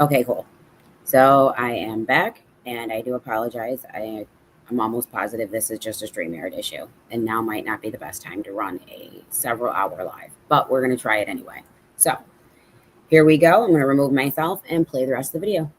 Okay, cool. So I am back, and I do apologize. I'm almost positive this is just a StreamYard issue, and now might not be the best time to run a several-hour live, but we're going to try it anyway. So here we go. I'm going to remove myself and play the rest of the video.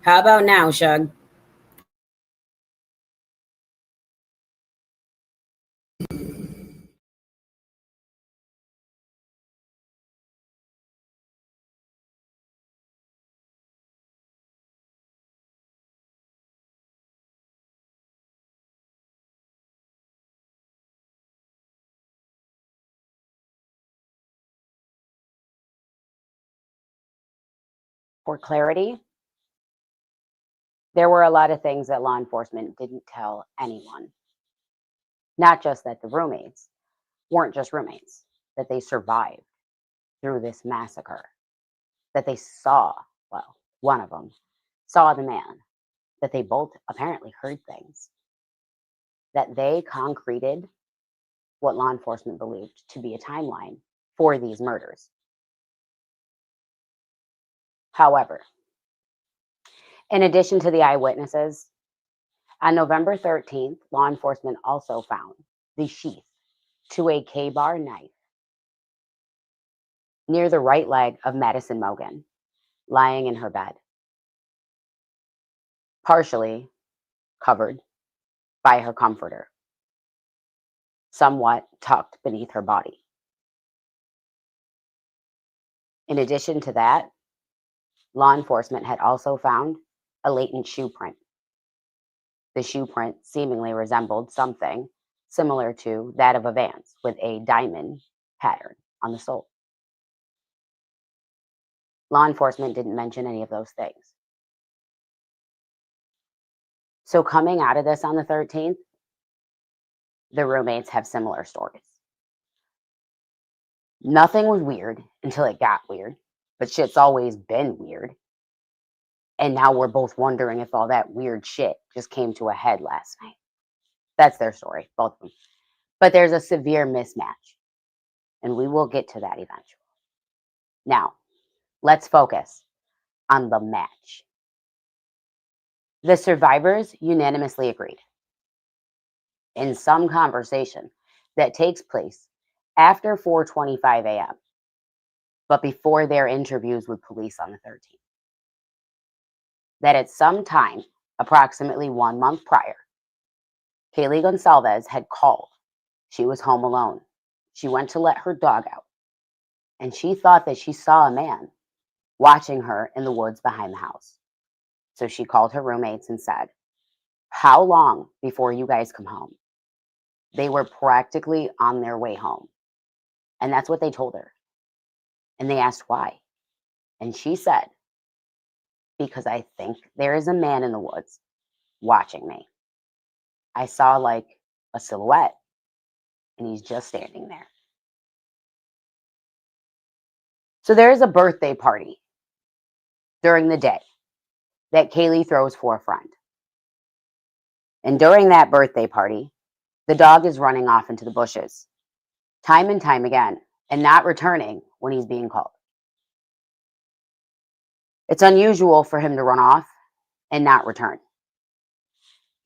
How about now, Shug? For clarity, there were a lot of things that law enforcement didn't tell anyone. Not just that the roommates weren't just roommates, that they survived through this massacre, that they saw, well, one of them saw the man, that they both apparently heard things, that they concreted what law enforcement believed to be a timeline for these murders. However, in addition to the eyewitnesses, on November 13th, law enforcement also found the sheath to a K-bar knife near the right leg of Madison Mogan, lying in her bed, partially covered by her comforter, somewhat tucked beneath her body. In addition to that, law enforcement had also found a latent shoe print. The shoe print seemingly resembled something similar to that of a Vans with a diamond pattern on the sole. Law enforcement didn't mention any of those things. So coming out of this on the 13th, the roommates have similar stories. Nothing was weird until it got weird, but shit's always been weird. And now we're both wondering if all that weird shit just came to a head last night. That's their story, both of them. But there's a severe mismatch, and we will get to that eventually. Now, let's focus on the match. The survivors unanimously agreed in some conversation that takes place after 4:25 a.m., but before their interviews with police on the 13th, that at some time, approximately 1 month prior, Kaylee Gonsalves had called. She was home alone. She went to let her dog out, and she thought that she saw a man watching her in the woods behind the house. So she called her roommates and said, "How long before you guys come home?" They were practically on their way home. And that's what they told her. And they asked why. And she said, "Because I think there is a man in the woods watching me. I saw like a silhouette, and he's just standing there." So there is a birthday party during the day that Kaylee throws for a friend. And during that birthday party, the dog is running off into the bushes time and time again and not returning when he's being called. It's unusual for him to run off and not return.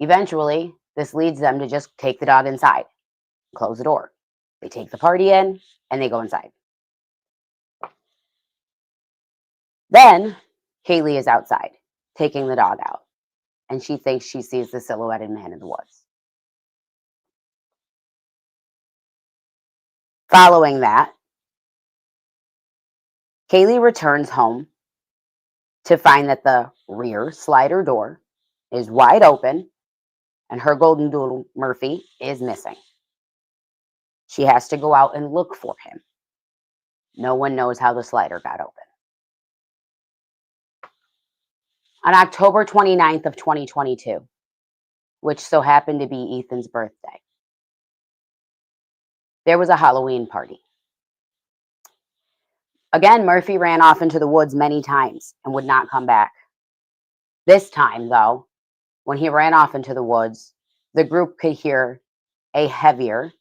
Eventually, this leads them to just take the dog inside, close the door. They take the party in and they go inside. Then Kaylee is outside taking the dog out, and she thinks she sees the silhouetted man in the woods. Following that, Kaylee returns home to find that the rear slider door is wide open and her golden doodle Murphy is missing. She has to go out and look for him. No one knows how the slider got open. On October 29th of 2022, which so happened to be Ethan's birthday, there was a Halloween party. Again, Murphy ran off into the woods many times and would not come back. This time, though, when he ran off into the woods, the group could hear a heavier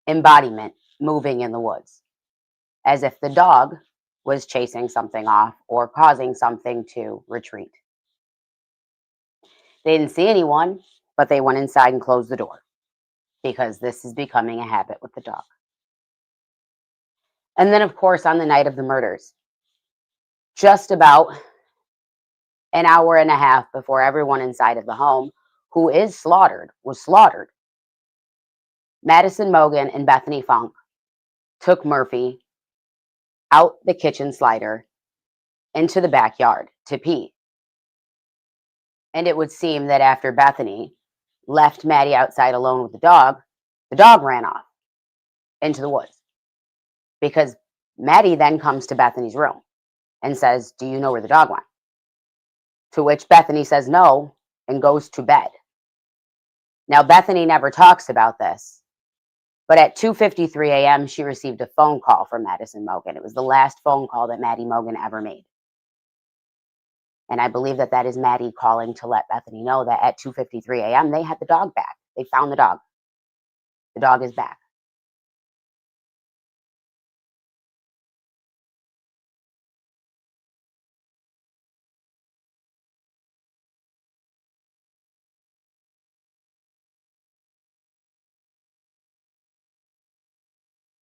embodiment moving in the woods, as if the dog was chasing something off or causing something to retreat. They didn't see anyone, but they went inside and closed the door because this is becoming a habit with the dog. And then, of course, on the night of the murders, just about an hour and a half before everyone inside of the home who was slaughtered, Madison Mogen and Bethany Funk took Murphy out the kitchen slider into the backyard to pee. And it would seem that after Bethany left Maddie outside alone with the dog ran off into the woods. Because Maddie then comes to Bethany's room and says, "Do you know where the dog went?" To which Bethany says no and goes to bed. Now, Bethany never talks about this, but at 2:53 a.m., she received a phone call from Madison Mogen. It was the last phone call that Maddie Mogen ever made. And I believe that that is Maddie calling to let Bethany know that at 2:53 a.m., they had the dog back. They found the dog. The dog is back.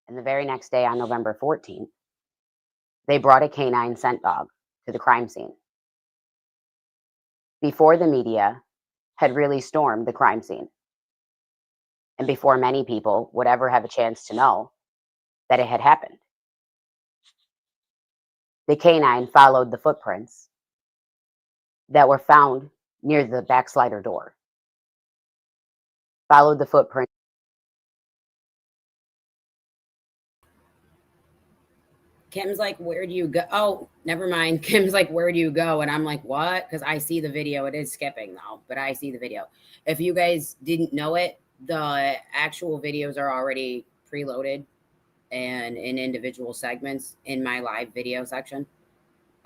And the very next day, on November 14th, they brought a canine scent dog to the crime scene. Before the media had really stormed the crime scene, and before many people would ever have a chance to know that it had happened. The canine followed the footprints that were found near the back slider door. Followed the footprint. Kim's like, "Where do you go?" Oh, never mind. Kim's like, "Where do you go?" And I'm like, "What?" Because I see the video. It is skipping though, but I see the video. If you guys didn't know it, the actual videos are already preloaded and in individual segments in my live video section.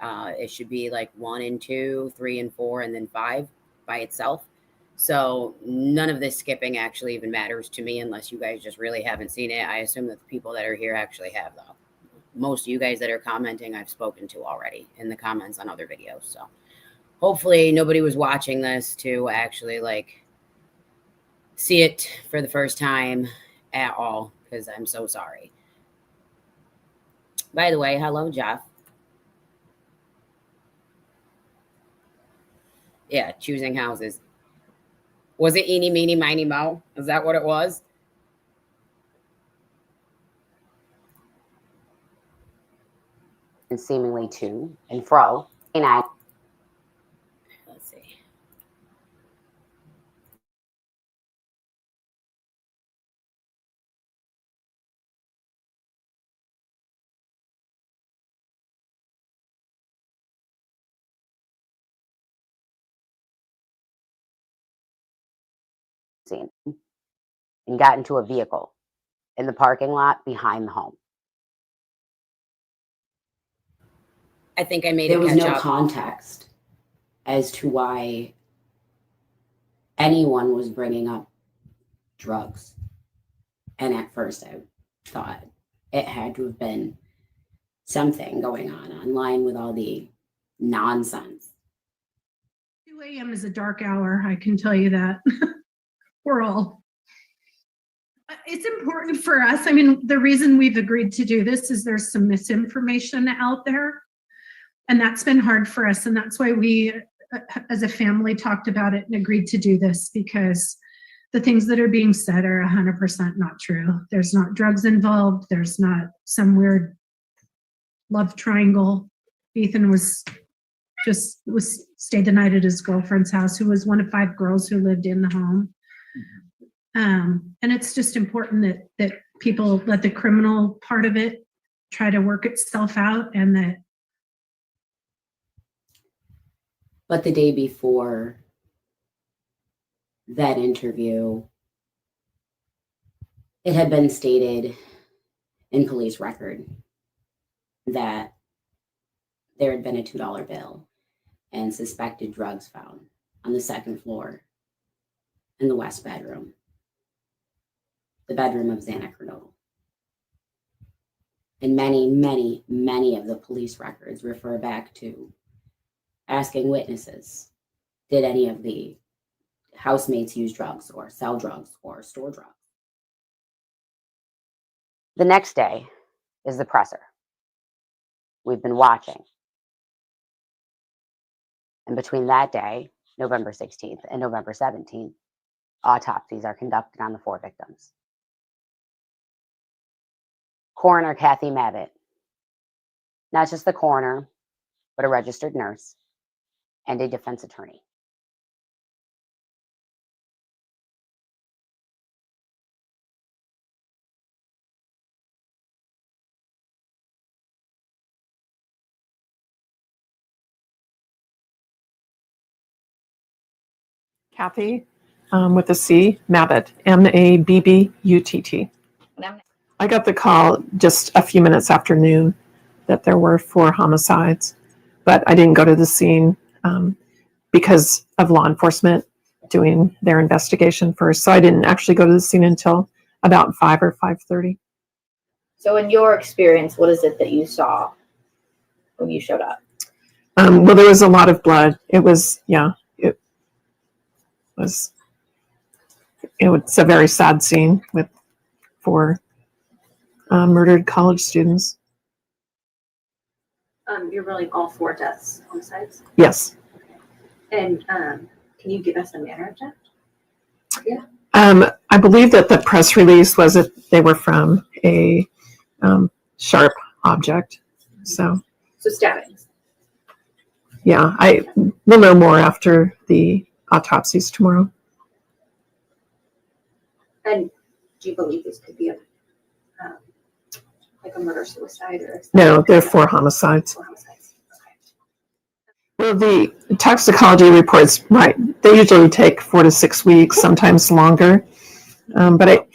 It should be like 1 and 2, 3 and 4, and then 5 by itself. So none of this skipping actually even matters to me unless you guys just really haven't seen it. I assume that the people that are here actually have, though. Most of you guys that are commenting, I've spoken to already in the comments on other videos. So hopefully nobody was watching this to actually like see it for the first time at all, because I'm so sorry. By the way, hello, Jeff. Yeah, choosing houses. Was it eeny, meeny, miny, moe? Is that what it was? And seemingly to and fro. And I Let's see. seen and got into a vehicle in the parking lot behind the home. I think I made There it was catch no up. context as to why anyone was bringing up drugs. And at first I thought it had to have been something going on online with all the nonsense. 2 a.m. is a dark hour, I can tell you that. We're all. It's important for us. I mean, the reason we've agreed to do this is there's some misinformation out there. And that's been hard for us. And that's why we, as a family, talked about it and agreed to do this, because the things that are being said are 100% not true. There's not drugs involved. There's not some weird love triangle. Ethan stayed the night at his girlfriend's house, who was one of 5 girls who lived in the home. And it's just important that people let the criminal part of it try to work itself out, and that. But the day before that interview, it had been stated in police record that there had been a $2 bill and suspected drugs found on the 2nd floor in the west bedroom, the bedroom of Xana Kernodle. And many of the police records refer back to asking witnesses, did any of the housemates use drugs or sell drugs or store drugs? The next day is the presser. We've been watching. And between that day, November 16th, and November 17th, autopsies are conducted on the 4 victims. Coroner Kathy Mabbitt, not just the coroner, but a registered nurse and a defense attorney. Kathy, with a C, Mabbitt, Mabbutt. I got the call just a few minutes after noon that there were 4 homicides, but I didn't go to the scene because of law enforcement doing their investigation first. So I didn't actually go to the scene until about 5 or 5:30. So in your experience, what is it that you saw when you showed up? Well, there was a lot of blood. It was a very sad scene with 4 murdered college students. You're ruling all 4 deaths homicides? Yes. And can you give us a manner of death? Yeah. I believe that the press release was that they were from a sharp object. So stabbings. Yeah, I will know more after the autopsies tomorrow. And do you believe this could be like a murder-suicide or? No, there are 4 homicides. 4 homicides. Okay. Well, the toxicology reports, right, they usually take 4 to 6 weeks, sometimes longer. But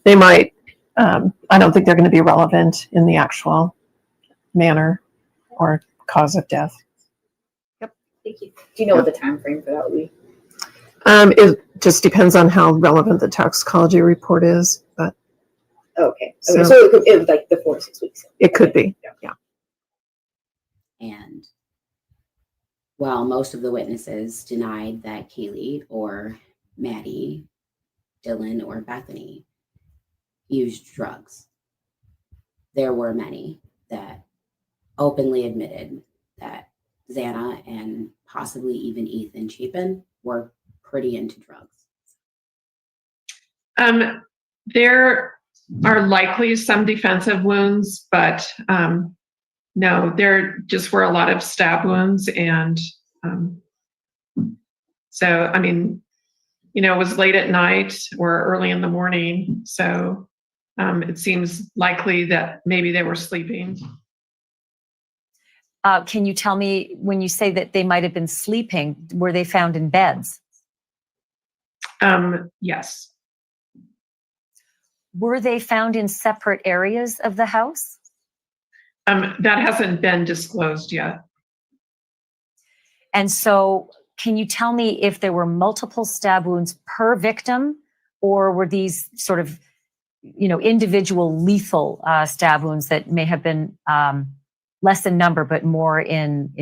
they might, I don't think they're going to be relevant in the actual manner or cause of death. Yep. Thank you. Do you know what the time frame for that would be? It just depends on how relevant the toxicology report is, but okay. So it was like the 4 to 6 weeks. It could be, yeah. And while most of the witnesses denied that Kaylee or Maddie, Dylan, or Bethany used drugs, there were many that openly admitted that Xana and possibly even Ethan Chapin were pretty into drugs. There are likely some defensive wounds, but no, there just were a lot of stab wounds. And so, I mean, you know, it was late at night or early in the morning. So it seems likely that maybe they were sleeping. Can you tell me, when you say that they might have been sleeping, were they found in beds? Yes. Were they found in separate areas of the house? That hasn't been disclosed yet. And so can you tell me if there were multiple stab wounds per victim, or were these sort of, you know, individual lethal stab wounds that may have been less in number, but more in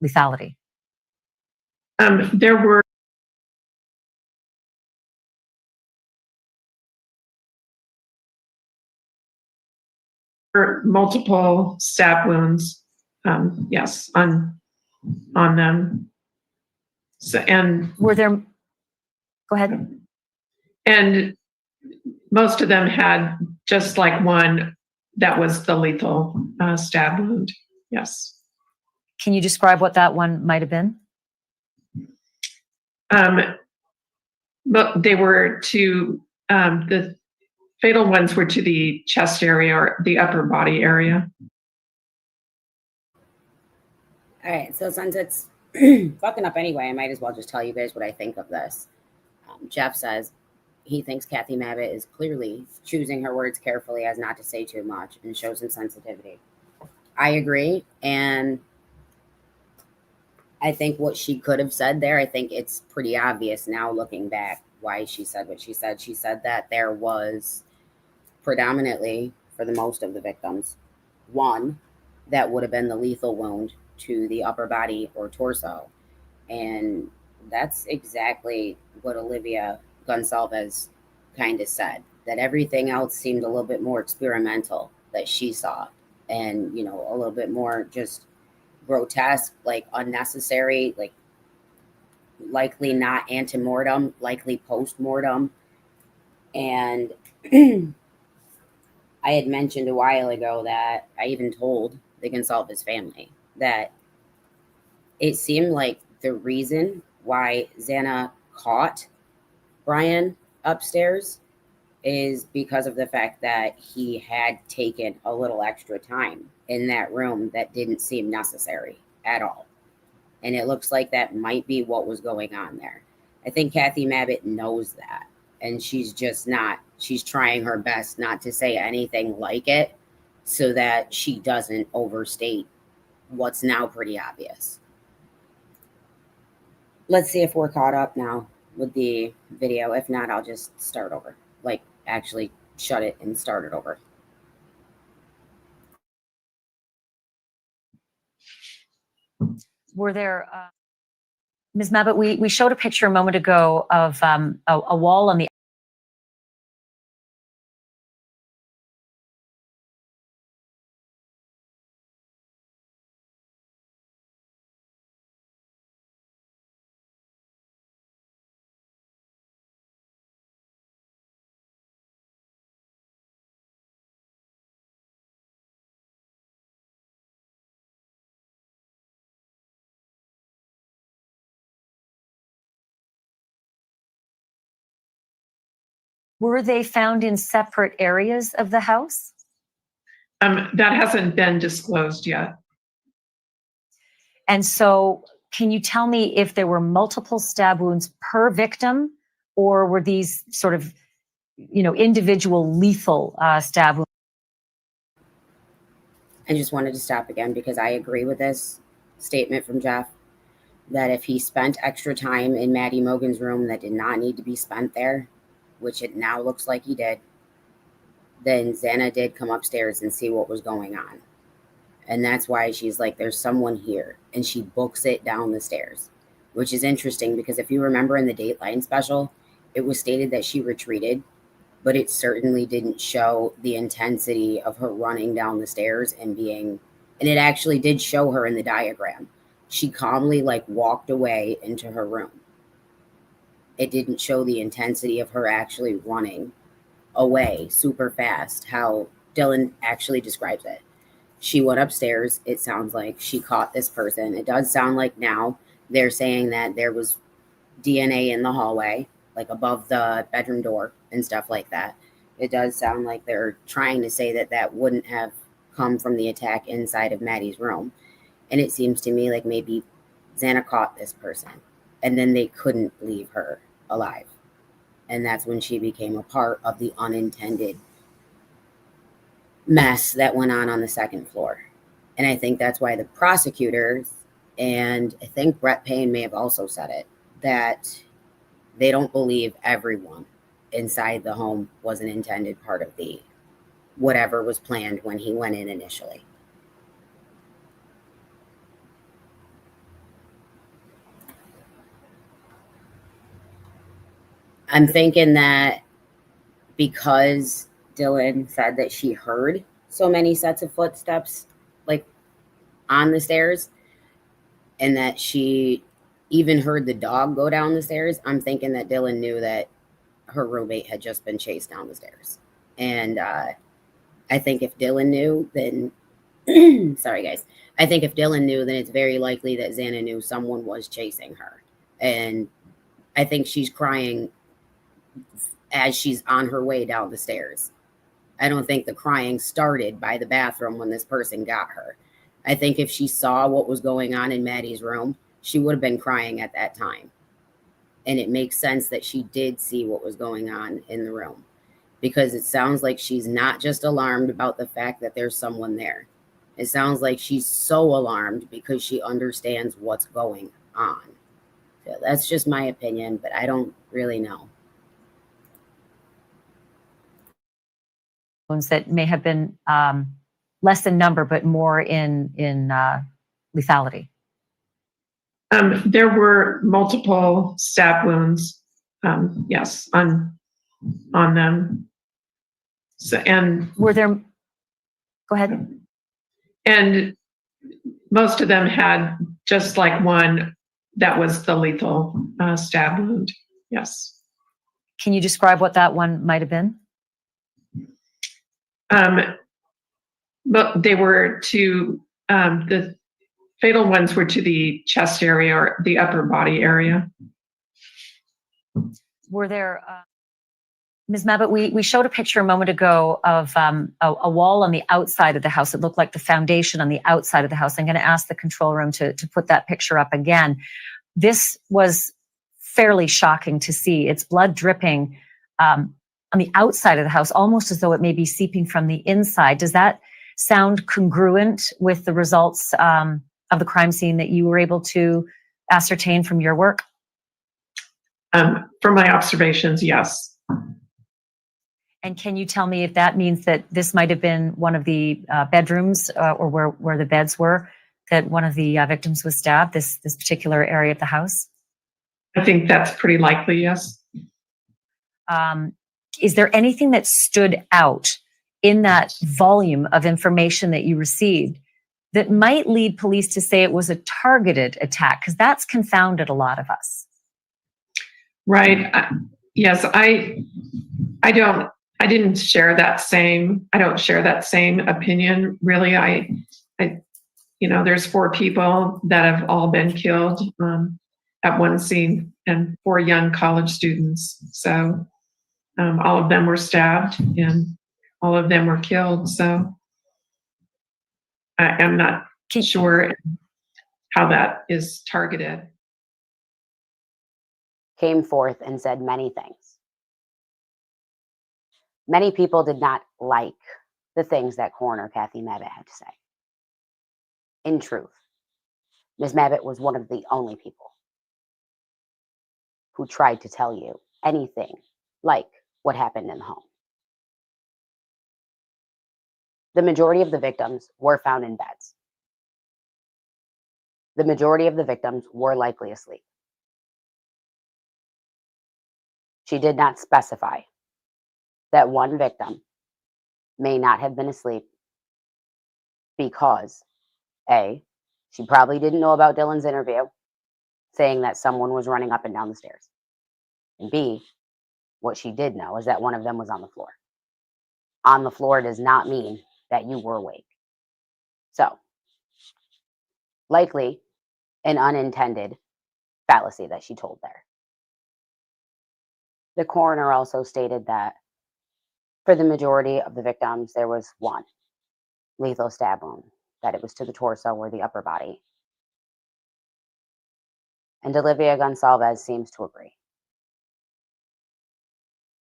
lethality? There were multiple stab wounds, yes, on them. So, and Were there, go ahead. And most of them had just like one that was the lethal stab wound. Yes. Can you describe what that one might have been? But they were to, the fatal ones were to the chest area or the upper body area. All right, so since it's fucking up anyway, I might as well just tell you guys what I think of this. Jeff says he thinks Kathy Mabbitt is clearly choosing her words carefully as not to say too much and shows some sensitivity. I agree, and I think what she could have said there, I think it's pretty obvious now looking back why she said what she said. She said that there was predominantly, for the most of the victims, one that would have been the lethal wound to the upper body or torso. And that's exactly what Olivia Gonsalves kind of said, that everything else seemed a little bit more experimental that she saw, and, you know, a little bit more just grotesque, like unnecessary, like likely not antemortem, likely postmortem. And I had mentioned a while ago that I even told the Gonsalves family that it seemed like the reason why Xana caught Bryan upstairs is because of the fact that he had taken a little extra time in that room that didn't seem necessary at all. And it looks like that might be what was going on there. I think Kathy Mabbitt knows that. And she's just not, she's trying her best not to say anything like it so that she doesn't overstate what's now pretty obvious. Let's see if we're caught up now with the video. If not, I'll just start over. Like, actually shut it and start it over. Were there, Ms. Mabbitt, we showed a picture a moment ago of a wall on the Were they found in separate areas of the house? That hasn't been disclosed yet. And so can you tell me if there were multiple stab wounds per victim, or were these sort of, you know, individual lethal stab wounds? I just wanted to stop again because I agree with this statement from Jeff, that if he spent extra time in Maddie Mogan's room that did not need to be spent there, which it now looks like he did, then Xana did come upstairs and see what was going on. And that's why she's like, there's someone here. And she books it down the stairs, which is interesting because if you remember in the Dateline special, it was stated that she retreated, but it certainly didn't show the intensity of her running down the stairs and being, and it actually did show her in the diagram. She calmly like walked away into her room. it didn't show the intensity of her actually running away super fast, how Dylan actually describes it. She went upstairs. It sounds like she caught this person. It does sound like now they're saying that there was DNA in the hallway, like above the bedroom door and stuff like that. It does sound like they're trying to say that that wouldn't have come from the attack inside of Maddie's room. And it seems to me like maybe Xana caught this person and then they couldn't leave her alive. And that's when she became a part of the unintended mess that went on the second floor. And I think that's why the prosecutors, and I think Brett Payne may have also said it, that they don't believe everyone inside the home was an intended part of the whatever was planned when he went in initially. I'm thinking that because Dylan said that she heard so many sets of footsteps like on the stairs and that she even heard the dog go down the stairs, I'm thinking that Dylan knew that her roommate had just been chased down the stairs. And I think if Dylan knew, then sorry guys, I think if Dylan knew, then it's very likely that Xana knew someone was chasing her. And I think she's crying as she's on her way down the stairs. I don't think the crying started by the bathroom when this person got her. I think if she saw what was going on in Maddie's room, she would have been crying at that time. And it makes sense that she did see what was going on in the room, because it sounds like she's not just alarmed about the fact that there's someone there. It sounds like she's so alarmed because she understands what's going on. So that's just my opinion, but I don't really know. That may have been less in number, but more in lethality. There were multiple stab wounds, yes, on them. So, and were there? Go ahead. And most of them had just like one that was the lethal stab wound. Yes. Can you describe what that one might have been? But they were to the fatal ones were to the chest area or the upper body area. Were there, Ms. Mabbutt, we showed a picture a moment ago of a wall on the outside of the house. It looked like the foundation on the outside of the house. I'm going to ask the control room to put that picture up again. This was fairly shocking to see. It's blood dripping on the outside of the house, almost as though it may be seeping from the inside. Does that sound congruent with the results of the crime scene that you were able to ascertain from your work? From my observations, yes. And can you tell me if that means that this might have been one of the bedrooms or where the beds were, that one of the victims was stabbed, this particular area of the house? I think that's pretty likely, yes. Is there anything that stood out in that volume of information that you received that might lead police to say it was a targeted attack? Because that's confounded a lot of us. Right. Yes, I didn't share that same, I don't share that same opinion. Really, I there's 4 people that have all been killed at one scene and 4 young college students. So all of them were stabbed and all of them were killed. So I'm not sure how that is targeted. Came forth and said many things. Many people did not like the things that coroner Kathy Mabbutt had to say. In truth, Ms. Mabbutt was one of the only people who tried to tell you anything like what happened in the home. The majority of the victims were found in beds. The majority of the victims were likely asleep. She did not specify that one victim may not have been asleep because, A, she probably didn't know about Dylan's interview saying that someone was running up and down the stairs. And B, what she did know is that one of them was on the floor. On the floor does not mean that you were awake. So, likely an unintended fallacy that she told there. The coroner also stated that for the majority of the victims, there was one lethal stab wound, that it was to the torso or the upper body. And Olivia Gonsalves seems to agree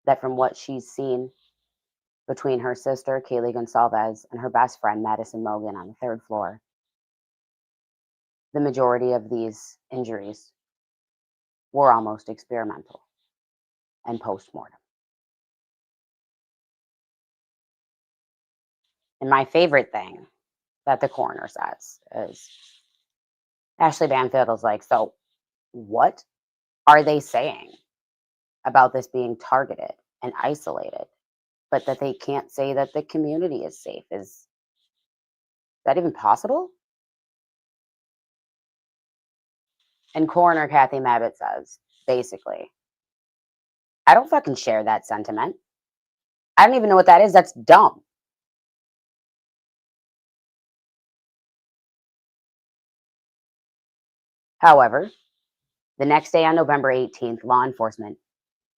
that from what she's seen between her sister, Kaylee Gonsalves, and her best friend, Madison Mogan, on the third floor, the majority of these injuries were almost experimental and post-mortem. And my favorite thing that the coroner says is, Ashley Banfield is like, so what are they saying about this being targeted and isolated, but that they can't say that the community is safe? Is that even possible? And coroner Kathy Mabbitt says, basically, I don't fucking share that sentiment. I don't even know what that is. That's dumb. However, the next day on November 18th, law enforcement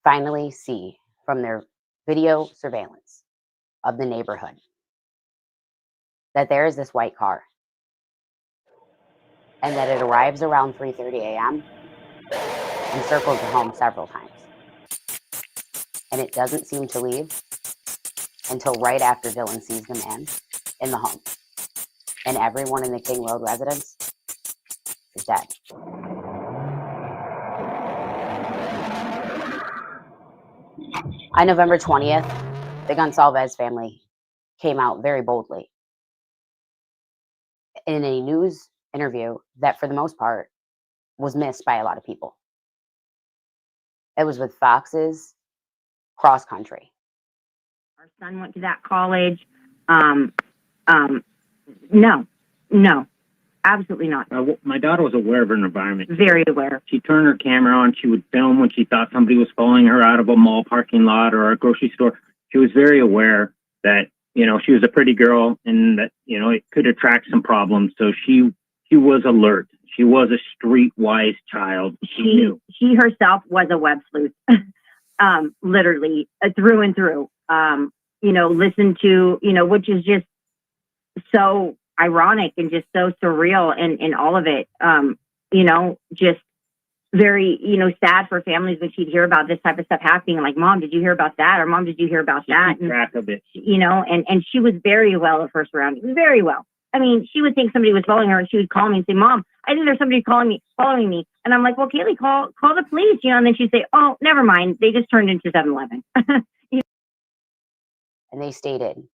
finally see from their video surveillance of the neighborhood that there is this white car and that it arrives around 3:30 a.m. and circles the home several times. And it doesn't seem to leave until right after Dylan sees the man in the home. And everyone in the King Road residence is dead. On November 20th, the Gonsalves family came out very boldly in a news interview that, for the most part, was missed by a lot of people. It was with Fox's Cross Country. Our son went to that college. No, absolutely not. My daughter was aware of her environment. Very aware. She turned her camera on. She would film when she thought somebody was following her out of a mall parking lot or a grocery store. She was very aware that, she was a pretty girl and that, it could attract some problems. So she was alert. She was a streetwise child. She knew. She herself was a web sleuth, literally through and through. Listen to, which is just so ironic and just so surreal in all of it. Just very, sad for families when she'd hear about this type of stuff happening. Like, Mom, did you hear about that? Or Mom, did you hear about that? Keep track of it. And she was very well of her surroundings, very well. I mean, she would think somebody was following her and she would call me and say, Mom, I think there's somebody following me. And I'm like, well, Kaylee, call the police, and then she'd say, oh, never mind. They just turned into 7-Eleven. And they stated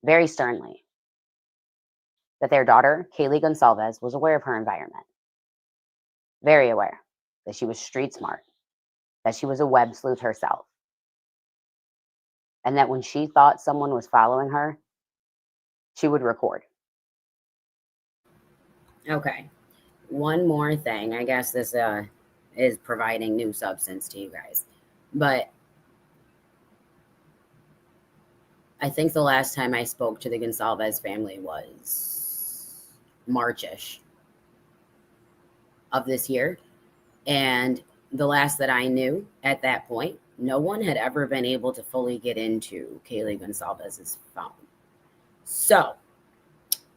very sternly that their daughter, Kaylee Gonsalves, was aware of her environment. Very aware that she was street smart, that she was a web sleuth herself, and that when she thought someone was following her, she would record. Okay. One more thing. I guess this is providing new substance to you guys. But I think the last time I spoke to the Gonsalves family was March-ish of this year. And the last that I knew at that point, no one had ever been able to fully get into Kaylee Gonsalves' phone. So,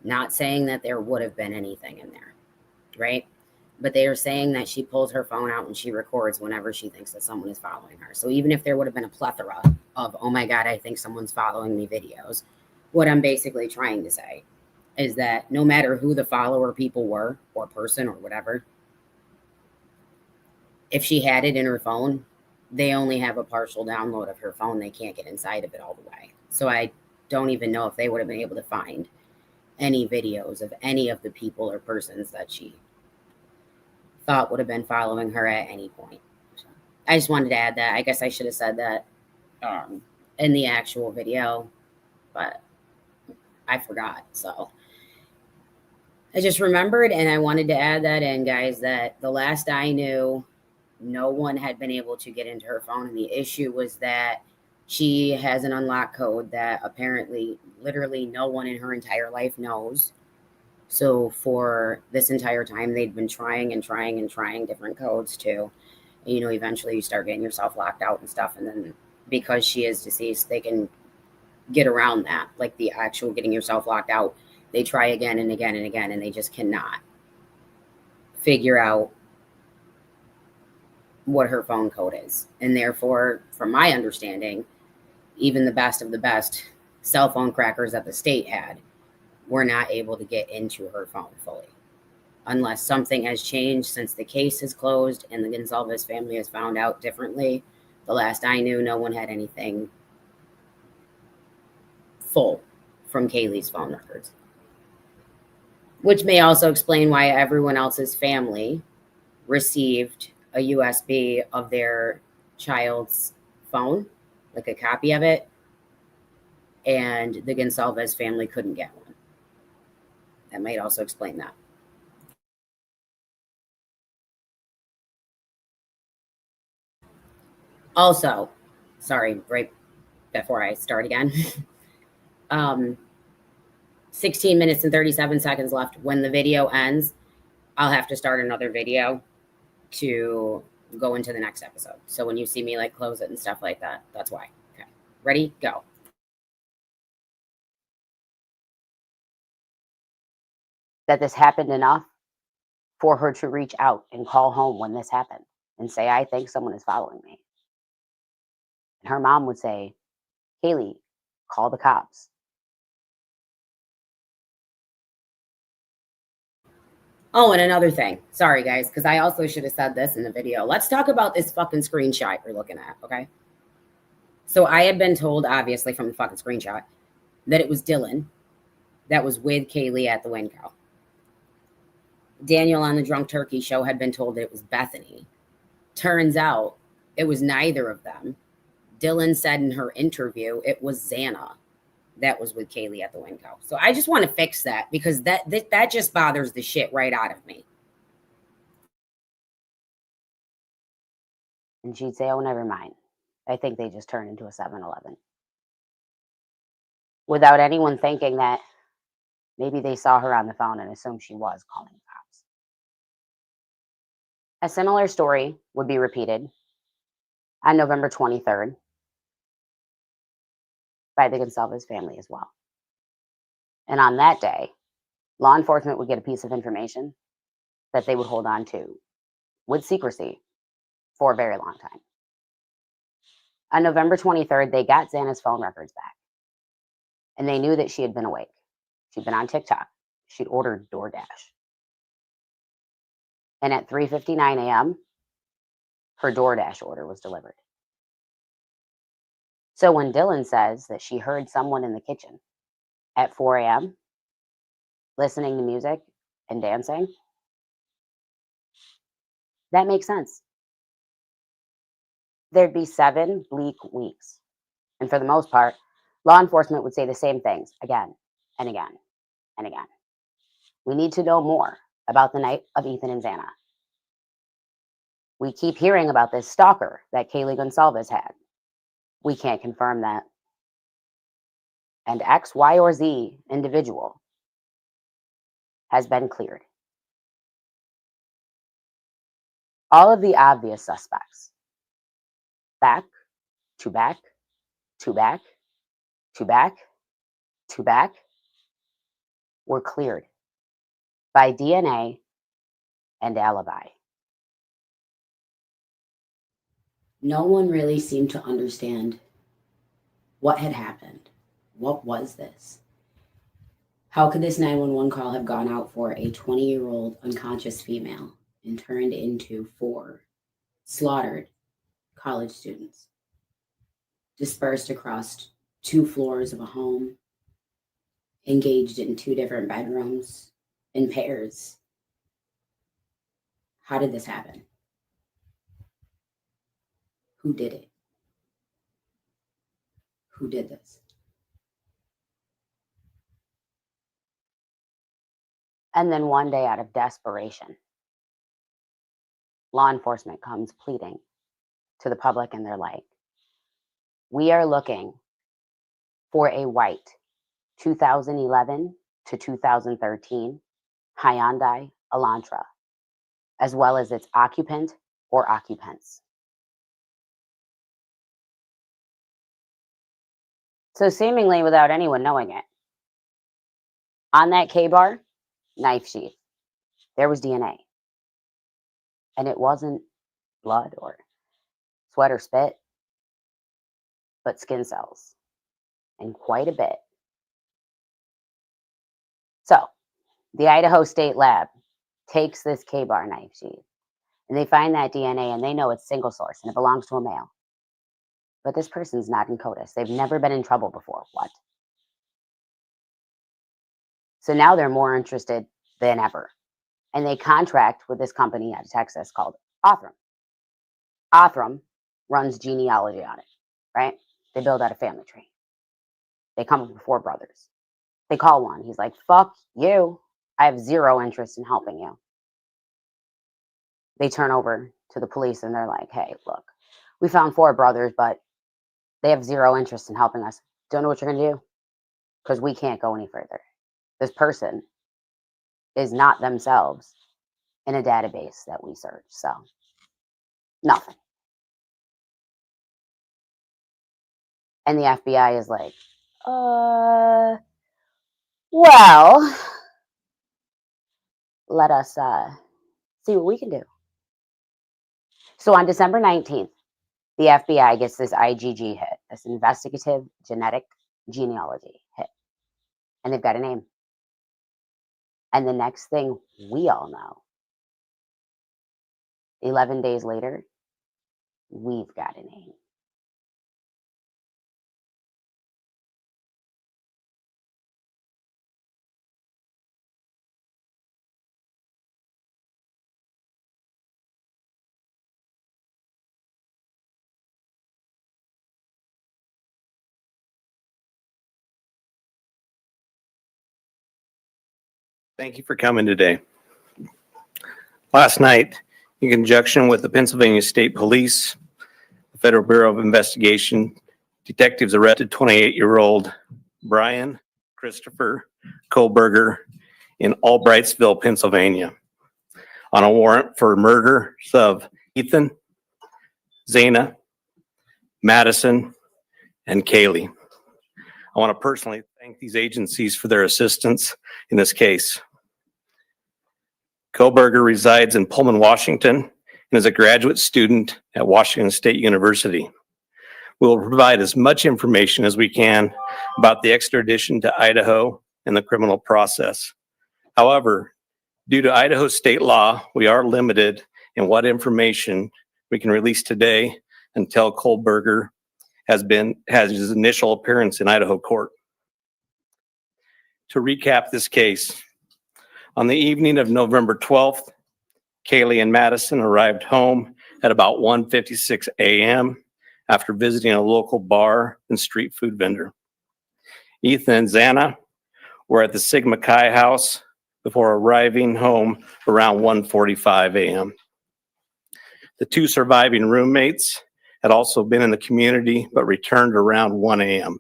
not saying that there would have been anything in there, right? But they are saying that she pulls her phone out and she records whenever she thinks that someone is following her. So even if there would have been a plethora of, oh my God, I think someone's following me videos, what I'm basically trying to say is that no matter who the follower people were or person or whatever, if she had it in her phone, they only have a partial download of her phone. They can't get inside of it all the way. So I don't even know if they would have been able to find any videos of any of the people or persons that she thought would have been following her at any point. So I just wanted to add that. I guess I should have said that in the actual video, but I forgot. So I just remembered, and I wanted to add that in, guys, that the last I knew, no one had been able to get into her phone. And the issue was that she has an unlock code that apparently literally no one in her entire life knows. So for this entire time, they'd been trying different codes too. And, eventually you start getting yourself locked out and stuff. And then because she is deceased, they can get around that, like the actual getting yourself locked out. They try again and again and again, and they just cannot figure out what her phone code is. And therefore, from my understanding, even the best of the best cell phone crackers that the state had were not able to get into her phone fully. Unless something has changed since the case is closed and the Gonsalves family has found out differently. The last I knew, no one had anything full from Kaylee's phone records. Which may also explain why everyone else's family received a USB of their child's phone, like a copy of it, and the Gonsalves family couldn't get one. That might also explain that. Also, sorry, right before I start again, 16 minutes and 37 seconds left. When the video ends, I'll have to start another video to go into the next episode. So when you see me like close it and stuff like that, that's why. Okay, ready, go. That this happened enough for her to reach out and call home when this happened and say, I think someone is following me. And her mom would say, Kaylee, call the cops. Oh, and another thing. Sorry, guys, because I also should have said this in the video. Let's talk about this fucking screenshot you're looking at, okay? So I had been told, obviously, from the fucking screenshot, that it was Dylan that was with Kaylee at the Winco. Daniel on the Drunk Turkey show had been told that it was Bethany. Turns out it was neither of them. Dylan said in her interview it was Xana that was with Kaylee at the Winco. So I just want to fix that because that just bothers the shit right out of me. And she'd say, oh, never mind. I think they just turned into a 7-Eleven. Without anyone thinking that maybe they saw her on the phone and assumed she was calling the cops. A similar story would be repeated on November 23rd by the Gonsalves family as well. And on that day, law enforcement would get a piece of information that they would hold on to with secrecy for a very long time. On November 23rd, they got Xana's phone records back. And they knew that she had been awake. She'd been on TikTok. She'd ordered DoorDash. And at 3:59 a.m., her DoorDash order was delivered. So when Dylan says that she heard someone in the kitchen at 4 a.m. listening to music and dancing, that makes sense. There'd be 7 bleak weeks. And for the most part, law enforcement would say the same things again and again and again. We need to know more about the night of Ethan and Xana. We keep hearing about this stalker that Kaylee Gonsalves had. We can't confirm that. And X, Y, or Z individual has been cleared. All of the obvious suspects, back, to back, to back, to back, to back, were cleared by DNA and alibi. No one really seemed to understand what had happened. What was this? How could this 911 call have gone out for a 20-year-old unconscious female and turned into 4 slaughtered college students, dispersed across 2 floors of a home, engaged in 2 different bedrooms in pairs? How did this happen? Who did it? Who did this? And then one day, out of desperation, law enforcement comes pleading to the public and they're like, we are looking for a white 2011 to 2013 Hyundai Elantra, as well as its occupant or occupants. So seemingly without anyone knowing it, on that K-bar knife sheath, there was DNA. And it wasn't blood or sweat or spit, but skin cells, and quite a bit. So the Idaho State Lab takes this K-bar knife sheath, and they find that DNA, and they know it's single source, and it belongs to a male. But this person's not in CODIS. They've never been in trouble before. What? So now they're more interested than ever. And they contract with this company out of Texas called Othram. Othram runs genealogy on it, right? They build out a family tree. They come up with 4 brothers. They call one. He's like, fuck you. I have zero interest in helping you. They turn over to the police and they're like, hey, look, we found 4 brothers, but they have zero interest in helping us. Don't know what you're going to do because we can't go any further. This person is not themselves in a database that we search. So nothing. And the FBI is like, well, let us see what we can do. So on December 19th, the FBI gets this IGG hit, this investigative genetic genealogy hit. And they've got a name. And the next thing we all know, 11 days later, we've got a name. Thank you for coming today. Last night, in conjunction with the Pennsylvania State Police, the Federal Bureau of Investigation, detectives arrested 28-year-old Bryan Christopher Kohberger in Albrightsville, Pennsylvania, on a warrant for murder of Ethan, Zana, Madison, and Kaylee. I want to personally thank these agencies for their assistance in this case. Kohberger resides in Pullman, Washington, and is a graduate student at Washington State University. We will provide as much information as we can about the extradition to Idaho and the criminal process. However, due to Idaho state law, we are limited in what information we can release today until Kohberger has his initial appearance in Idaho court. To recap this case, on the evening of November 12th, Kaylee and Madison arrived home at about 1:56 a.m. after visiting a local bar and street food vendor. Ethan and Zana were at the Sigma Chi house before arriving home around 1:45 a.m. The 2 surviving roommates had also been in the community but returned around 1 a.m.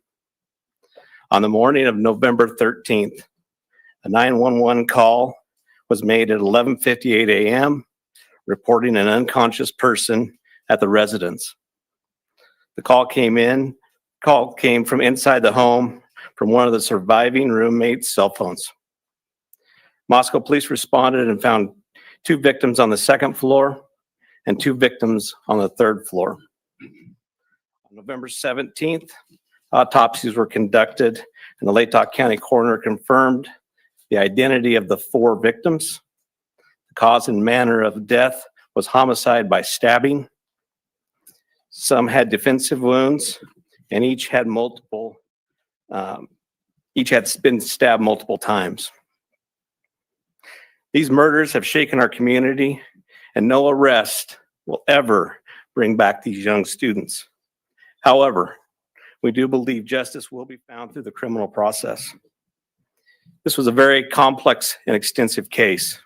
On the morning of November 13th, a 911 call was made at 11:58 a.m. reporting an unconscious person at the residence. The call came from inside the home from one of the surviving roommates' cell phones. Moscow police responded and found 2 victims on the 2nd floor and 2 victims on the 3rd floor. On November 17th, autopsies were conducted and the Latah County coroner confirmed the identity of the 4 victims. The cause and manner of death was homicide by stabbing. Some had defensive wounds, and each had been stabbed multiple times. These murders have shaken our community, and no arrest will ever bring back these young students. However, we do believe justice will be found through the criminal process. This was a very complex and extensive case.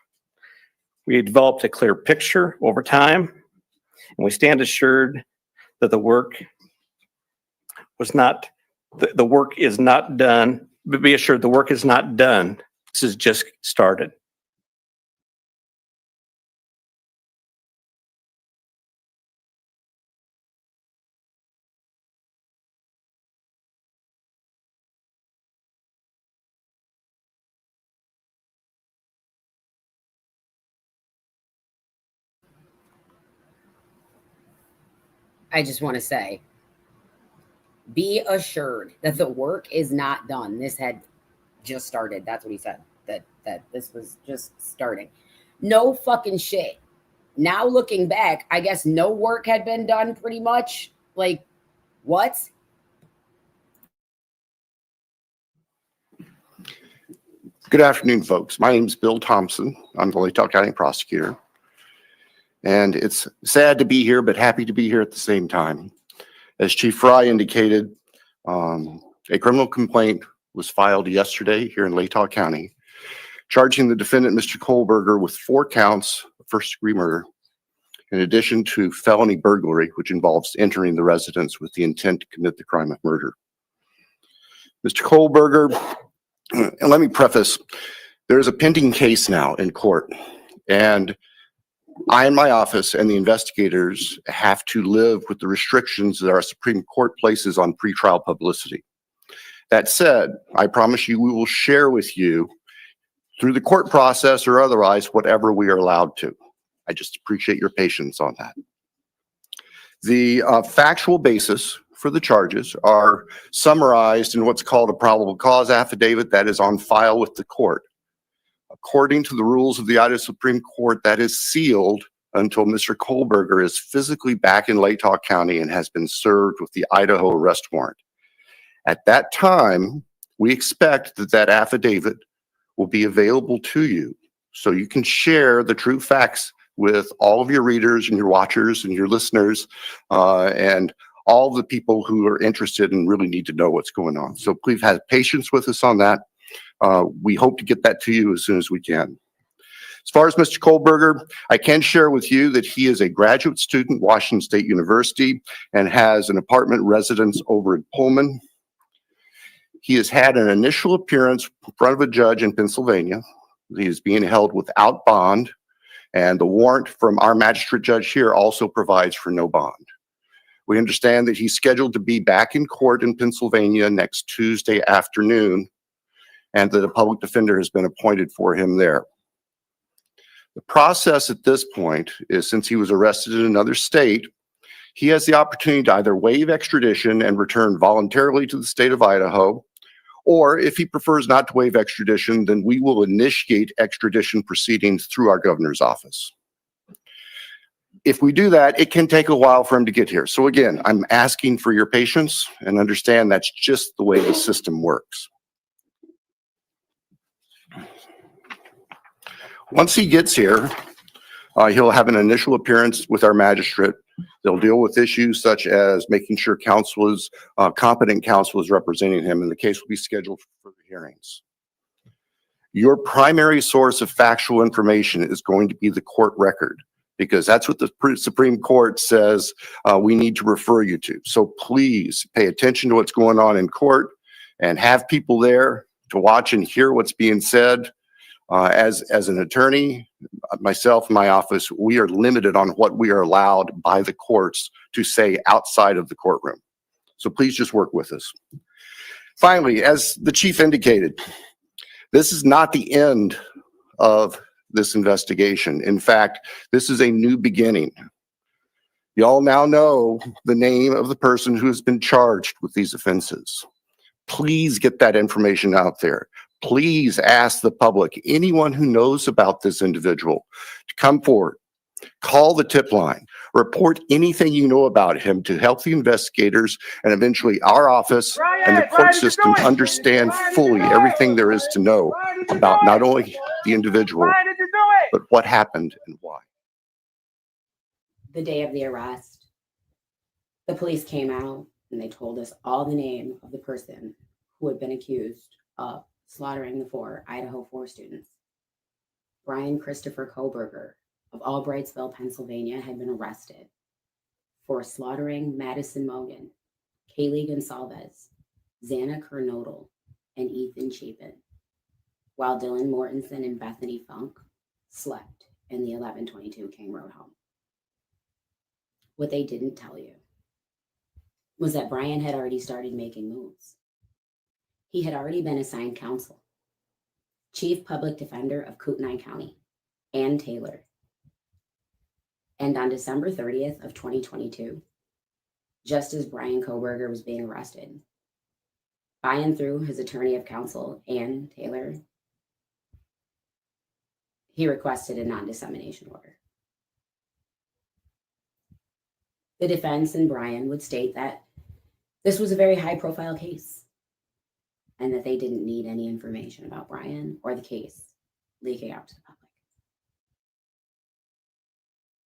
We developed a clear picture over time, and we stand assured that the work is not done, but be assured the work is not done. This is just started. I just want to say, be assured that the work is not done. This had just started. That's what he said. That this was just starting. No fucking shit. Now looking back, I guess no work had been done pretty much. Like, what? Good afternoon, folks. My name is Bill Thompson. I'm the Latah County prosecutor. And it's sad to be here, but happy to be here at the same time. As Chief Fry indicated, a criminal complaint was filed yesterday here in Latah County, charging the defendant, Mr. Kohberger, with 4 counts of first-degree murder, in addition to felony burglary, which involves entering the residence with the intent to commit the crime of murder. Mr. Kohberger, and let me preface, there's a pending case now in court, and I and my office and the investigators have to live with the restrictions that our Supreme Court places on pretrial publicity. That said, I promise you we will share with you through the court process or otherwise whatever we are allowed to. I just appreciate your patience on that. The factual basis for the charges are summarized in what's called a probable cause affidavit that is on file with the court. According to the rules of the Idaho Supreme Court, that is sealed until Mr. Kohberger is physically back in Latah County and has been served with the Idaho arrest warrant. At that time, we expect that that affidavit will be available to you so you can share the true facts with all of your readers and your watchers and your listeners and all the people who are interested and really need to know what's going on. So please have patience with us on that. We hope to get that to you as soon as we can. As far as Mr. Kohberger, I can share with you that he is a graduate student at Washington State University and has an apartment residence over in Pullman. He has had an initial appearance in front of a judge in Pennsylvania. He is being held without bond, and the warrant from our magistrate judge here also provides for no bond. We understand that he's scheduled to be back in court in Pennsylvania next Tuesday afternoon, and that a public defender has been appointed for him there. The process at this point is, since he was arrested in another state, he has the opportunity to either waive extradition and return voluntarily to the state of Idaho, or if he prefers not to waive extradition, then we will initiate extradition proceedings through our governor's office. If we do that, it can take a while for him to get here. So again, I'm asking for your patience and understand that's just the way the system works. Once he gets here, he'll have an initial appearance with our magistrate. They'll deal with issues such as making sure competent counsel is representing him, and the case will be scheduled for further hearings. Your primary source of factual information is going to be the court record, because that's what the Supreme Court says we need to refer you to. So please pay attention to what's going on in court and have people there to watch and hear what's being said. As an attorney, myself and my office, we are limited on what we are allowed by the courts to say outside of the courtroom. So please just work with us. Finally, as the chief indicated, this is not the end of this investigation. In fact, this is a new beginning. You all now know the name of the person who has been charged with these offenses. Please get that information out there. Please ask the public, anyone who knows about this individual, to come forward, call the tip line, report anything you know about him to help the investigators and eventually our office and the court system understand fully everything there is to know about not only the individual, but what happened and why. The day of the arrest, the police came out and they told us all the name of the person who had been accused of slaughtering the 4 Idaho 4 students. Bryan Christopher Kohberger of Albrightsville, Pennsylvania, had been arrested for slaughtering Madison Mogan, Kaylee Gonsalves, Xana Kernodle, and Ethan Chapin, while Dylan Mortensen and Bethany Funk slept in the 1122 King Road home. What they didn't tell you was that Bryan had already started making moves. He had already been assigned counsel. Chief Public Defender of Kootenai County, Ann Taylor. And on December 30th of 2022, just as Bryan Kohberger was being arrested, by and through his attorney of counsel, Ann Taylor, he requested a non-dissemination order. The defense and Bryan would state that this was a very high-profile case and that they didn't need any information about Bryan or the case leaking out to the public.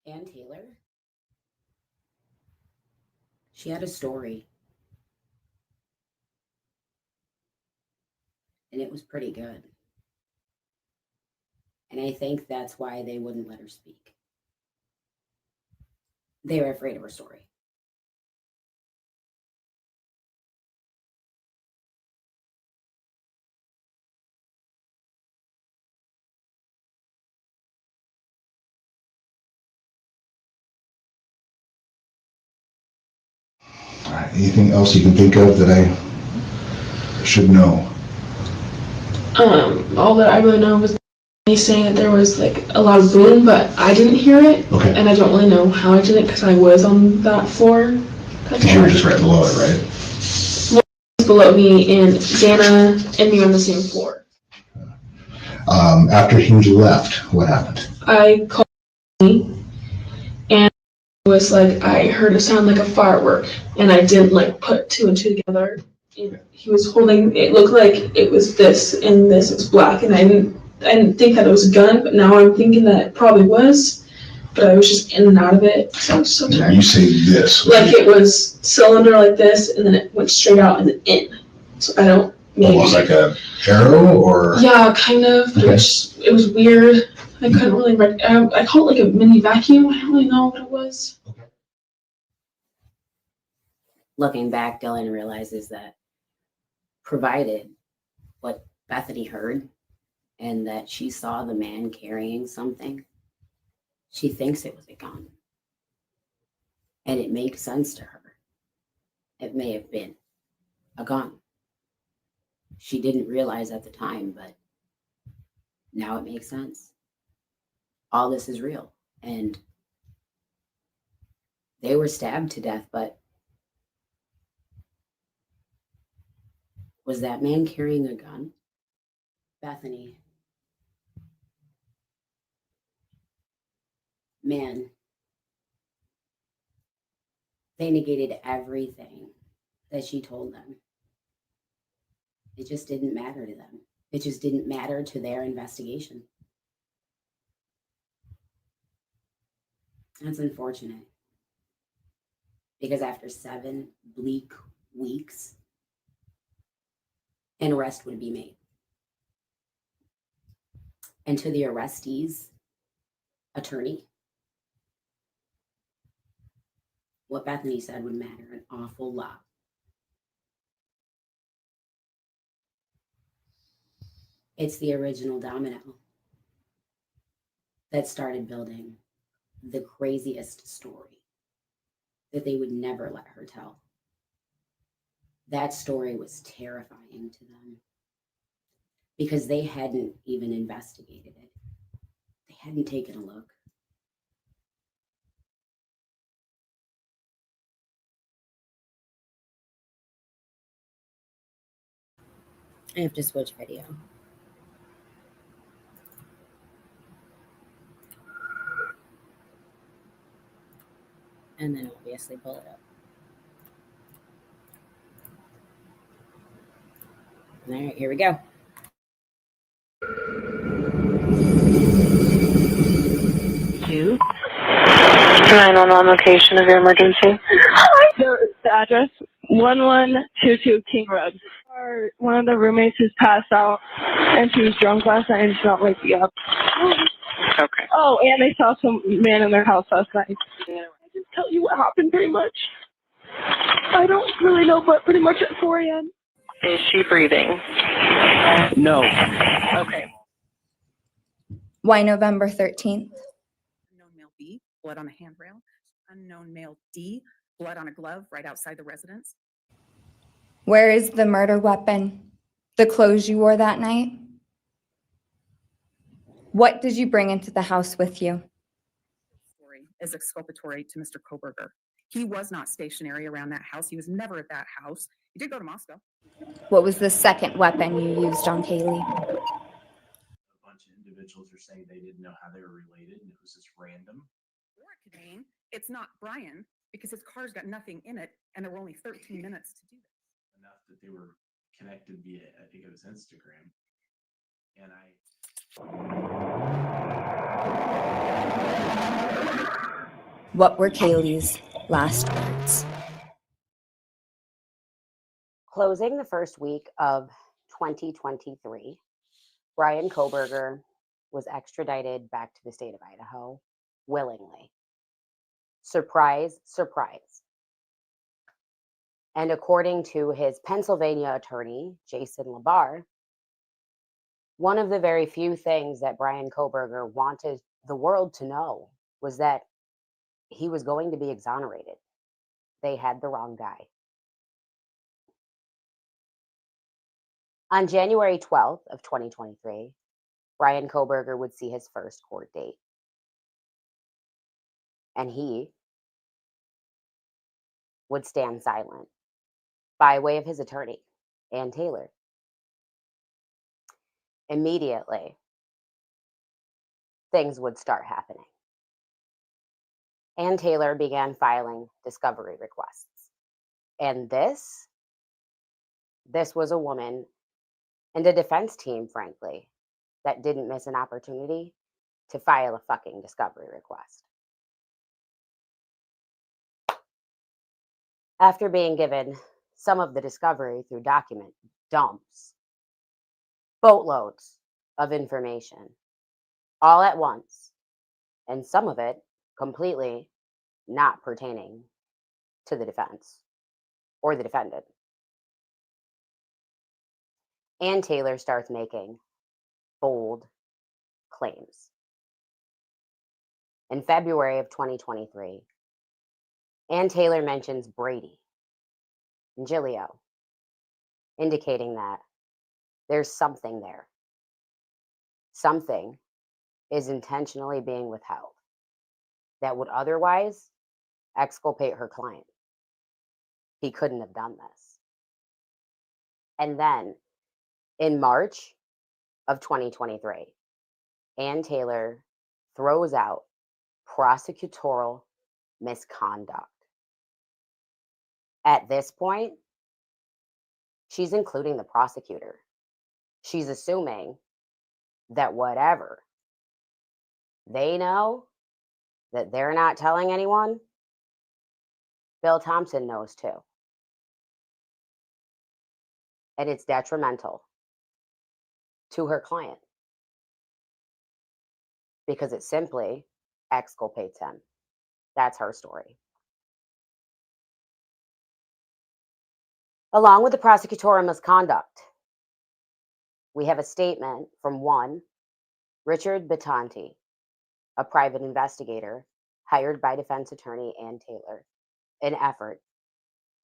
Ann Taylor, she had a story, and it was pretty good. And I think that's why they wouldn't let her speak. They were afraid of her story. All right, anything else you can think of that I should know? All that I really know was me saying that there was like a loud boom, but I didn't hear it. Okay. And I don't really know how I did it because I was on that floor. Because you were just right below it, right? One was below me, and Xana and me were on the same floor. After he left, what happened? I called me, and it was like I heard a sound like a firework, and I didn't like put two and two together. And he was holding, it looked like it was this, and this was black, and I didn't think that it was a gun, but now I'm thinking that it probably was, but I was just in and out of it, so I was so tired. You say this. Like it was cylinder like this, and then it went straight out and then in. So I don't maybe. Almost like a arrow, or? Yeah, kind of, but Okay. it was weird. I couldn't really, I called it like a mini vacuum, I don't really know what it was. Looking back, Dylan realizes that provided what Bethany heard and that she saw the man carrying something, she thinks it was a gun. And it makes sense to her. It may have been a gun. She didn't realize at the time, but now it makes sense. All this is real. And they were stabbed to death, but was that man carrying a gun? Bethany. Man. They negated everything that she told them. It just didn't matter to them. It just didn't matter to their investigation. That's unfortunate. Because after 7 bleak weeks, an arrest would be made. And to the arrestee's attorney, what Bethany said would matter an awful lot. It's the original domino that started building the craziest story that they would never let her tell. That story was terrifying to them because they hadn't even investigated it. They hadn't taken a look. I have to switch video. And then obviously pull it up. All right, here we go. Two. 911 location of your emergency. The address, 1122 King Road. one of the roommates has passed out, and she was drunk last night and she's not waking up. Okay. Oh, and they saw some man in their house last night. I just tell you what happened pretty much. I don't really know, but pretty much at 4 a.m. Is she breathing? No. Okay. Why November 13th? Unknown male B, blood on a handrail. Unknown male D, blood on a glove right outside the residence. Where is the murder weapon? The clothes you wore that night? What did you bring into the house with you? Story is exculpatory to Mr. Kohberger. He was not stationary around that house. He was never at that house. He did go to Moscow. What was the second weapon you used on Kaylee? A bunch of individuals are saying they didn't know how they were related and it was just random. Or it could mean it's not Bryan because his car's got nothing in it and there were only 13 minutes to do this. Enough that they were connected via, I think it was Instagram. And What were Kaylee's last words? Closing the first week of 2023, Bryan Kohberger was extradited back to the state of Idaho willingly. Surprise, surprise. And according to his Pennsylvania attorney, Jason Labar, one of the very few things that Bryan Kohberger wanted the world to know was that he was going to be exonerated. They had the wrong guy. On January 12th of 2023, Bryan Kohberger would see his first court date. And he would stand silent by way of his attorney, Ann Taylor. Immediately, things would start happening. Ann Taylor began filing discovery requests. And this was a woman and a defense team, frankly, that didn't miss an opportunity to file a fucking discovery request. After being given some of the discovery through document dumps, boatloads of information, all at once, and some of it completely not pertaining to the defense or the defendant, Ann Taylor starts making bold claims. In February of 2023, Ann Taylor mentions Brady and Gilio, indicating that there's something there. Something is intentionally being withheld that would otherwise exculpate her client. He couldn't have done this. And then in March of 2023, Ann Taylor throws out prosecutorial misconduct. At this point, she's including the prosecutor. She's assuming that whatever they know that they're not telling anyone, Bill Thompson knows too. And it's detrimental to her client because it simply exculpates him. That's her story. Along with the prosecutorial misconduct, we have a statement from one Richard Batanti, a private investigator hired by defense attorney Ann Taylor in effort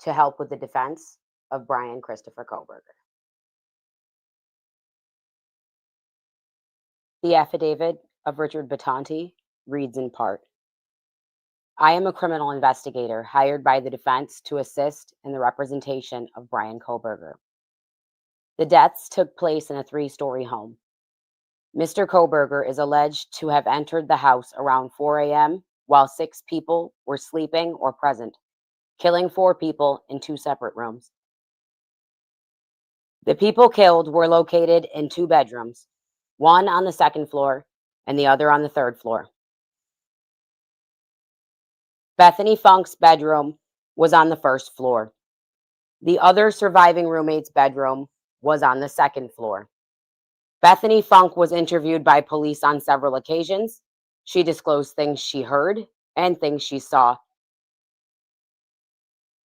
to help with the defense of Bryan Christopher Kohberger. The affidavit of Richard Batanti reads in part, I am a criminal investigator hired by the defense to assist in the representation of Bryan Kohberger. The deaths took place in a 3-story home. Mr. Kohberger is alleged to have entered the house around 4 a.m. while 6 people were sleeping or present, killing 4 people in 2 separate rooms. The people killed were located in 2 bedrooms, one on the 2nd floor and the other on the 3rd floor. Bethany Funk's bedroom was on the 1st floor. The other surviving roommate's bedroom was on the second floor. Bethany Funk was interviewed by police on several occasions. She disclosed things she heard and things she saw.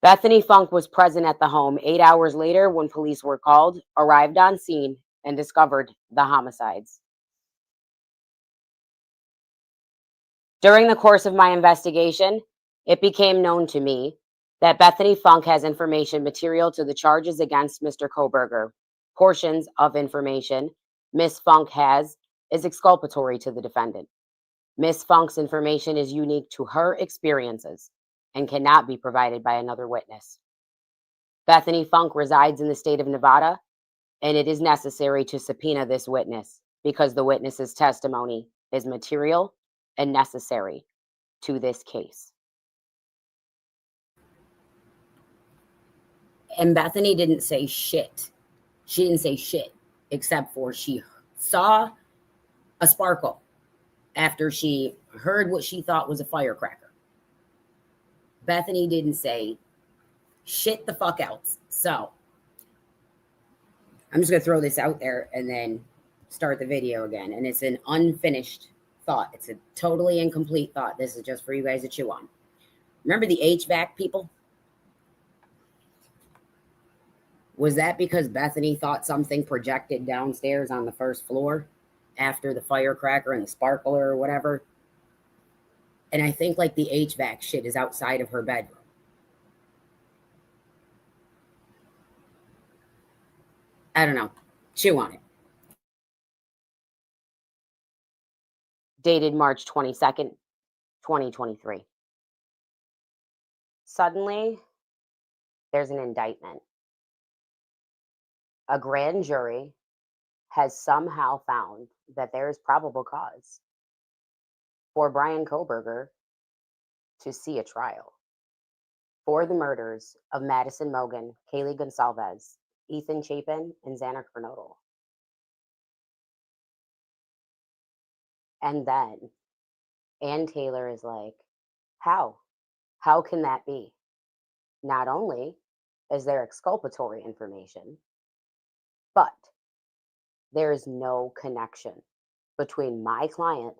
Bethany Funk was present at the home 8 hours later when police were called, arrived on scene, and discovered the homicides. During the course of my investigation, it became known to me that Bethany Funk has information material to the charges against Mr. Kohberger. Portions of information Miss Funk has is exculpatory to the defendant. Miss Funk's information is unique to her experiences and cannot be provided by another witness. Bethany Funk resides in the state of Nevada, and it is necessary to subpoena this witness because the witness's testimony is material and necessary to this case. And Bethany didn't say shit. She didn't say shit, except for she saw a sparkle after she heard what she thought was a firecracker. Bethany didn't say shit the fuck else. So I'm just going to throw this out there and then start the video again. And it's an unfinished thought. It's a totally incomplete thought. This is just for you guys to chew on. Remember the HVAC people? Was that because Bethany thought something projected downstairs on the first floor after the firecracker and the sparkler or whatever? And I think like the HVAC shit is outside of her bedroom. I don't know. Chew on it. Dated March 22nd, 2023. Suddenly, there's an indictment. A grand jury has somehow found that there is probable cause for Bryan Kohberger to see a trial for the murders of Madison Mogen, Kaylee Gonsalves, Ethan Chapin, and Xana Kernodle. And then Ann Taylor is like, how? How can that be? Not only is there exculpatory information, but there is no connection between my client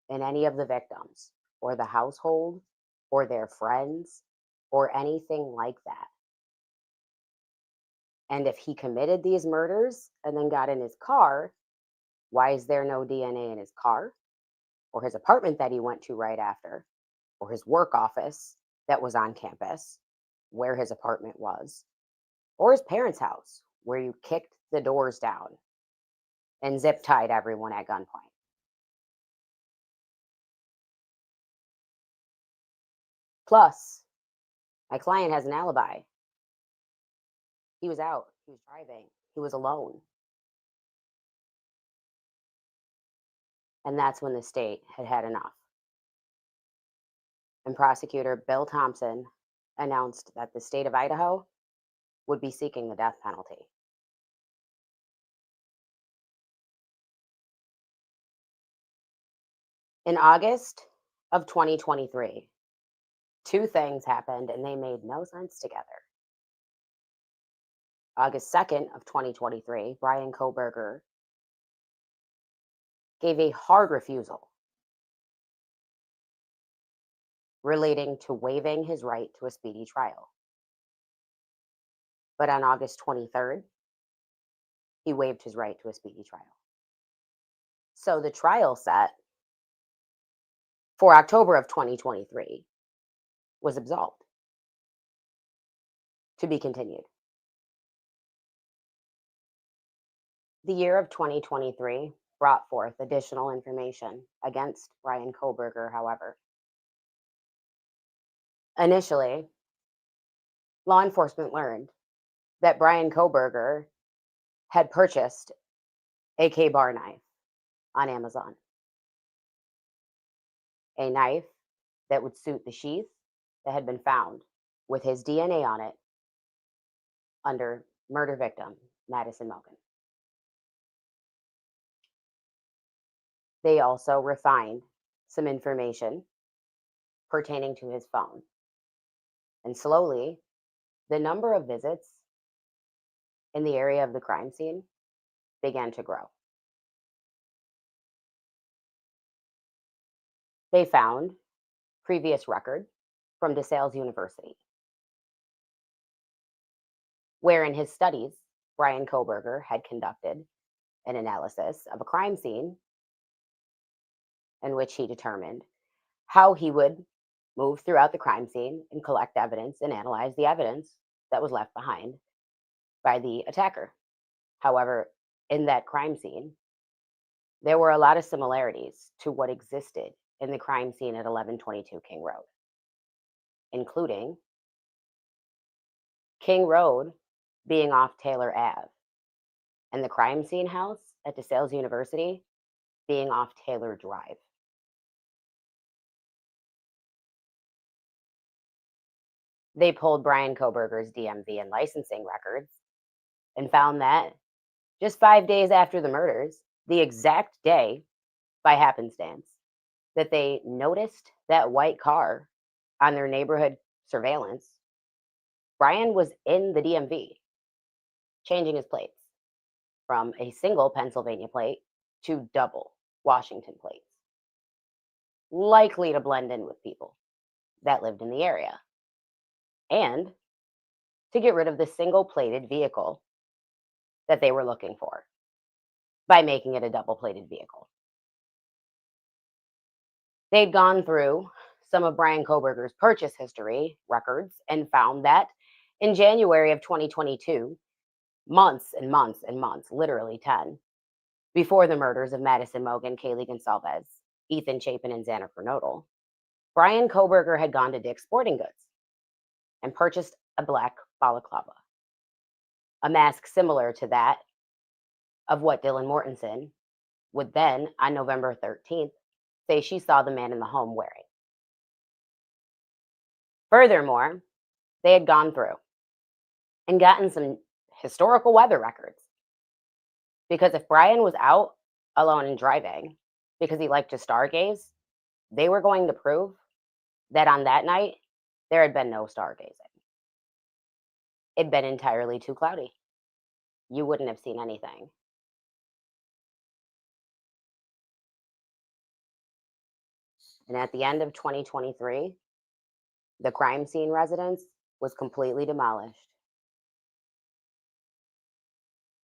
and any of the victims, or the household, or their friends, or anything like that. And if he committed these murders and then got in his car, why is there no DNA in his car, or his apartment that he went to right after, or his work office that was on campus, where his apartment was, or his parents' house, where you kicked the doors down and zip tied everyone at gunpoint? Plus, my client has an alibi. He was out, he was driving, he was alone. And that's when the state had had enough. And prosecutor Bill Thompson announced that the state of Idaho would be seeking the death penalty. In August of 2023, two things happened and they made no sense together. August 2nd of 2023, Bryan Kohberger gave a hard refusal relating to waiving his right to a speedy trial. But on August 23rd, he waived his right to a speedy trial. So the trial set for October of 2023 was absolved, to be continued. The year of 2023 brought forth additional information against Bryan Kohberger, however. Initially, law enforcement learned that Bryan Kohberger had purchased a K-bar knife on Amazon. A knife that would suit the sheath that had been found with his DNA on it under murder victim Madison Mogen. They also refined some information pertaining to his phone. And slowly, the number of visits in the area of the crime scene began to grow. They found previous record from DeSales University, where in his studies, Bryan Kohberger had conducted an analysis of a crime scene in which he determined how he would move throughout the crime scene and collect evidence and analyze the evidence that was left behind by the attacker. However, in that crime scene, there were a lot of similarities to what existed in the crime scene at 1122 King Road, including King Road being off Taylor Ave and the crime scene house at DeSales University being off Taylor Drive. They pulled Bryan Kohberger's DMV and licensing records and found that just 5 days after the murders, the exact day, by happenstance, that they noticed that white car on their neighborhood surveillance, Bryan was in the DMV, changing his plates from a single Pennsylvania plate to double Washington plates, likely to blend in with people that lived in the area, and to get rid of the single plated vehicle that they were looking for by making it a double plated vehicle. They'd gone through some of Bryan Kohberger's purchase history records and found that in January of 2022, months and months and months, literally 10, before the murders of Madison Mogen, Kaylee Gonsalves, Ethan Chapin, and Xander Fernodal, Bryan Kohberger had gone to Dick's Sporting Goods and purchased a black balaclava, a mask similar to that of what Dylan Mortensen would then, on November 13th, say she saw the man in the home wearing. Furthermore, they had gone through and gotten some historical weather records. Because if Bryan was out alone and driving because he liked to stargaze, they were going to prove that on that night, there had been no stargazing. It'd been entirely too cloudy. You wouldn't have seen anything. And at the end of 2023, the crime scene residence was completely demolished.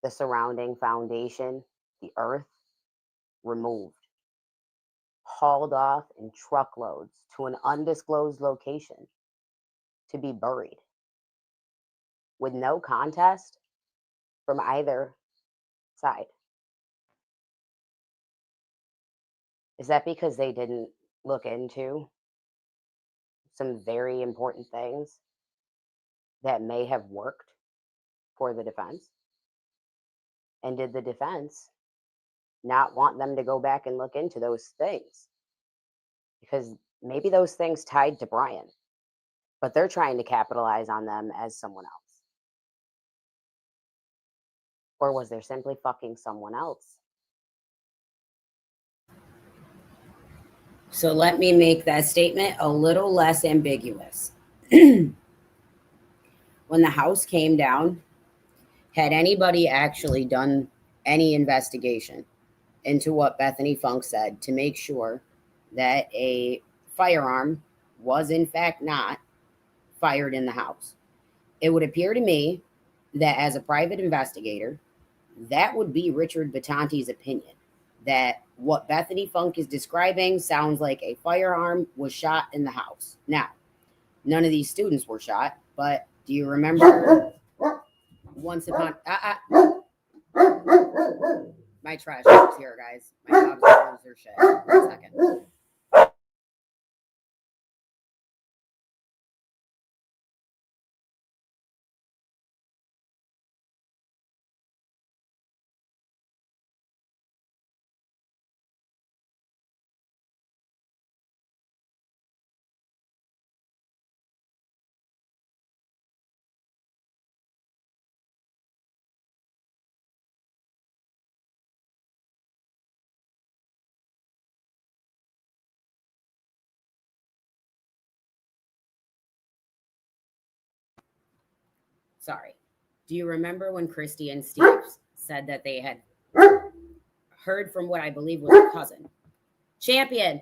The surrounding foundation, the earth, removed, hauled off in truckloads to an undisclosed location to be buried with no contest from either side. Is that because they didn't look into some very important things that may have worked for the defense? And did the defense not want them to go back and look into those things? Because maybe those things tied to Bryan, but they're trying to capitalize on them as someone else. Or was there simply fucking someone else? So let me make that statement a little less ambiguous. When the house came down, had anybody actually done any investigation into what Bethany Funk said to make sure that a firearm was in fact not fired in the house? It would appear to me that as a private investigator, that would be Richard Batante's opinion, that what Bethany Funk is describing sounds like a firearm was shot in the house. Now, none of these students were shot, but do you remember once upon... My trash is here, guys. My dogs are lose their shit. 1 second. Sorry. Do you remember when Christy and Steve said that they had heard from what I believe was a cousin? Champion,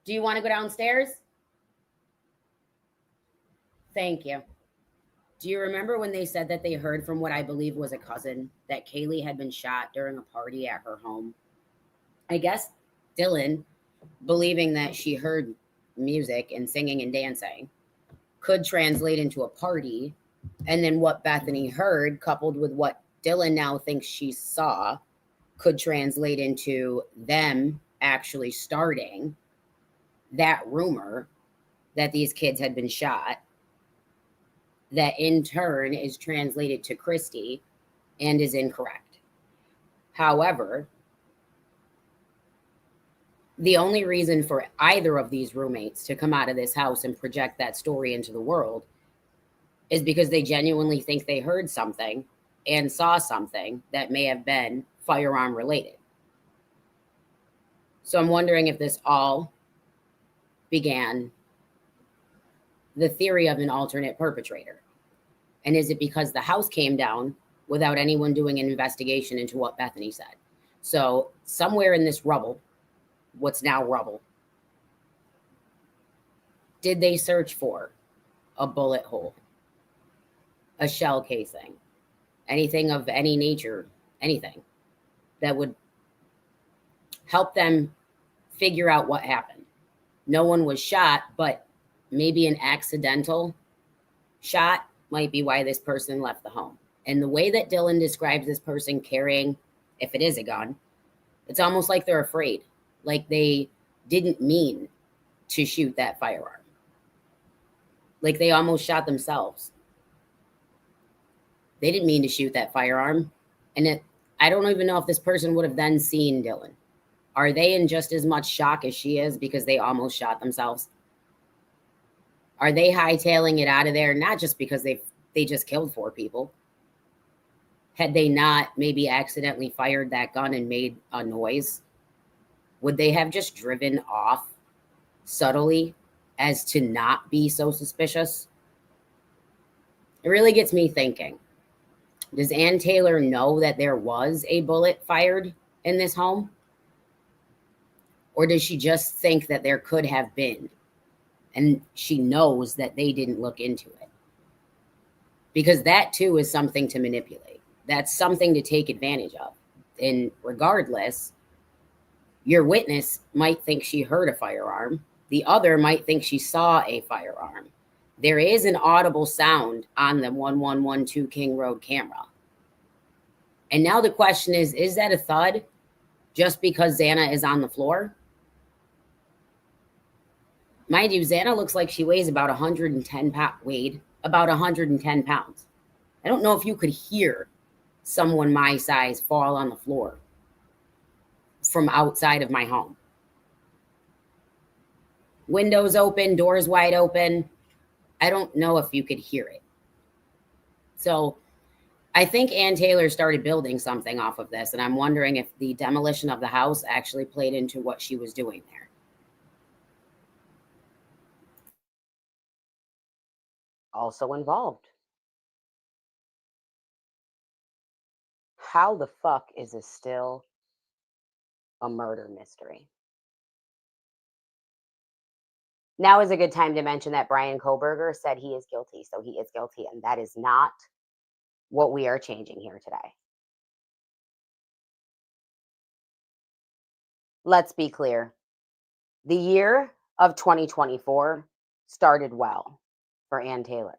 do you want to go downstairs? Thank you. Do you remember when they said that they heard from what I believe was a cousin that Kaylee had been shot during a party at her home? I guess Dylan, believing that she heard music and singing and dancing, could translate into a party. And then what Bethany heard, coupled with what Dylan now thinks she saw, could translate into them actually starting that rumor that these kids had been shot, that in turn is translated to Christy and is incorrect. However, the only reason for either of these roommates to come out of this house and project that story into the world is because they genuinely think they heard something and saw something that may have been firearm related. So I'm wondering if this all began the theory of an alternate perpetrator. And is it because the house came down without anyone doing an investigation into what Bethany said? So somewhere in this rubble, what's now rubble, did they search for a bullet hole, a shell casing, anything of any nature, anything that would help them figure out what happened? No one was shot, but maybe an accidental shot might be why this person left the home. And the way that Dylan describes this person carrying, if it is a gun, it's almost like they're afraid, like they didn't mean to shoot that firearm, like they almost shot themselves. They didn't mean to shoot that firearm. And I don't even know if this person would have then seen Dylan. Are they in just as much shock as she is because they almost shot themselves? Are they hightailing it out of there, not just because they just killed 4 people? Had they not maybe accidentally fired that gun and made a noise, would they have just driven off subtly as to not be so suspicious? It really gets me thinking. Does Ann Taylor know that there was a bullet fired in this home? Or does she just think that there could have been, and she knows that they didn't look into it? Because that too is something to manipulate. That's something to take advantage of. And regardless, your witness might think she heard a firearm. The other might think she saw a firearm. There is an audible sound on the 1112 King Road camera. And now the question is that a thud just because Xana is on the floor? Mind you, Xana looks like she weighs about 110 pounds. I don't know if you could hear someone my size fall on the floor from outside of my home. Windows open, doors wide open. I don't know if you could hear it. So I think Ann Taylor started building something off of this, and I'm wondering if the demolition of the house actually played into what she was doing there. Also involved. How the fuck is this still a murder mystery? Now is a good time to mention that Bryan Kohberger said he is guilty, so he is guilty, and that is not what we are changing here today. Let's be clear. The year of 2024 started well for Ann Taylor.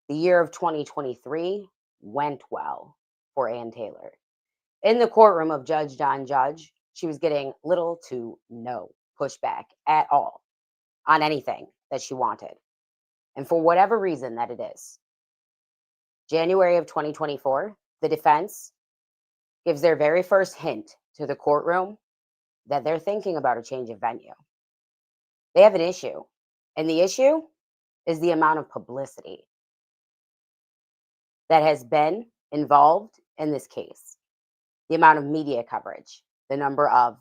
The year of 2023 went well for Ann Taylor. In the courtroom of Judge Don Judge, she was getting little to no pushback at all on anything that she wanted. And for whatever reason that it is, January of 2024, the defense gives their very first hint to the courtroom that they're thinking about a change of venue. They have an issue, and the issue is the amount of publicity that has been involved in this case, the amount of media coverage, the number of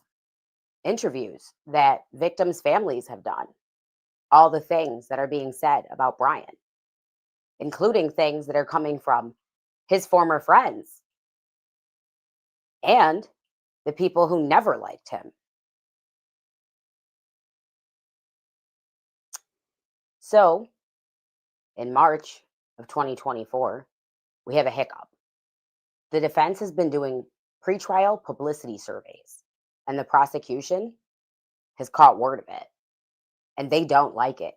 interviews that victims' families have done, all the things that are being said about Bryan. including things that are coming from his former friends and the people who never liked him. So, in March of 2024, we have a hiccup. The defense has been doing pretrial publicity surveys, and the prosecution has caught word of it, and they don't like it.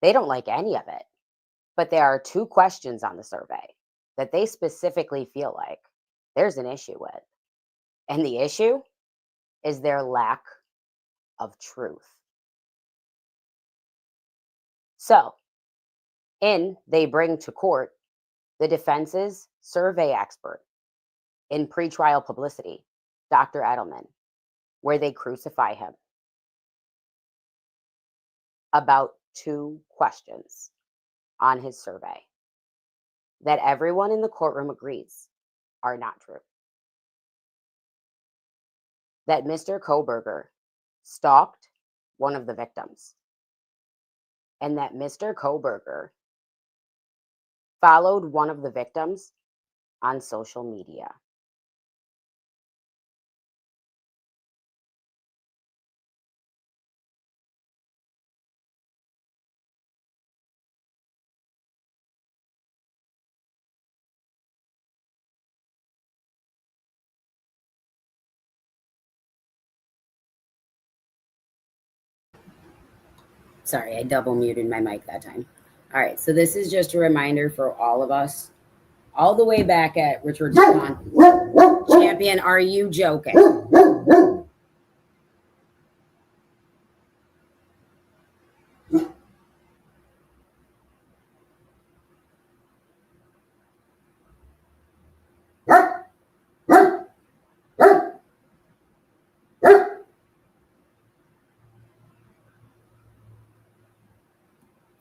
They don't like any of it. But there are 2 questions on the survey that they specifically feel like there's an issue with. And the issue is their lack of truth. So, they bring to court the defense's survey expert in pretrial publicity, Dr. Edelman, where they crucify him about 2 questions on his survey that everyone in the courtroom agrees are not true. That Mr. Kohberger stalked one of the victims, and that Mr. Kohberger followed one of the victims on social media. Sorry, I double muted my mic that time. All right, so this is just a reminder for all of us, all the way back at Richard Champion, are you joking?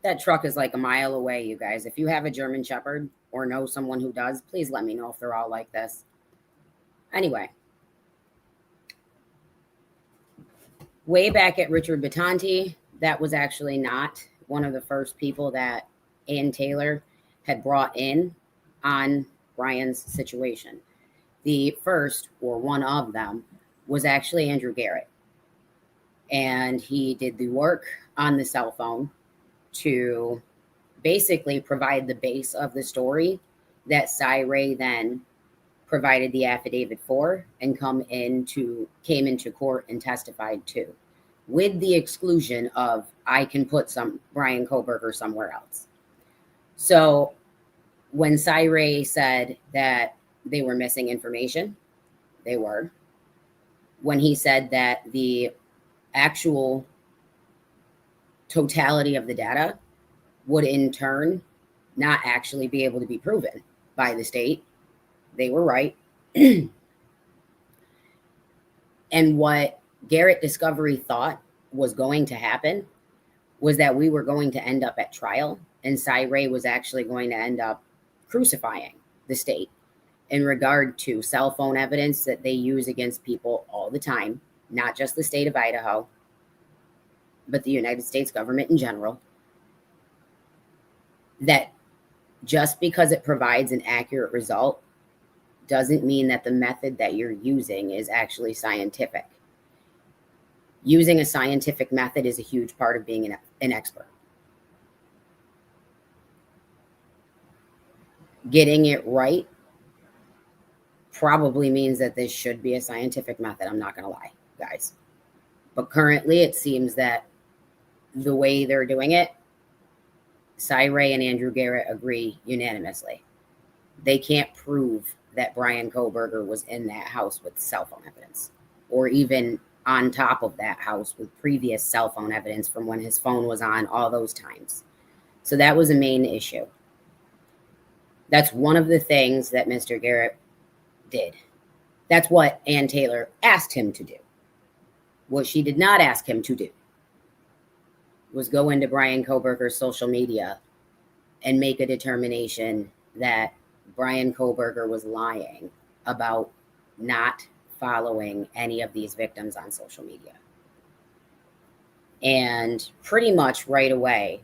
That truck is like a mile away, you guys. If you have a German Shepherd or know someone who does, please let me know if they're all like this. Anyway, way back at Richard Batanti, that was actually not one of the first people that Ann Taylor had brought in on Bryan's situation. The first, or one of them, was actually Andrew Garrett. And he did the work on the cell phone to basically provide the base of the story that Cy Ray then provided the affidavit for and came into court and testified to, with the exclusion of I can put Bryan Kohberger somewhere else. So when Cy Ray said that they were missing information, they were. When he said that the actual totality of the data would in turn not actually be able to be proven by the state, they were right. And what Garrett Discovery thought was going to happen was that we were going to end up at trial, and Cy Ray was actually going to end up crucifying the state in regard to cell phone evidence that they use against people all the time, not just the state of Idaho, but the United States government in general, that just because it provides an accurate result doesn't mean that the method that you're using is actually scientific. Using a scientific method is a huge part of being an expert. Getting it right probably means that this should be a scientific method. I'm not going to lie, guys. But currently, it seems that the way they're doing it, Cy Ray and Andrew Garrett agree unanimously. They can't prove that Bryan Kohberger was in that house with cell phone evidence, or even on top of that house with previous cell phone evidence from when his phone was on all those times. So that was a main issue. That's one of the things that Mr. Garrett did. That's what Ann Taylor asked him to do. What she did not ask him to do was go into Bryan Kohberger's social media and make a determination that Bryan Kohberger was lying about not following any of these victims on social media. And pretty much right away,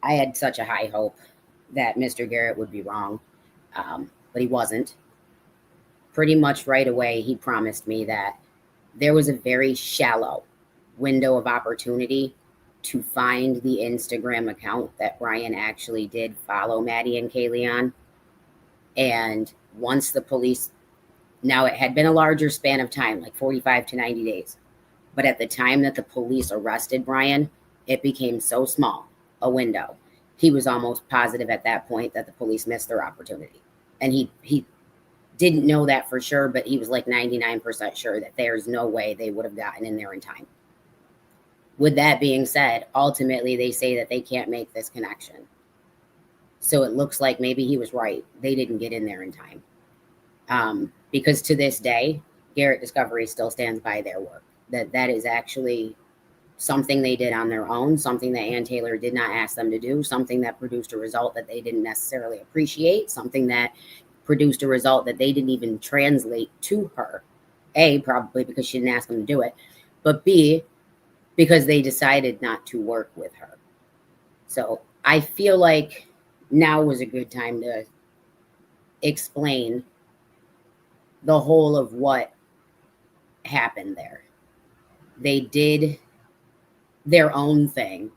I had such a high hope that Mr. Garrett would be wrong, but he wasn't. Pretty much right away, he promised me that there was a very shallow window of opportunity to find the Instagram account that Bryan actually did follow Maddie and Kaylee on. And once the police, now it had been a larger span of time, like 45 to 90 days. But at the time that the police arrested Bryan, it became so small a window. He was almost positive at that point that the police missed their opportunity. And he didn't know that for sure, but he was like 99% sure that there's no way they would have gotten in there in time. With that being said, ultimately they say that they can't make this connection. So it looks like maybe he was right. They didn't get in there in time. Because to this day, Garrett Discovery still stands by their work. That is actually something they did on their own, something that Ann Taylor did not ask them to do, something that produced a result that they didn't necessarily appreciate, something that produced a result that they didn't even translate to her. A, probably because she didn't ask them to do it, but B, because they decided not to work with her. So I feel like now was a good time to explain the whole of what happened there. They did their own thing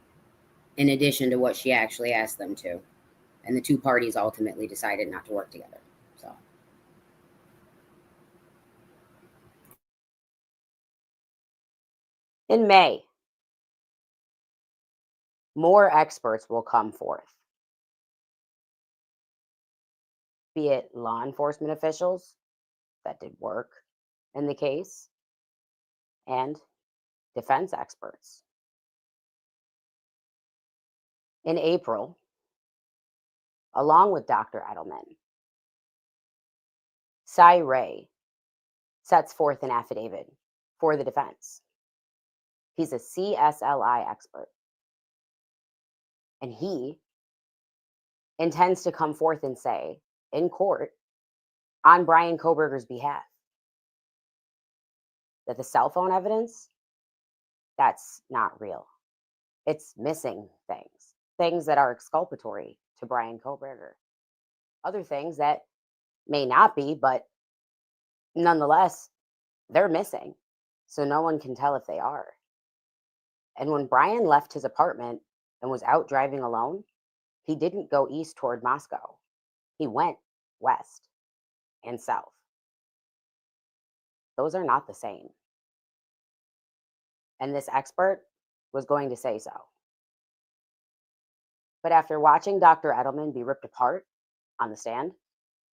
in addition to what she actually asked them to. And the two parties ultimately decided not to work together. So In May, more experts will come forth, be it law enforcement officials that did work in the case and defense experts. In April, along with Dr. Edelman, Cy Ray sets forth an affidavit for the defense. He's a CSLI expert, and he intends to come forth and say in court on Bryan Kohberger's behalf that the cell phone evidence, that's not real. It's missing things that are exculpatory to Bryan Kohberger. Other things that may not be, but nonetheless, they're missing. So no one can tell if they are. And when Bryan left his apartment and was out driving alone, he didn't go east toward Moscow. He went west and south. Those are not the same. And this expert was going to say so. But after watching Dr. Edelman be ripped apart on the stand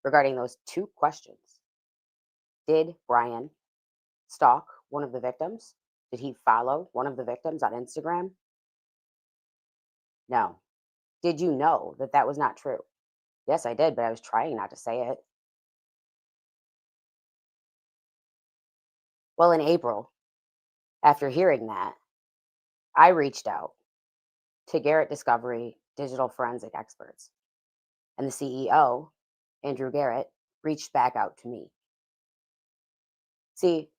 regarding those two questions, did Bryan stalk one of the victims? Did he follow one of the victims on Instagram? No. Did you know that that was not true? Yes, I did, but I was trying not to say it. Well, in April, after hearing that, I reached out to Garrett Discovery digital forensic experts, and the CEO, Andrew Garrett, reached back out to me. See,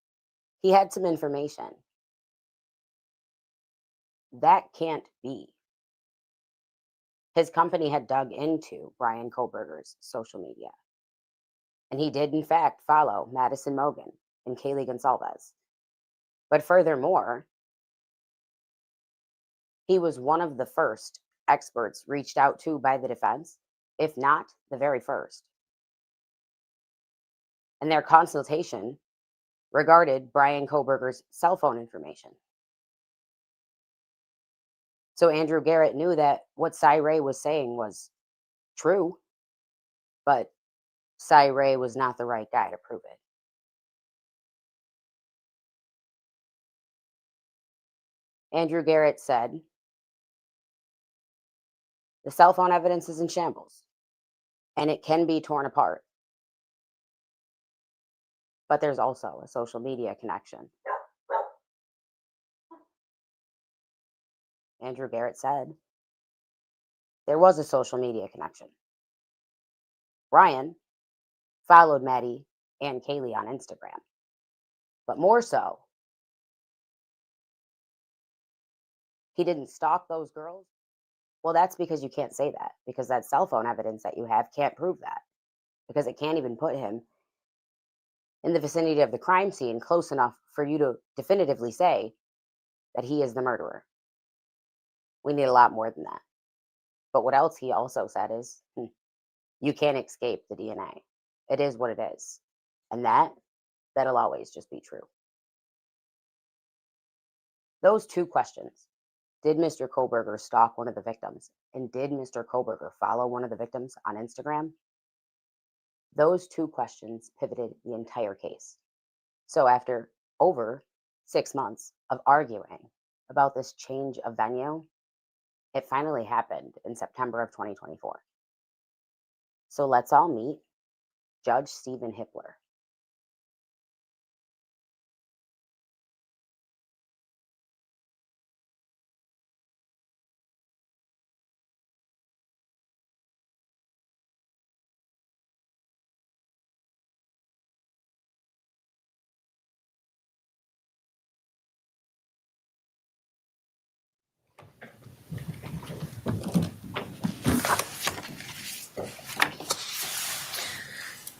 he had some information. That can't be. His company had dug into Bryan Kohberger's social media, and he did, in fact, follow Madison Mogan and Kaylee Gonsalves. But furthermore, he was one of the first experts reached out to by the defense, if not the very first. And their consultation regarded Bryan Kohberger's cell phone information. So Andrew Garrett knew that what Cy Ray was saying was true, but Cy Ray was not the right guy to prove it. Andrew Garrett said, the cell phone evidence is in shambles, and it can be torn apart. But there's also a social media connection. Andrew Garrett said, there was a social media connection. Bryan followed Maddie and Kaylee on Instagram. But more so, he didn't stalk those girls. Well, that's because you can't say that, because that cell phone evidence that you have can't prove that, because it can't even put him in the vicinity of the crime scene close enough for you to definitively say that he is the murderer. We need a lot more than that. But what else he also said is, you can't escape the DNA. It is what it is. And that'll always just be true. Those two questions. Did Mr. Kohberger stalk one of the victims? And did Mr. Kohberger follow one of the victims on Instagram? Those two questions pivoted the entire case. So after over 6 months of arguing about this change of venue, it finally happened in September of 2024. So let's all meet Judge Stephen Hippler.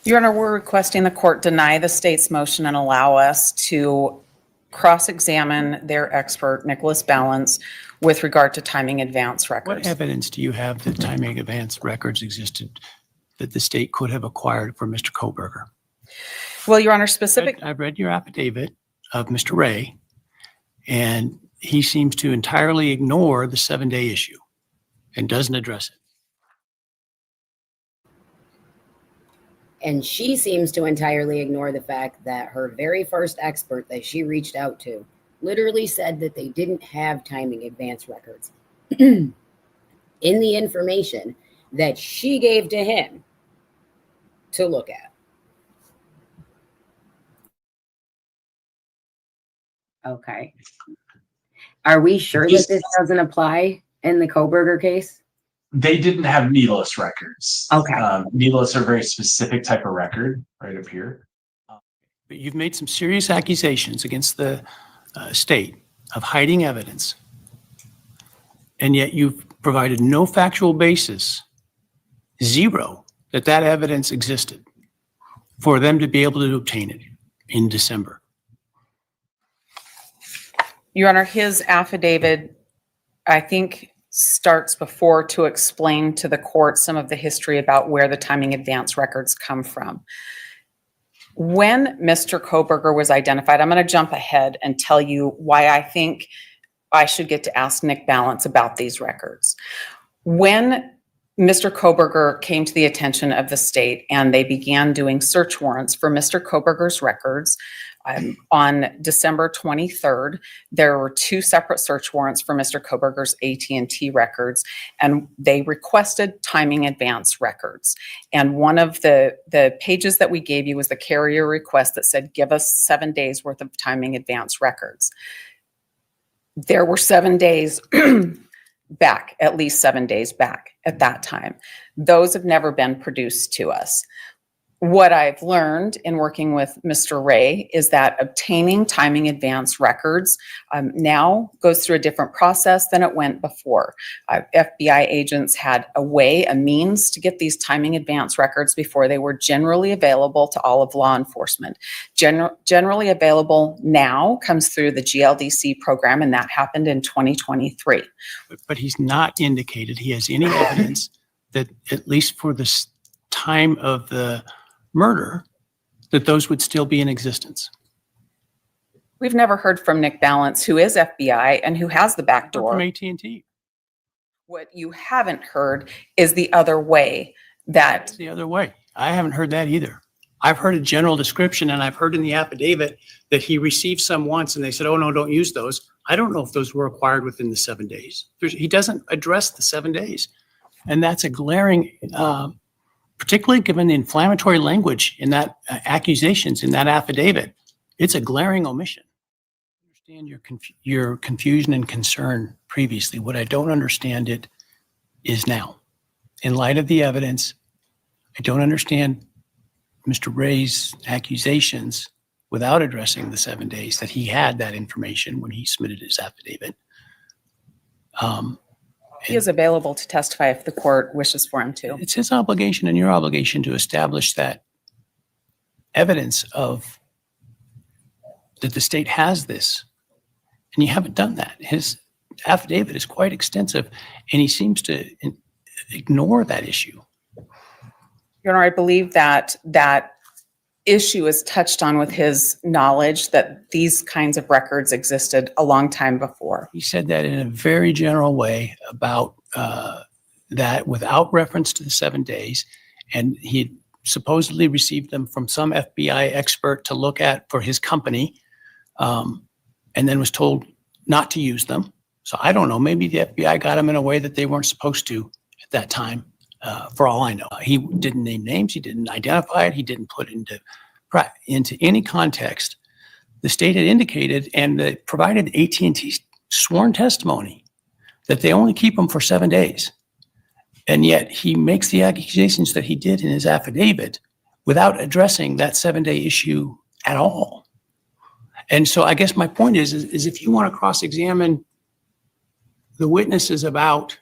Your Honor, we're requesting the court deny the state's motion and allow us to cross-examine their expert, Nicholas Balance, with regard to timing advance records. What evidence do you have that timing advance records existed that the state could have acquired for Mr. Kohberger? Well, Your Honor, I've read your affidavit of Mr. Ray, and he seems to entirely ignore the 7-day issue and doesn't address it. And she seems to entirely ignore the fact that her very first expert that she reached out to literally said that they didn't have timing advance records in the information that she gave to him to look at. Okay. Are we sure that this doesn't apply in the Kohberger case? They didn't have needless records. Okay. Needless are a very specific type of record right up here. But you've made some serious accusations against the state of hiding evidence, and yet you've provided no factual basis, zero, that that evidence existed for them to be able to obtain it in December. Your Honor, his affidavit, I think, starts before to explain to the court some of the history about where the timing advance records come from. When Mr. Kohberger was identified, I'm going to jump ahead and tell you why I think I should get to ask Nick Balance about these records. When Mr. Kohberger came to the attention of the state and they began doing search warrants for Mr. Kohberger's records, on December 23rd, there were 2 separate search warrants for Mr. Kohberger's AT&T records, and they requested timing advance records. And one of the pages that we gave you was the carrier request that said, give us 7 days worth of timing advance records. There were 7 days back, at least 7 days back at that time. Those have never been produced to us. What I've learned in working with Mr. Ray is that obtaining timing advance records now goes through a different process than it went before. FBI agents had a means to get these timing advance records before they were generally available to all of law enforcement. Generally available now comes through the GLDC program, and that happened in 2023. But he's not indicated he has any evidence that, at least for this time of the murder, that those would still be in existence. We've never heard from Nick Balance, who is FBI and who has the back door. From AT&T. What you haven't heard is the other way. That's the other way. I haven't heard that either. I've heard a general description, and I've heard in the affidavit that he received some once and they said, oh no, don't use those. I don't know if those were acquired within the 7 days. He doesn't address the 7 days. And that's a glaring, particularly given the inflammatory language in that accusations in that affidavit, it's a glaring omission. I understand your confusion and concern previously. What I don't understand it is now. In light of the evidence, I don't understand Mr. Ray's accusations without addressing the 7 days that he had that information when he submitted his affidavit. He is available to testify if the court wishes for him to. It's his obligation and your obligation to establish that evidence of that the state has this, and you haven't done that. His affidavit is quite extensive, and he seems to ignore that issue. Your Honor, I believe that that issue is touched on with his knowledge that these kinds of records existed a long time before. He said that in a very general way about that without reference to the 7 days, and he supposedly received them from some FBI expert to look at for his company, and then was told not to use them. So I don't know, maybe the FBI got them in a way that they weren't supposed to at that time, for all I know. He didn't name names, he didn't identify it, he didn't put it into any context. The state had indicated and provided AT&T's sworn testimony that they only keep them for 7 days. And yet he makes the accusations that he did in his affidavit without addressing that 7-day issue at all. And so I guess my point is if you want to cross-examine the witnesses about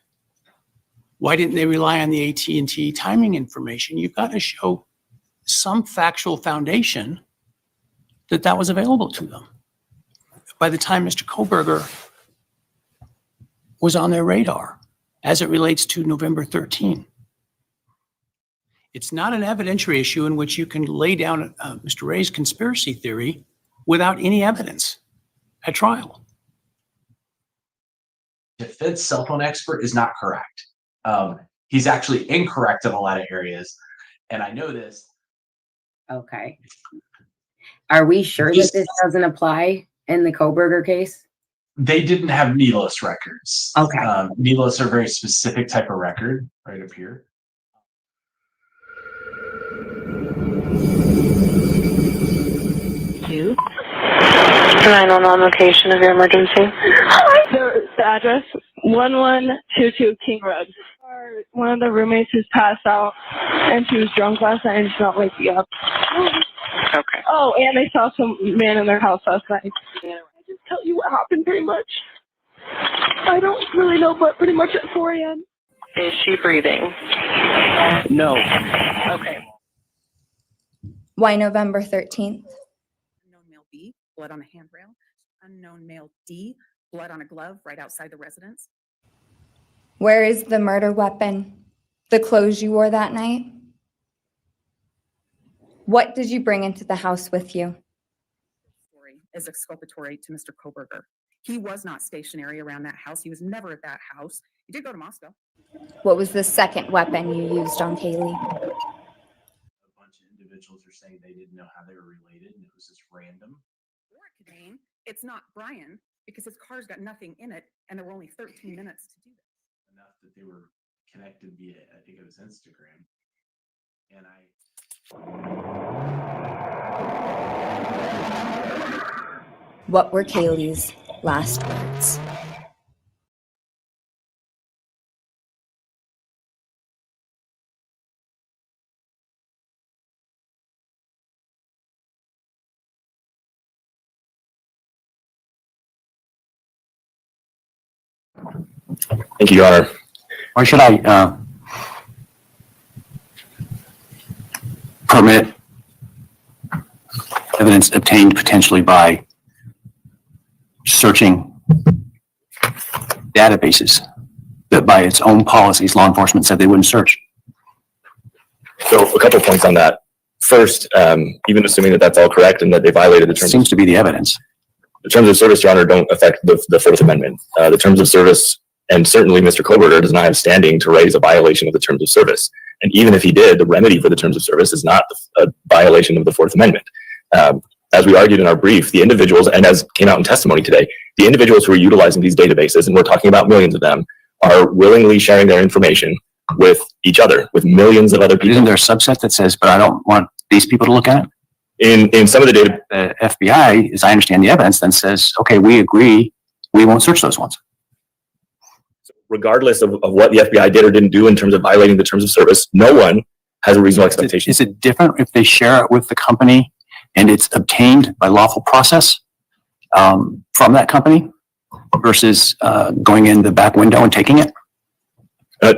why didn't they rely on the AT&T timing information, you've got to show some factual foundation that that was available to them by the time Mr. Kohberger was on their radar as it relates to November 13. It's not an evidentiary issue in which you can lay down Mr. Ray's conspiracy theory without any evidence at trial. Defense cell phone expert is not correct. He's actually incorrect in a lot of areas, and I know this. Okay. Are we sure that this doesn't apply in the Kohberger case? They didn't have needless records. Okay. Needless are a very specific type of record right up here. You? 911 location of your emergency. The address, 1122 King Road. One of the roommates has passed out, and she was drunk last night and she's not waking up. Okay. Oh, and they saw some man in their house last night. I just tell you what happened pretty much. I don't really know, but pretty much at 4 a.m. Is she breathing? No. Okay. Why November 13th? Unknown male B, blood on the handrail. Unknown male D, blood on a glove right outside the residence. Where is the murder weapon? The clothes you wore that night? What did you bring into the house with you? Story is exculpatory to Mr. Kohberger. He was not stationary around that house. He was never at that house. He did go to Moscow. What was the second weapon you used on Kaylee? A bunch of individuals are saying they didn't know how they were related, and it was just random. Or it could mean it's not Bryan because his car's got nothing in it and there were only 13 minutes to do that. Enough that they were connected via, I think it was Instagram. And What were Kaylee's last words? Thank you, Your Honor. Why should I permit evidence obtained potentially by searching databases that by its own policies, law enforcement said they wouldn't search? So a couple points on that. First, even assuming that that's all correct and that they violated the terms. Seems to be the evidence. The terms of service, Your Honor, don't affect the Fourth Amendment. The terms of service, and certainly Mr. Kohberger does not have standing to raise a violation of the terms of service. And even if he did, the remedy for the terms of service is not a violation of the Fourth Amendment. As we argued in our brief, the individuals, and as came out in testimony today, the individuals who are utilizing these databases, and we're talking about millions of them, are willingly sharing their information with each other, with millions of other people. Isn't there a subset that says, but I don't want these people to look at it? In some of the data, the FBI, as I understand the evidence, then says, okay, we agree, we won't search those ones. Regardless of what the FBI did or didn't do in terms of violating the terms of service, no one has a reasonable expectation. Is it different if they share it with the company and it's obtained by lawful process from that company versus going in the back window and taking it?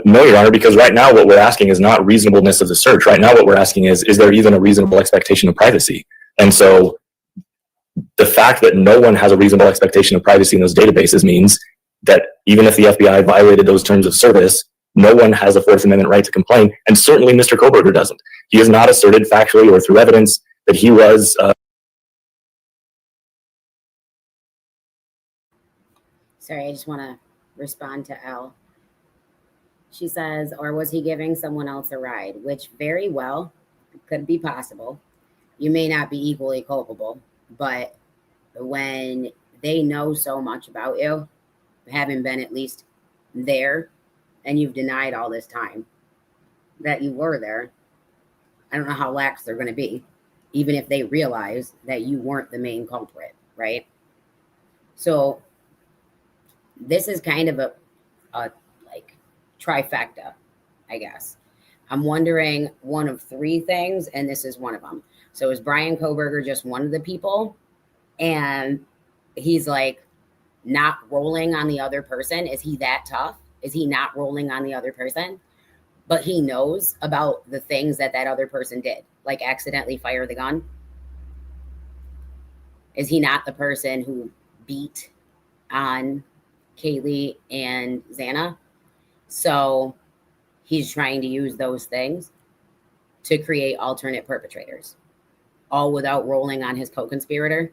No, Your Honor, because right now what we're asking is not reasonableness of the search. Right now what we're asking is there even a reasonable expectation of privacy? And so the fact that no one has a reasonable expectation of privacy in those databases means that even if the FBI violated those terms of service, no one has a Fourth Amendment right to complain, and certainly Mr. Kohberger doesn't. He has not asserted factually or through evidence that he was Sorry, I just want to respond to Elle. She says, or was he giving someone else a ride? Which very well could be possible. You may not be equally culpable, but when they know so much about you, having been at least there, and you've denied all this time that you were there, I don't know how lax they're going to be, even if they realize that you weren't the main culprit, right? So this is kind of a like trifecta, I guess. I'm wondering one of three things, and this is one of them. So is Bryan Kohberger just one of the people, and he's like not rolling on the other person? Is he that tough? Is he not rolling on the other person? But he knows about the things that other person did, like accidentally fire the gun. Is he not the person who beat on Kaylee and Xana? So he's trying to use those things to create alternate perpetrators, all without rolling on his co-conspirator?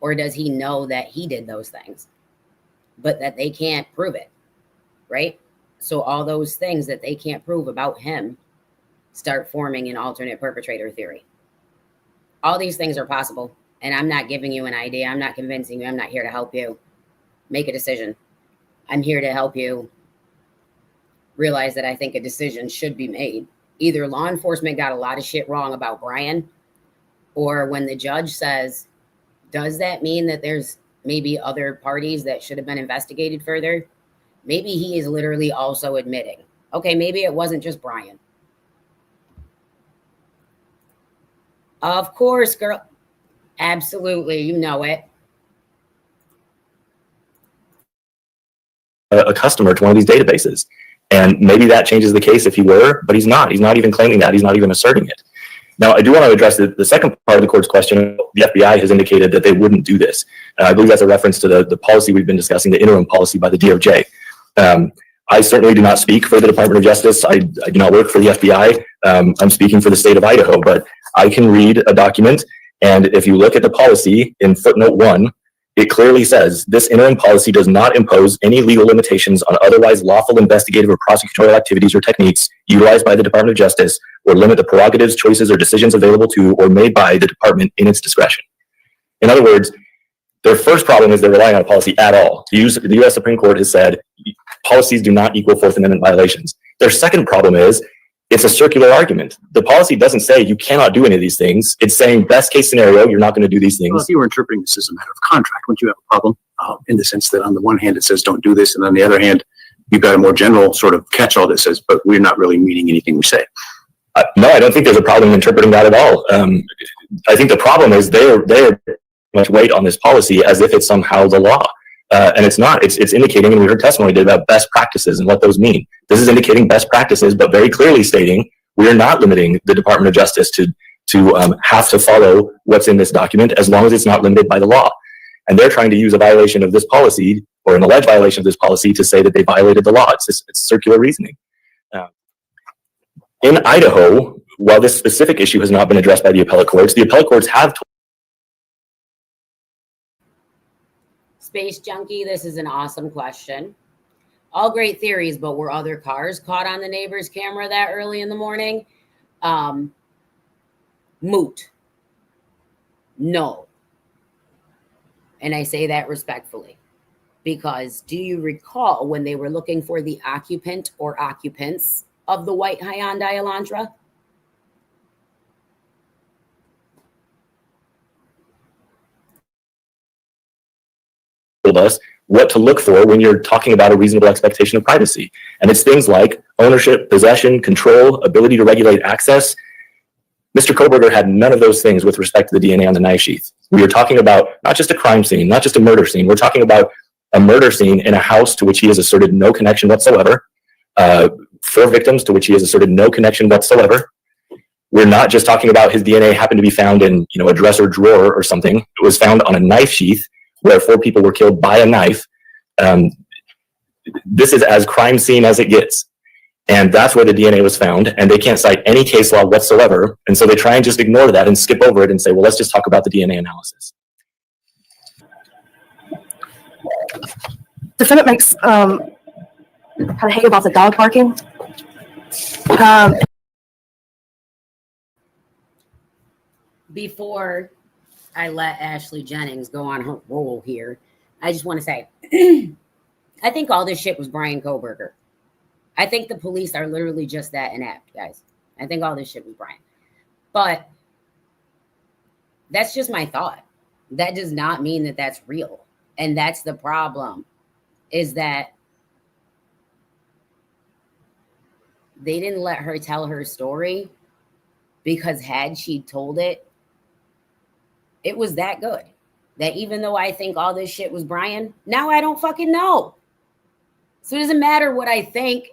Or does he know that he did those things, but that they can't prove it, right? So all those things that they can't prove about him start forming an alternate perpetrator theory. All these things are possible, and I'm not giving you an idea. I'm not convincing you. I'm not here to help you make a decision. I'm here to help you realize that I think a decision should be made. Either law enforcement got a lot of shit wrong about Bryan, or when the judge says, does that mean that there's maybe other parties that should have been investigated further? Maybe he is literally also admitting, okay, maybe it wasn't just Bryan. Of course, girl. Absolutely. You know it. a customer to one of these databases. And maybe that changes the case if he were, but he's not. He's not even claiming that. He's not even asserting it. Now, I do want to address the second part of the court's question. The FBI has indicated that they wouldn't do this. I believe that's a reference to the policy we've been discussing, the interim policy by the DOJ. I certainly do not speak for the Department of Justice. I do not work for the FBI. I'm speaking for the state of Idaho, but I can read a document, and if you look at the policy in footnote 1, it clearly says this interim policy does not impose any legal limitations on otherwise lawful investigative or prosecutorial activities or techniques utilized by the Department of Justice, or limit the prerogatives, choices, or decisions available to or made by the department in its discretion. In other words, their first problem is they're relying on a policy at all. The U.S. Supreme Court has said policies do not equal Fourth Amendment violations. Their second problem is it's a circular argument. The policy doesn't say you cannot do any of these things. It's saying best case scenario, you're not going to do these things. Well, if you were interpreting this as a matter of contract, wouldn't you have a problem in the sense that on the one hand it says don't do this, and on the other hand you've got a more general sort of catch-all that says, but we're not really meaning anything we say. No, I don't think there's a problem interpreting that at all. I think the problem is they're much weight on this policy as if it's somehow the law. And it's not. It's indicating, and we heard testimony about best practices and what those mean. This is indicating best practices, but very clearly stating we are not limiting the Department of Justice to have to follow what's in this document as long as it's not limited by the law. And they're trying to use a violation of this policy or an alleged violation of this policy to say that they violated the law. It's circular reasoning. In Idaho, while this specific issue has not been addressed by the appellate courts have Space Junkie, this is an awesome question. All great theories, but were other cars caught on the neighbor's camera that early in the morning? Moot. No. And I say that respectfully, because do you recall when they were looking for the occupant or occupants of the white Hyundai Elantra? Us what to look for when you're talking about a reasonable expectation of privacy. And it's things like ownership, possession, control, ability to regulate access. Mr. Kohberger had none of those things with respect to the DNA on the knife sheath. We are talking about not just a crime scene, not just a murder scene. We're talking about a murder scene in a house to which he has asserted no connection whatsoever, 4 victims to which he has asserted no connection whatsoever. We're not just talking about his DNA happened to be found in, a dresser drawer or something. It was found on a knife sheath where 4 people were killed by a knife. This is as crime scene as it gets. And that's where the DNA was found. And they can't cite any case law whatsoever. And so they try and just ignore that and skip over it and say, well, let's just talk about the DNA analysis. Defendant makes kind of hang about the dog barking. Before I let Ashley Jennings go on her roll here, I just want to say, I think all this shit was Bryan Kohberger. I think the police are literally just that inept, guys. I think all this shit was Bryan. But that's just my thought. That does not mean that that's real. And that's the problem, is that they didn't let her tell her story, because had she told it, it was that good. That even though I think all this shit was Bryan, now I don't fucking know. So it doesn't matter what I think.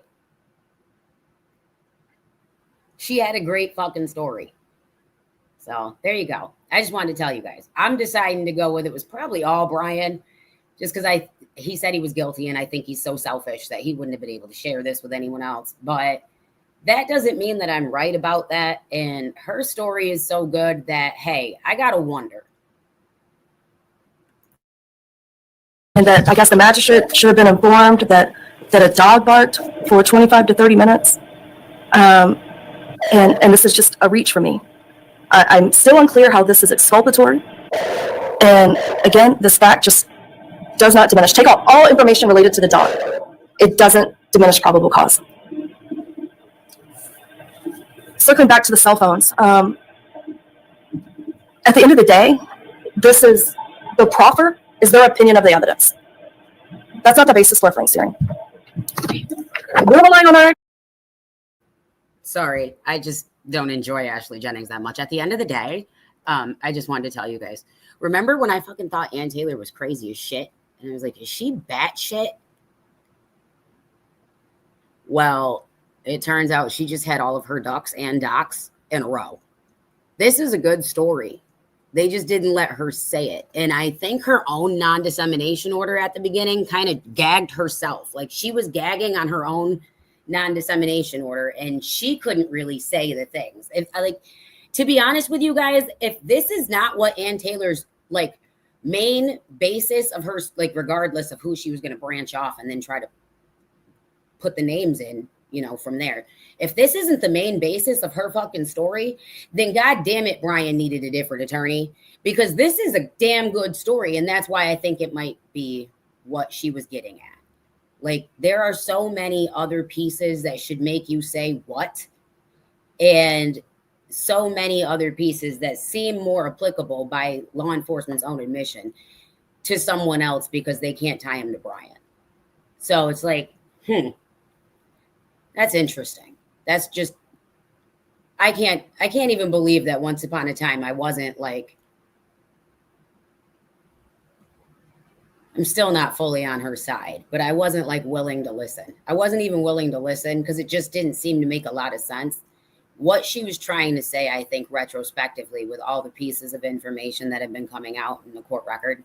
She had a great fucking story. So there you go. I just wanted to tell you guys. I'm deciding to go with it was probably all Bryan, just because he said he was guilty, and I think he's so selfish that he wouldn't have been able to share this with anyone else. But that doesn't mean that I'm right about that. And her story is so good that, hey, I gotta wonder. And that I guess the magistrate should have been informed that a dog barked for 25 to 30 minutes. And this is just a reach for me. I'm still unclear how this is exculpatory. And again, this fact just does not diminish. Take out all information related to the dog. It doesn't diminish probable cause. Circling back to the cell phones. At the end of the day, this is the proffer is their opinion of the evidence. That's not the basis for a Franks hearing. We're relying on our. Sorry, I just don't enjoy Ashley Jennings that much. At the end of the day, I just wanted to tell you guys. Remember when I fucking thought Ann Taylor was crazy as shit? And I was like, is she batshit? Well, it turns out she just had all of her ducks and docs in a row. This is a good story. They just didn't let her say it. And I think her own non-dissemination order at the beginning kind of gagged herself. Like, she was gagging on her own non-dissemination order, and she couldn't really say the things. To be honest with you guys, if this is not what Ann Taylor's like main basis of her, like, regardless of who she was going to branch off and then try to put the names in, from there. If this isn't the main basis of her fucking story, then God damn it, Bryan needed a different attorney, because this is a damn good story. And that's why I think it might be what she was getting at. Like, there are so many other pieces that should make you say what, and so many other pieces that seem more applicable by law enforcement's own admission to someone else because they can't tie him to Bryan. So it's like, that's interesting. That's just, I can't even believe that once upon a time I wasn't like, I'm still not fully on her side, but I wasn't like willing to listen. I wasn't even willing to listen because it just didn't seem to make a lot of sense. What she was trying to say, I think, retrospectively, with all the pieces of information that have been coming out in the court record,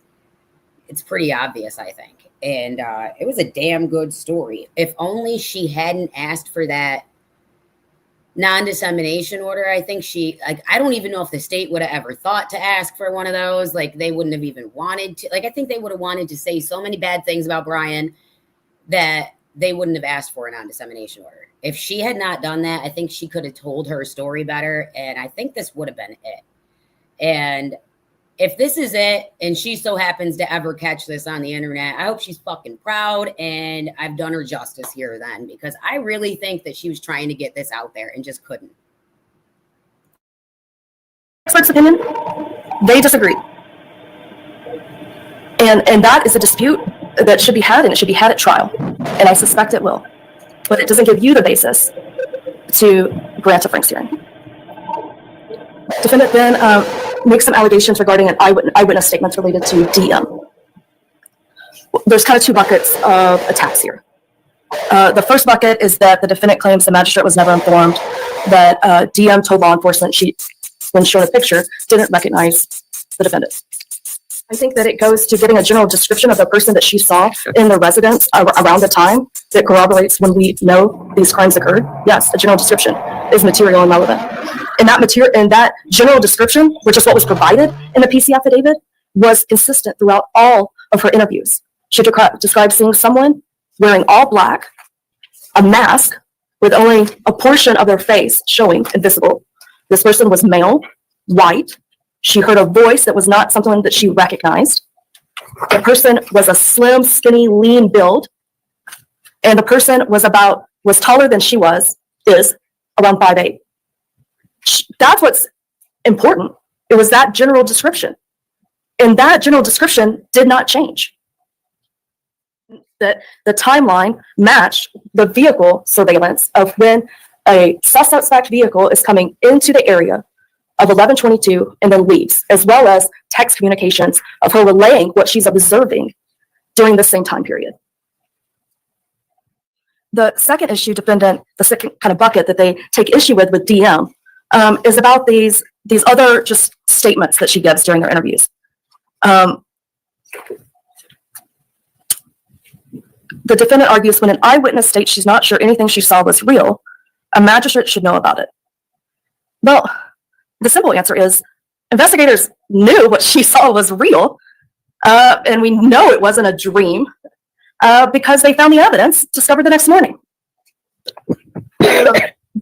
it's pretty obvious, I think. And it was a damn good story. If only she hadn't asked for that non-dissemination order, I think I don't even know if the state would have ever thought to ask for one of those. Like, they wouldn't have even wanted to. Like, I think they would have wanted to say so many bad things about Bryan that they wouldn't have asked for a non-dissemination order. If she had not done that, I think she could have told her story better, and I think this would have been it. And if this is it, and she so happens to ever catch this on the internet, I hope she's fucking proud, and I've done her justice here then, because I really think that she was trying to get this out there and just couldn't. Experts' opinion, they disagree. And that is a dispute that should be had, and it should be had at trial. And I suspect it will. But it doesn't give you the basis to grant a Franks hearing. Defendant then makes some allegations regarding an eyewitness statements related to DM. There's kind of two buckets of attacks here. The first bucket is that the defendant claims the magistrate was never informed that DM told law enforcement she, when shown a picture, didn't recognize the defendant. I think that it goes to giving a general description of the person that she saw in the residence around the time that corroborates when we know these crimes occurred. Yes, the general description is material and relevant. And that general description, which is what was provided in the PC affidavit, was consistent throughout all of her interviews. She described seeing someone wearing all black, a mask with only a portion of their face showing and visible. This person was male, white. She heard a voice that was not something that she recognized. The person was a slim, skinny, lean build. And the person was taller than she is around 5'8". That's what's important. It was that general description. And that general description did not change. That the timeline matched the vehicle surveillance of when a suspect vehicle is coming into the area of 1122 and then leaves, as well as text communications of her relaying what she's observing during the same time period. The second issue, the second kind of bucket that they take issue with DM, is about these other just statements that she gives during her interviews. The defendant argues when an eyewitness states she's not sure anything she saw was real, a magistrate should know about it. Well, the simple answer is investigators knew what she saw was real, and we know it wasn't a dream because they found the evidence discovered the next morning.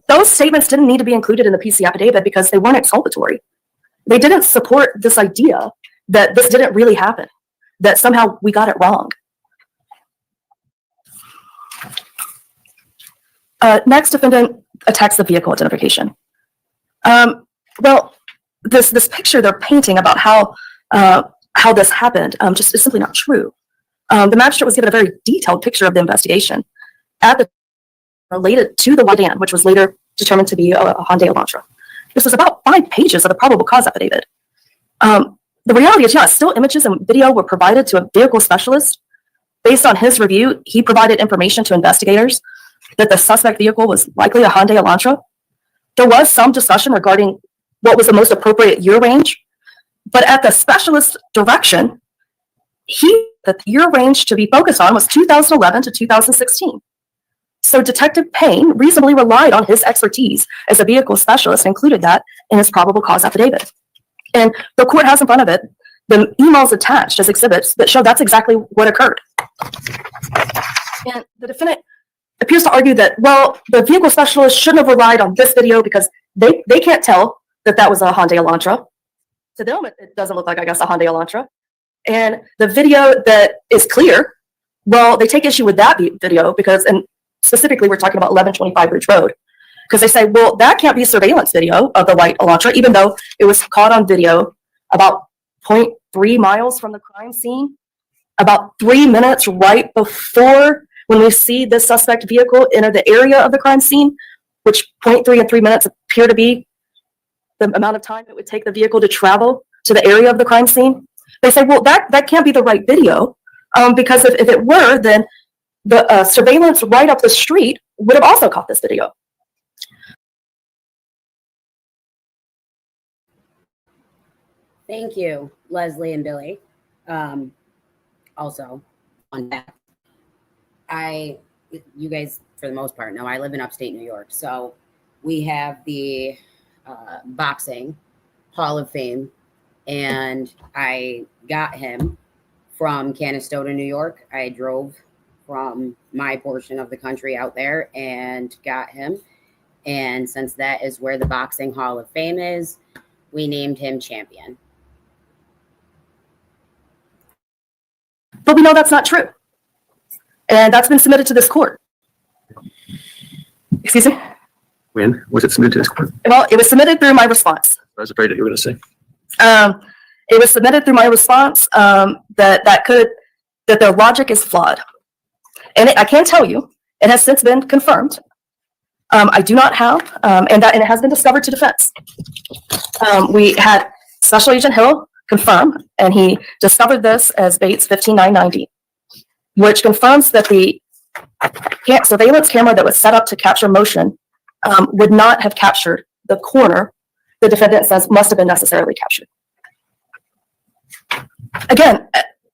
Those statements didn't need to be included in the PC affidavit because they weren't exculpatory. They didn't support this idea that this didn't really happen, that somehow we got it wrong. Next, defendant attacks the vehicle identification. Well, this picture they're painting about how this happened just is simply not true. The magistrate was given a very detailed picture of the investigation related to the sedan, which was later determined to be a Hyundai Elantra. This was about 5 pages of the probable cause affidavit. The reality is, still images and video were provided to a vehicle specialist. Based on his review, he provided information to investigators that the suspect vehicle was likely a Hyundai Elantra. There was some discussion regarding what was the most appropriate year range, but at the specialist's direction, the year range to be focused on was 2011 to 2016. So Detective Payne reasonably relied on his expertise as a vehicle specialist and included that in his probable cause affidavit. And the court has in front of it the emails attached as exhibits that show that's exactly what occurred. And the defendant appears to argue that, well, the vehicle specialist shouldn't have relied on this video because they can't tell that was a Hyundai Elantra. To them, it doesn't look like, I guess, a Hyundai Elantra. And the video that is clear, well, they take issue with that video because, and specifically we're talking about 1125 Ridge Road, because they say, well, that can't be a surveillance video of the white Elantra, even though it was caught on video about 0.3 miles from the crime scene, about 3 minutes right before when we see this suspect vehicle enter the area of the crime scene, which 0.3 and 3 minutes appear to be the amount of time it would take the vehicle to travel to the area of the crime scene. They say, well, that can't be the right video because if it were, then the surveillance right up the street would have also caught this video. Thank you, Leslie and Billy. Also, on that, you guys, for the most part, know I live in upstate New York. So we have the Boxing Hall of Fame, and I got him from Canastota, New York. I drove from my portion of the country out there and got him. And since that is where the Boxing Hall of Fame is, we named him champion. But we know that's not true. And that's been submitted to this court. Excuse me? When was it submitted to this court? Well, it was submitted through my response. I was afraid that you were going to say. It was submitted through my response that their logic is flawed. And I can tell you, it has since been confirmed. I do not have, and it has been discovered to defense. We had Special Agent Hill confirm, and he discovered this as Bates 15990, which confirms that the surveillance camera that was set up to capture motion would not have captured the corner the defendant says must have been necessarily captured. Again,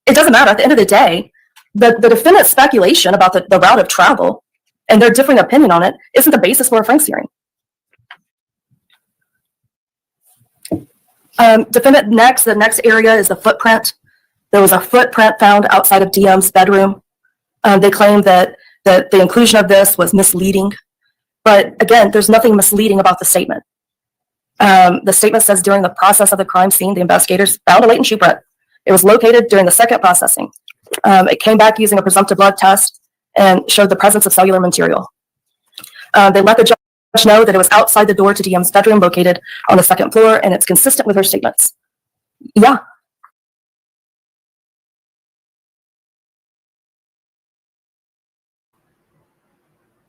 it doesn't matter. At the end of the day, the defendant's speculation about the route of travel and their differing opinion on it isn't the basis for a Frank's hearing. The next area is the footprint. There was a footprint found outside of DM's bedroom. They claimed that the inclusion of this was misleading. But again, there's nothing misleading about the statement. The statement says during the process of the crime scene, the investigators found a latent shoe print. It was located during the second processing. It came back using a presumptive blood test and showed the presence of cellular material. They let the judge know that it was outside the door to DM's bedroom located on the second floor, and it's consistent with her statements. Yeah.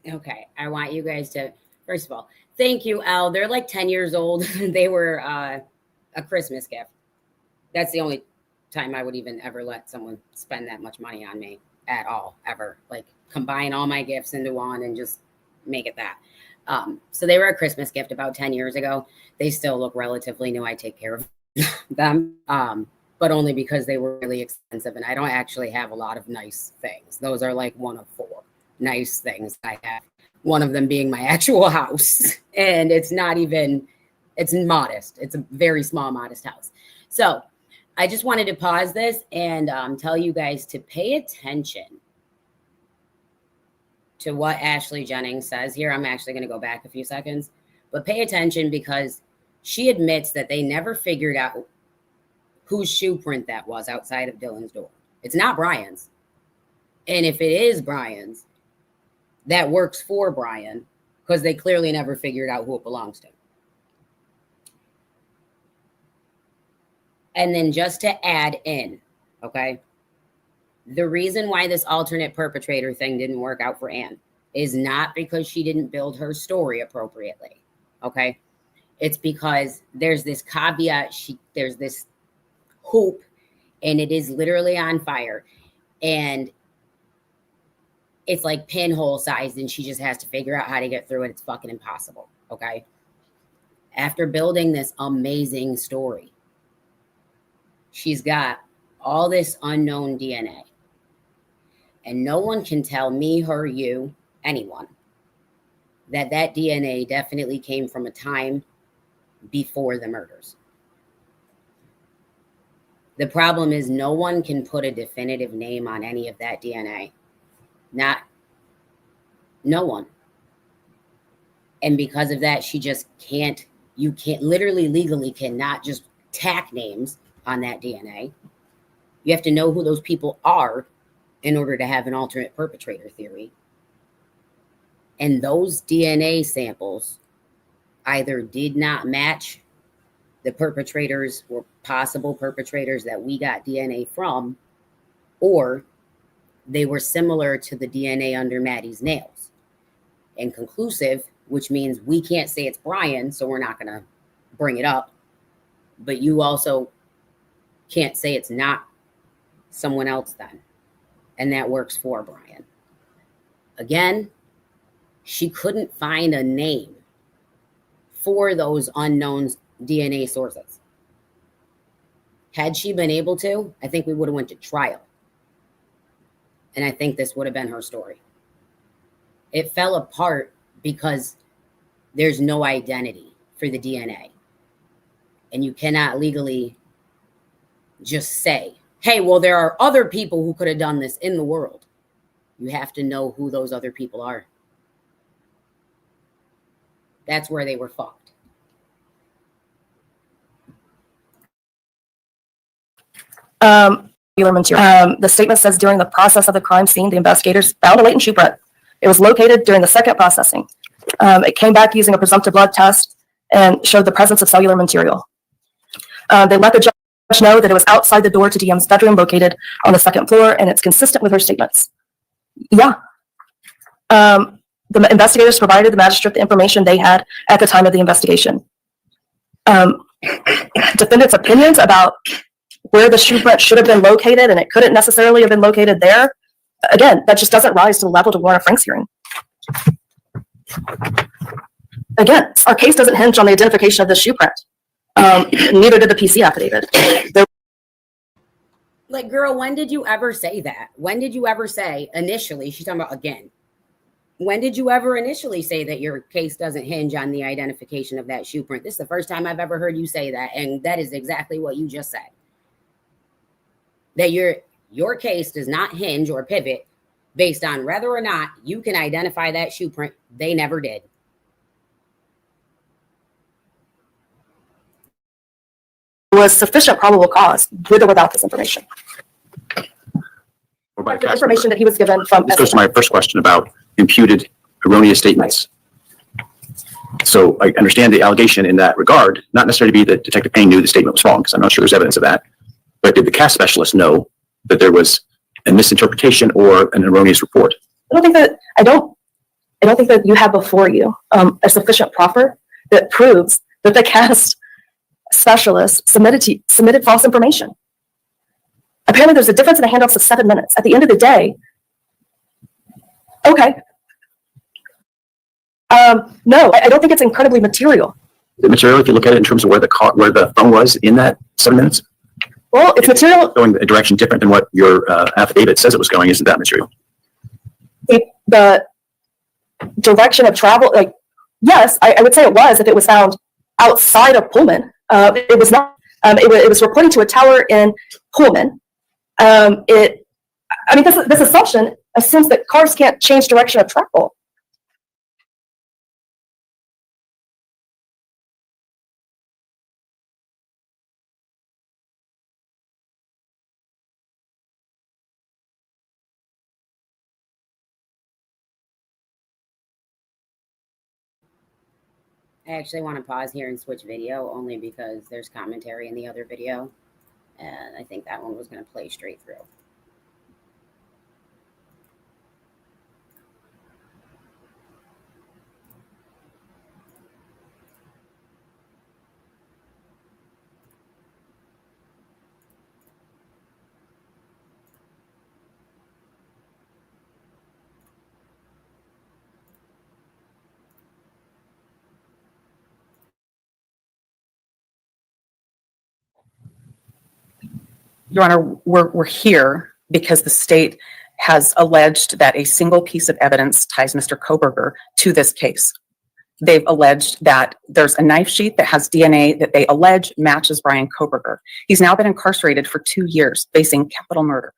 Okay, I want you guys to, first of all, thank you, Elle. They're like 10 years old. They were a Christmas gift. That's the only time I would even ever let someone spend that much money on me at all, ever. Like combine all my gifts into one and just make it that. So they were a Christmas gift about 10 years ago. They still look relatively new. I take care of them, but only because they were really expensive. And I don't actually have a lot of nice things. Those are like one of 4 nice things I have. One of them being my actual house. And it's not even, it's modest. It's a very small, modest house. So I just wanted to pause this and tell you guys to pay attention to what Ashley Jennings says here. I'm actually going to go back a few seconds, but pay attention because she admits that they never figured out whose shoe print that was outside of Dylan's door. It's not Bryan's. And if it is Bryan's, that works for Bryan because they clearly never figured out who it belongs to. And then just to add in, okay, the reason why this alternate perpetrator thing didn't work out for Ann is not because she didn't build her story appropriately, okay? It's because there's this caveat, there's this hoop, and it is literally on fire. And it's like pinhole sized, and she just has to figure out how to get through it. It's fucking impossible, okay? After building this amazing story, she's got all this unknown DNA. And no one can tell me, her, you, anyone, that DNA definitely came from a time before the murders. The problem is no one can put a definitive name on any of that DNA. No one. And because of that, she just can't, you can't, literally legally cannot just tack names on that DNA. You have to know who those people are in order to have an alternate perpetrator theory. And those DNA samples either did not match the perpetrators or possible perpetrators that we got DNA from, or they were similar to the DNA under Maddie's nails. Inconclusive, which means we can't say it's Bryan, so we're not going to bring it up. But you also can't say it's not someone else then. And that works for Bryan. Again, she couldn't find a name for those unknown DNA sources. Had she been able to, I think we would have went to trial. And I think this would have been her story. It fell apart because there's no identity for the DNA. And you cannot legally just say, hey, well, there are other people who could have done this in the world. You have to know who those other people are. That's where they were fucked. The statement says during the process of the crime scene, the investigators found a latent shoe print. It was located during the second processing. It came back using a presumptive blood test and showed the presence of cellular material. They let the judge know that it was outside the door to DM's bedroom located on the second floor, and it's consistent with her statements. Yeah. The investigators provided the magistrate the information they had at the time of the investigation. Defendants' opinions about where the shoe print should have been located and it couldn't necessarily have been located there, again, that just doesn't rise to the level to warrant a Frank's hearing. Again, our case doesn't hinge on the identification of the shoe print. Neither did the PC affidavit. Like, girl, when did you ever say that? When did you ever say initially? She's talking about again. When did you ever initially say that your case doesn't hinge on the identification of that shoe print? This is the first time I've ever heard you say that. And that is exactly what you just said. That your case does not hinge or pivot based on whether or not you can identify that shoe print. They never did. Was sufficient probable cause with or without this information. The information that he was given from. This goes to my first question about imputed erroneous statements. So I understand the allegation in that regard, not necessarily to be that Detective Payne knew the statement was wrong, because I'm not sure there's evidence of that. But did the CAS specialist know that there was a misinterpretation or an erroneous report? I don't think that you have before you a sufficient proffer that proves that the CAS specialist submitted false information. Apparently there's a difference in the handouts of 7 minutes. At the end of the day, okay. No, I don't think it's incredibly material. The material, if you look at it in terms of where the phone was in that 7 minutes? Well, it's material. Going a direction different than what your affidavit says it was going, isn't that material? The direction of travel, like, yes, I would say it was if it was found outside of Pullman. It was not. It was reporting to a tower in Pullman. This assumption assumes that cars can't change direction of travel. I actually want to pause here and switch video only because there's commentary in the other video. And I think that one was going to play straight through. Your Honor, we're here because the state has alleged that a single piece of evidence ties Mr. Kohberger to this case. They've alleged that there's a knife sheath that has DNA that they allege matches Bryan Kohberger. He's now been incarcerated for 2 years, facing capital murder.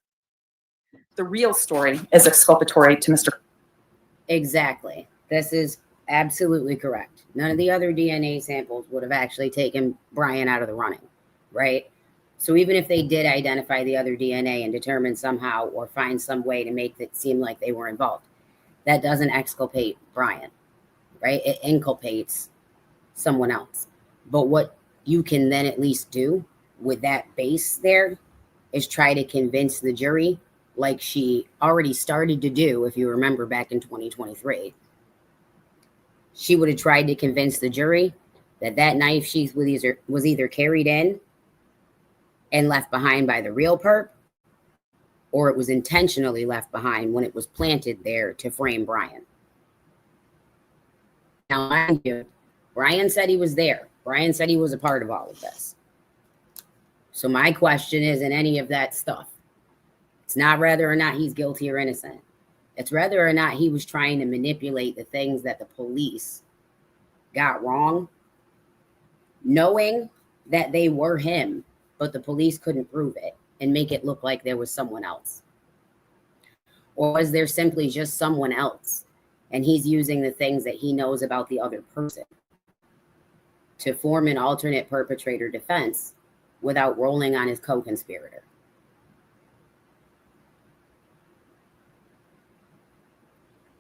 The real story is exculpatory to Mr. Exactly. This is absolutely correct. None of the other DNA samples would have actually taken Bryan out of the running, right? So even if they did identify the other DNA and determine somehow or find some way to make it seem like they were involved, that doesn't exculpate Bryan, right? It inculpates someone else. But what you can then at least do with that base there is try to convince the jury, like she already started to do, if you remember back in 2023. She would have tried to convince the jury that that knife sheath was either carried in and left behind by the real perp, or it was intentionally left behind when it was planted there to frame Bryan. Now, mind you, Bryan said he was there. Bryan said he was a part of all of this. So my question isn't any of that stuff. It's not whether or not he's guilty or innocent. It's whether or not he was trying to manipulate the things that the police got wrong, knowing that they were him, but the police couldn't prove it and make it look like there was someone else. Or was there simply just someone else and he's using the things that he knows about the other person to form an alternate perpetrator defense without rolling on his co-conspirator?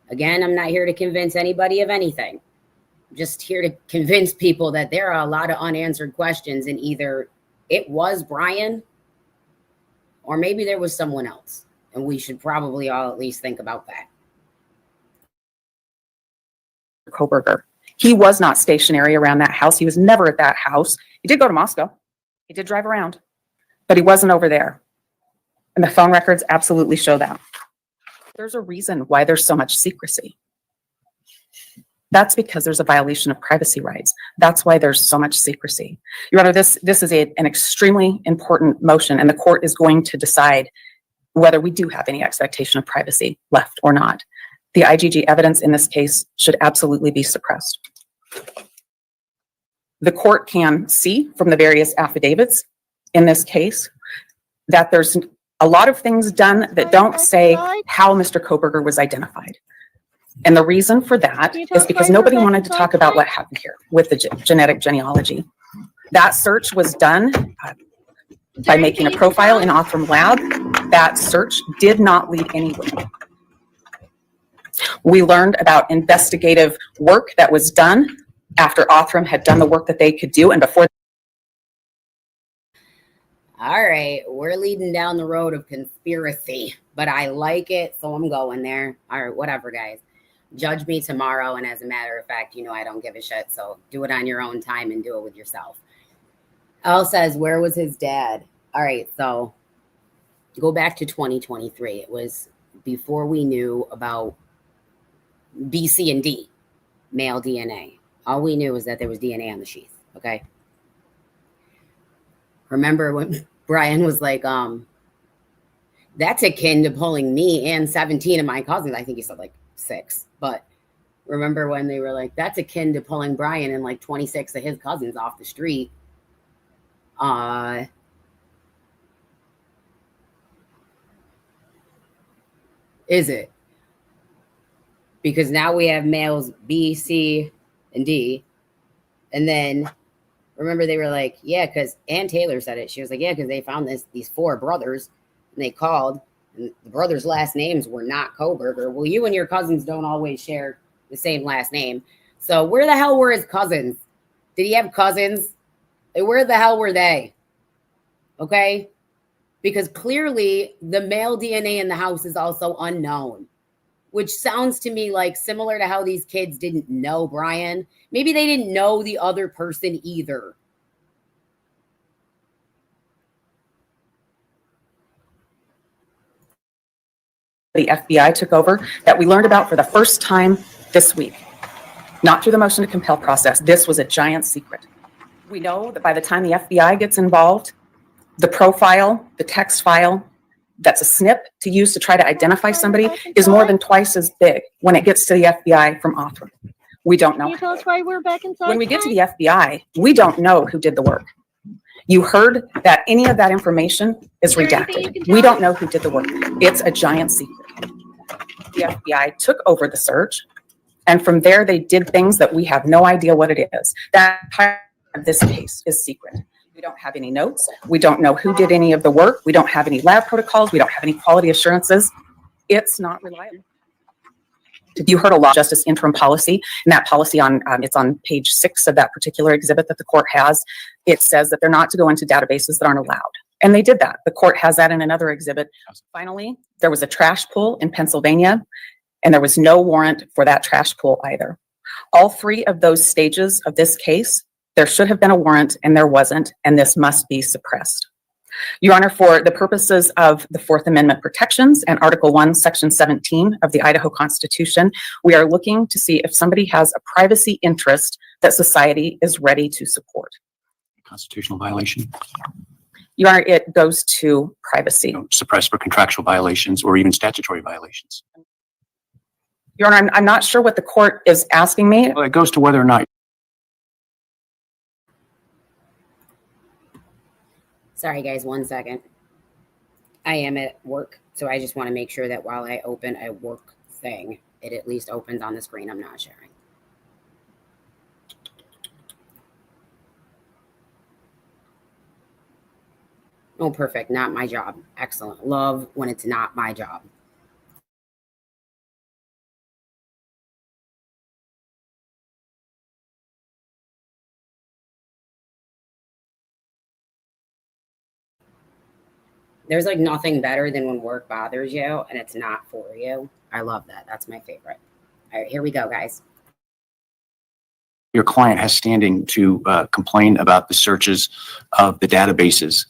Again, I'm not here to convince anybody of anything. I'm just here to convince people that there are a lot of unanswered questions, and either it was Bryan or maybe there was someone else. And we should probably all at least think about that. Kohberger. He was not stationary around that house. He was never at that house. He did go to Moscow. He did drive around, but he wasn't over there. And the phone records absolutely show that. There's a reason why there's so much secrecy. That's because there's a violation of privacy rights. That's why there's so much secrecy. Your Honor, this is an extremely important motion, and the court is going to decide whether we do have any expectation of privacy left or not. The IGG evidence in this case should absolutely be suppressed. The court can see from the various affidavits in this case that there's a lot of things done that don't say how Mr. Kohberger was identified. And the reason for that is because nobody wanted to talk about what happened here with the genetic genealogy. That search was done by making a profile in Othram Lab. That search did not lead anywhere. We learned about investigative work that was done after Othram had done the work that they could do and before. All right, we're leading down the road of conspiracy, but I like it, so I'm going there. All right, whatever, guys. Judge me tomorrow, and as a matter of fact, you know I don't give a shit, so do it on your own time and do it with yourself. Elle says, where was his dad? All right, so go back to 2023. It was before we knew about B, C, and D, male DNA. All we knew was that there was DNA on the sheath, okay? Remember when Bryan was like, that's akin to pulling me and 17 of my cousins. I think he said like 6. But remember when they were like, that's akin to pulling Bryan and like 26 of his cousins off the street. Is it? Because now we have males B, C, and D. And then remember they were like, yeah, because Ann Taylor said it. She was like, yeah, because they found these 4 brothers and they called and the brothers' last names were not Kohberger. Well, you and your cousins don't always share the same last name. So where the hell were his cousins? Did he have cousins? Where the hell were they? Okay? Because clearly the male DNA in the house is also unknown, which sounds to me like similar to how these kids didn't know Bryan. Maybe they didn't know the other person either. The FBI took over that we learned about for the first time this week, not through the motion to compel process. This was a giant secret. We know that by the time the FBI gets involved, the profile, the text file, that's a snip to use to try to identify somebody is more than twice as big when it gets to the FBI from Othram. We don't know. Can you tell us why we're back inside? When we get to the FBI, we don't know who did the work. You heard that any of that information is redacted. We don't know who did the work. It's a giant secret. The FBI took over the search, and from there they did things that we have no idea what it is. That part of this case is secret. We don't have any notes. We don't know who did any of the work. We don't have any lab protocols. We don't have any quality assurances. It's not reliable. You heard a lot of justice interim policy, and that policy it's on page 6 of that particular exhibit that the court has. It says that they're not to go into databases that aren't allowed. And they did that. The court has that in another exhibit. Finally, there was a trash pool in Pennsylvania, and there was no warrant for that trash pool either. All 3 of those stages of this case, there should have been a warrant, and there wasn't, and this must be suppressed. Your Honor, for the purposes of the 4th Amendment protections and Article 1, Section 17 of the Idaho Constitution, we are looking to see if somebody has a privacy interest that society is ready to support. Constitutional violation? Your Honor, it goes to privacy. Suppressed for contractual violations or even statutory violations. Your Honor, I'm not sure what the court is asking me. Well, it goes to whether or not. Sorry, guys, 1 second. I am at work, so I just want to make sure that while I open a work thing, it at least opens on the screen I'm not sharing. Oh, perfect. Not my job. Excellent. Love when it's not my job. There's like nothing better than when work bothers you and it's not for you. I love that. That's my favorite. All right, here we go, guys. Your client has standing to complain about the searches of the databases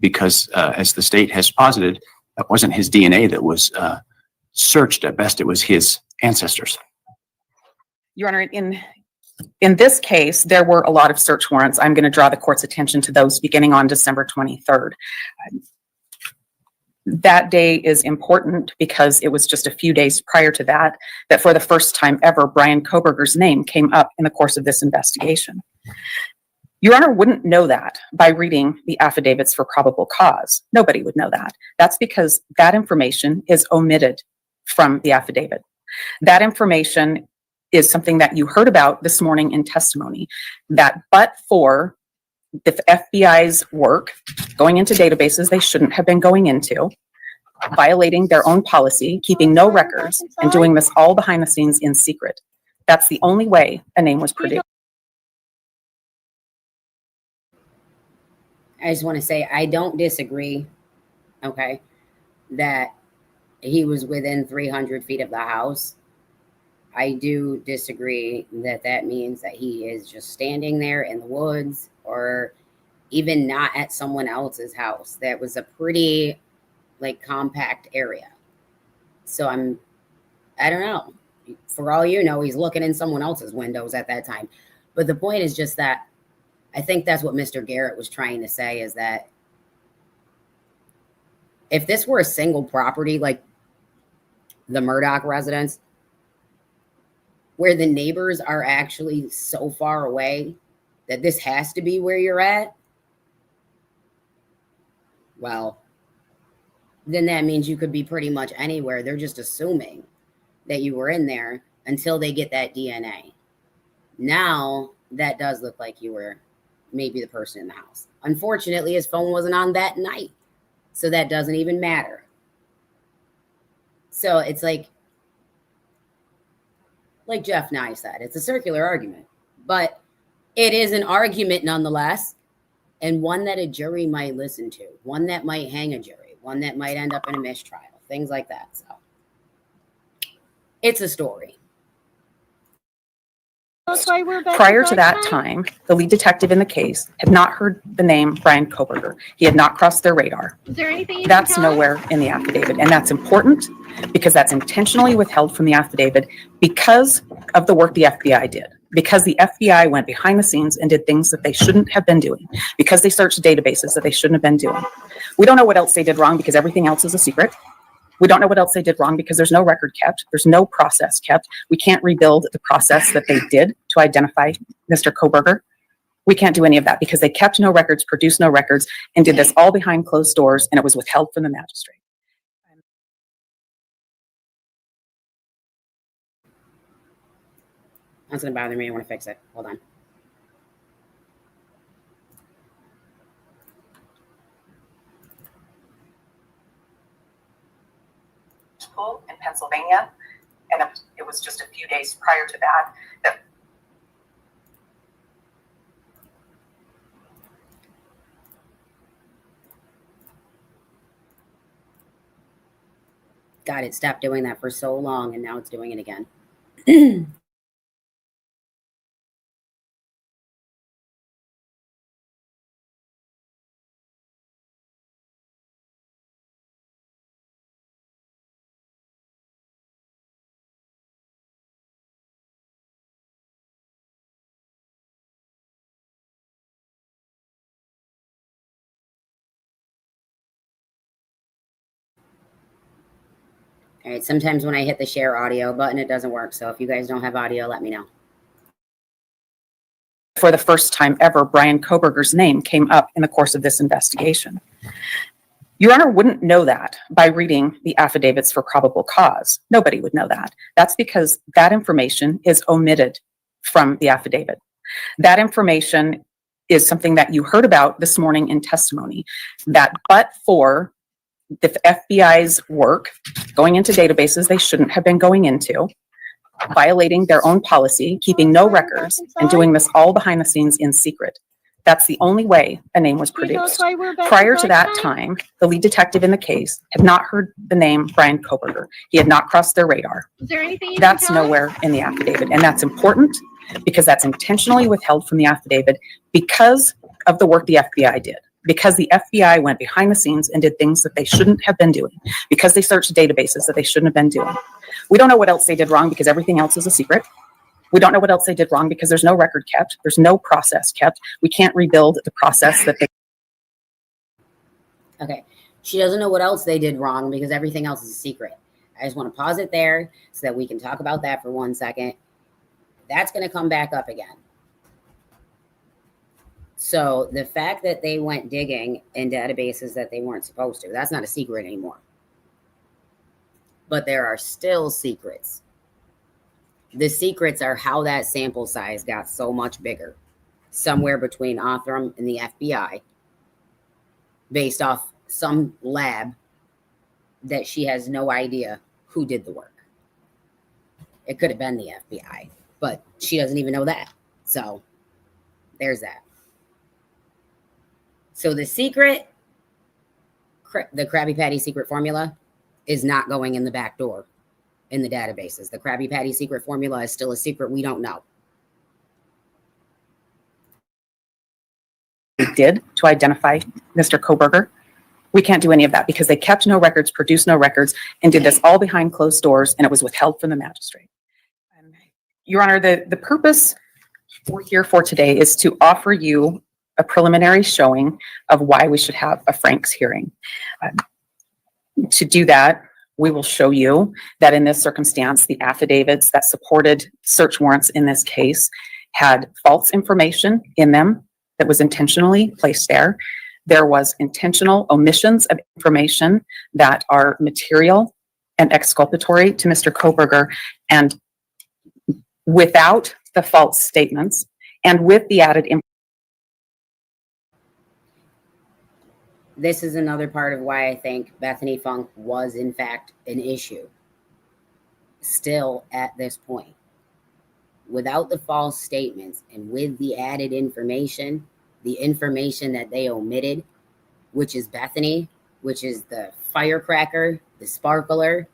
because, as the state has posited, that wasn't his DNA that was searched. At best, it was his ancestors. Your Honor, in this case, there were a lot of search warrants. I'm going to draw the court's attention to those beginning on December 23rd. That day is important because it was just a few days prior to that for the first time ever, Bryan Kohberger's name came up in the course of this investigation. Your Honor wouldn't know that by reading the affidavits for probable cause. Nobody would know that. That's because that information is omitted from the affidavit. That information is something that you heard about this morning in testimony, that but for the FBI's work going into databases they shouldn't have been going into, violating their own policy, keeping no records, and doing this all behind the scenes in secret. That's the only way a name was produced. I just want to say, I don't disagree, okay, that he was within 300 feet of the house. I do disagree that that means that he is just standing there in the woods or even not at someone else's house. That was a pretty, like, compact area. So I don't know. For all you know, he's looking in someone else's windows at that time. But the point is just that I think that's what Mr. Garrett was trying to say, is that if this were a single property like the Murdaugh residence, where the neighbors are actually so far away that this has to be where you're at, well, then that means you could be pretty much anywhere. They're just assuming that you were in there until they get that DNA. Now, that does look like you were maybe the person in the house. Unfortunately, his phone wasn't on that night, so that doesn't even matter. So it's like Jeff Nye said, it's a circular argument, but it is an argument nonetheless, and one that a jury might listen to, one that might hang a jury, one that might end up in a mistrial, things like that. So it's a story. Prior to that time, the lead detective in the case had not heard the name Bryan Kohberger. He had not crossed their radar. Is there anything That's nowhere in the affidavit, and that's important because that's intentionally withheld from the affidavit because of the work the FBI did, because the FBI went behind the scenes and did things that they shouldn't have been doing, because they searched databases that they shouldn't have been doing. We don't know what else they did wrong because everything else is a secret. We don't know what else they did wrong because there's no record kept. There's no process kept. We can't rebuild the process that they did to identify Mr. Kohberger. We can't do any of that because they kept no records, produced no records, and did this all behind closed doors, and it was withheld from the magistrate. That's going to bother me. I want to fix it. Hold on. In Pennsylvania, and it was just a few days prior to that God, it stopped doing that for so long, and now it's doing it again. All right, sometimes when I hit the share audio button, it doesn't work. So if you guys don't have audio, let me know. For the first time ever, Bryan Kohberger's name came up in the course of this investigation. Your Honor wouldn't know that by reading the affidavits for probable cause. Nobody would know that. That's because that information is omitted from the affidavit. That information is something that you heard about this morning in testimony, that but for the FBI's work going into databases they shouldn't have been going into, violating their own policy, keeping no records, and doing this all behind the scenes in secret. That's the only way a name was produced. Prior to that time, the lead detective in the case had not heard the name Bryan Kohberger. He had not crossed their radar. Is there anything That's nowhere in the affidavit, and that's important because that's intentionally withheld from the affidavit because of the work the FBI did, because the FBI went behind the scenes and did things that they shouldn't have been doing, because they searched databases that they shouldn't have been doing. We don't know what else they did wrong because everything else is a secret. We don't know what else they did wrong because there's no record kept. There's no process kept. We can't rebuild the process that they. Okay. She doesn't know what else they did wrong because everything else is a secret. I just want to pause it there so that we can talk about that for 1 second. That's going to come back up again. So the fact that they went digging in databases that they weren't supposed to, that's not a secret anymore. But there are still secrets. The secrets are how that sample size got so much bigger, somewhere between Othram and the FBI, based off some lab that she has no idea who did the work. It could have been the FBI, but she doesn't even know that. So there's that. So the secret, the Krabby Patty secret formula is not going in the back door in the databases. The Krabby Patty secret formula is still a secret. We don't know. Did to identify Mr. Kohberger. We can't do any of that because they kept no records, produced no records, and did this all behind closed doors, and it was withheld from the magistrate. Your Honor, the purpose we're here for today is to offer you a preliminary showing of why we should have a Franks hearing. To do that, we will show you that in this circumstance, the affidavits that supported search warrants in this case had false information in them that was intentionally placed there. There was intentional omissions of information that are material and exculpatory to Mr. Kohberger, and without the false statements and with the added information. This is another part of why I think Bethany Funk was in fact an issue still at this point. Without the false statements and with the added information, the information that they omitted, which is Bethany, which is the firecracker, the sparkler.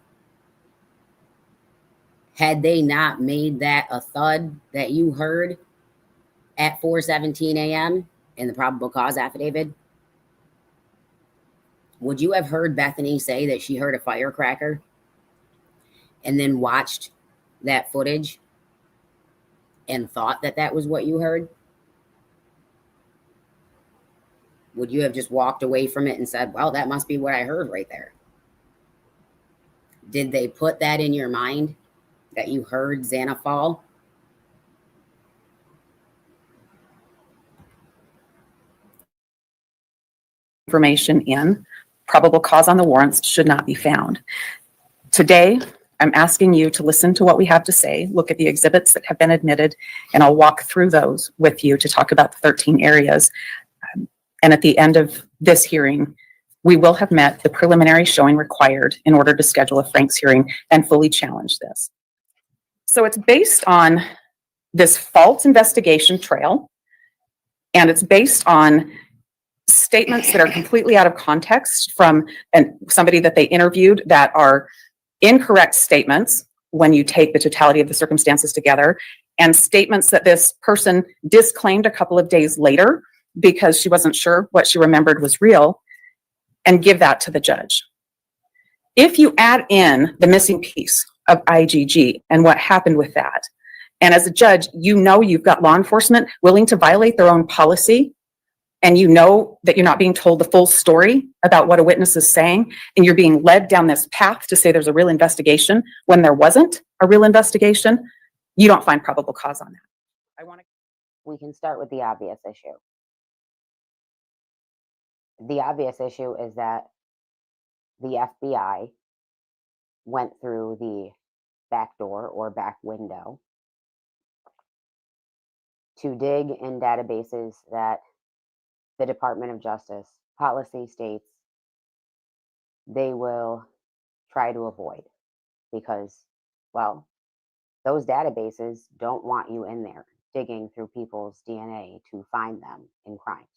Had they not made that a thud that you heard at 4:17 a.m. in the probable cause affidavit, would you have heard Bethany say that she heard a firecracker and then watched that footage and thought that that was what you heard? Would you have just walked away from it and said, well, that must be what I heard right there? Did they put that in your mind that you heard Xana fall? Information in probable cause on the warrants should not be found. Today, I'm asking you to listen to what we have to say, look at the exhibits that have been admitted, and I'll walk through those with you to talk about the 13 areas. And at the end of this hearing, we will have met the preliminary showing required in order to schedule a Franks hearing and fully challenge this. So it's based on this false investigation trail, and it's based on statements that are completely out of context from somebody that they interviewed that are incorrect statements when you take the totality of the circumstances together, and statements that this person disclaimed a couple of days later because she wasn't sure what she remembered was real, and give that to the judge. If you add in the missing piece of IGG and what happened with that, and as a judge, you know you've got law enforcement willing to violate their own policy, and you know that you're not being told the full story about what a witness is saying, and you're being led down this path to say there's a real investigation when there wasn't a real investigation, you don't find probable cause on that. We can start with the obvious issue. The obvious issue is that the FBI went through the back door or back window to dig in databases that the Department of Justice policy states they will try to avoid because, well, those databases don't want you in there digging through people's DNA to find them in crimes.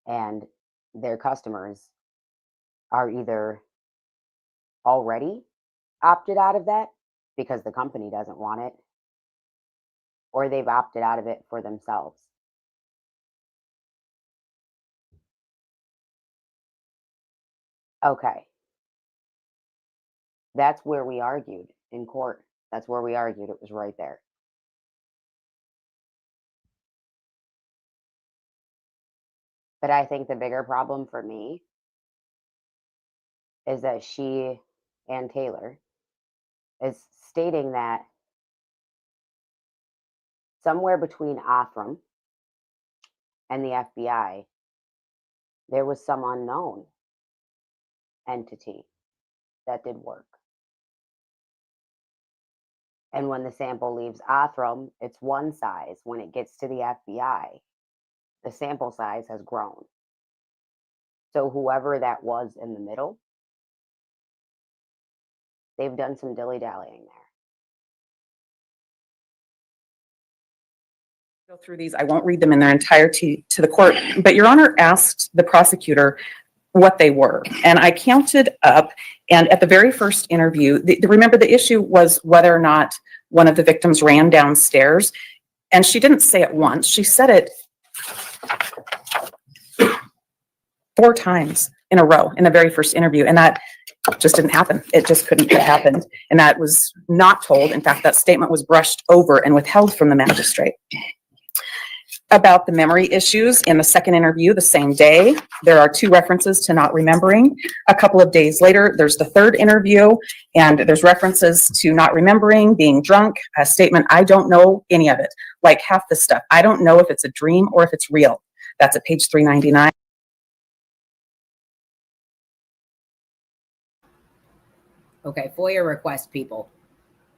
And their customers are either already opted out of that because the company doesn't want it, or they've opted out of it for themselves. Okay. That's where we argued in court. That's where we argued. It was right there. But I think the bigger problem for me is that she and Taylor is stating that somewhere between Othram and the FBI, there was some unknown entity that did work. And when the sample leaves Othram, it's one size. When it gets to the FBI, the sample size has grown. So whoever that was in the middle, they've done some dilly-dallying there. Go through these. I won't read them in their entirety to the court, but Your Honor asked the prosecutor what they were. And I counted up, and at the very first interview, remember the issue was whether or not one of the victims ran downstairs. And she didn't say it once. She said it 4 times in a row in the very first interview. And that just didn't happen. It just couldn't have happened. And that was not told. In fact, that statement was brushed over and withheld from the magistrate. About the memory issues in the second interview the same day, there are 2 references to not remembering. A couple of days later, there's the third interview, and there's references to not remembering, being drunk, a statement, I don't know any of it, like half the stuff. I don't know if it's a dream or if it's real. That's at page 399. Okay, FOIA request, people.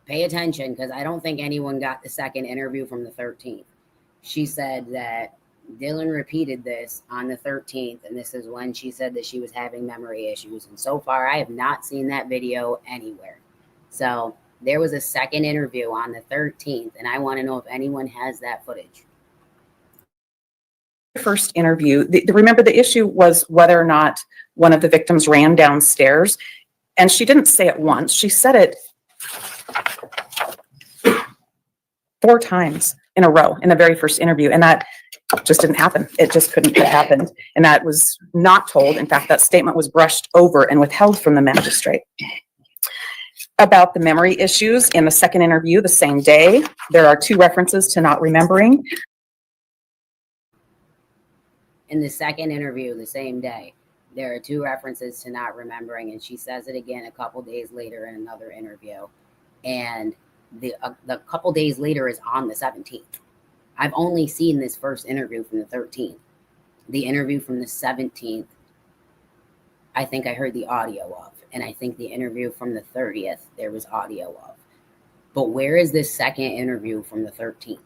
Pay attention, because I don't think anyone got the second interview from the 13th. She said that Dylan repeated this on the 13th, and this is when she said that she was having memory issues. And so far, I have not seen that video anywhere. So there was a second interview on the 13th, and I want to know if anyone has that footage. First interview, remember the issue was whether or not one of the victims ran downstairs. And she didn't say it once. She said it 4 times in a row in the very first interview. And that just didn't happen. It just couldn't have happened. And that was not told. In fact, that statement was brushed over and withheld from the magistrate. About the memory issues in the second interview the same day, there are 2 references to not remembering. In the second interview the same day, there are 2 references to not remembering, and she says it again a couple days later in another interview. And the couple days later is on the 17th. I've only seen this first interview from the 13th. The interview from the 17th, I think I heard the audio of. And I think the interview from the 30th, there was audio of. But where is this second interview from the 13th?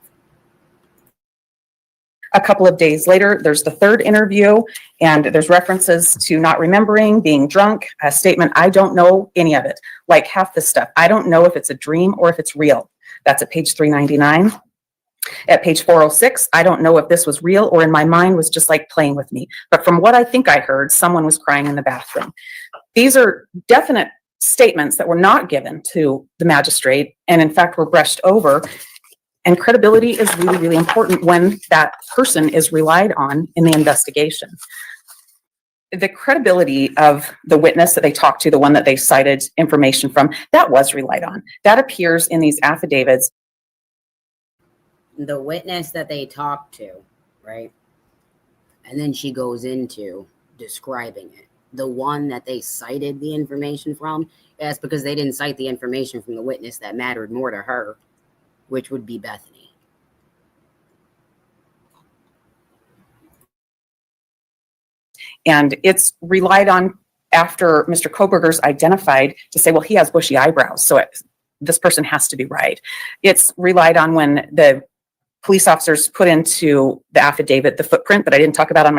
A couple of days later, there's the third interview, and there's references to not remembering, being drunk, a statement, I don't know any of it, like half the stuff. I don't know if it's a dream or if it's real. That's at page 399. At page 406, I don't know if this was real or in my mind was just like playing with me. But from what I think I heard, someone was crying in the bathroom. These are definite statements that were not given to the magistrate, and in fact were brushed over. And credibility is really, really important when that person is relied on in the investigation. The credibility of the witness that they talked to, the one that they cited information from, that was relied on. That appears in these affidavits. The witness that they talked to, right? And then she goes into describing it. The one that they cited the information from, that's because they didn't cite the information from the witness that mattered more to her, which would be Bethany. And it's relied on after Mr. Kohberger's identified to say, well, he has bushy eyebrows, so this person has to be right. It's relied on when the police officers put into the affidavit the footprint that I didn't talk about on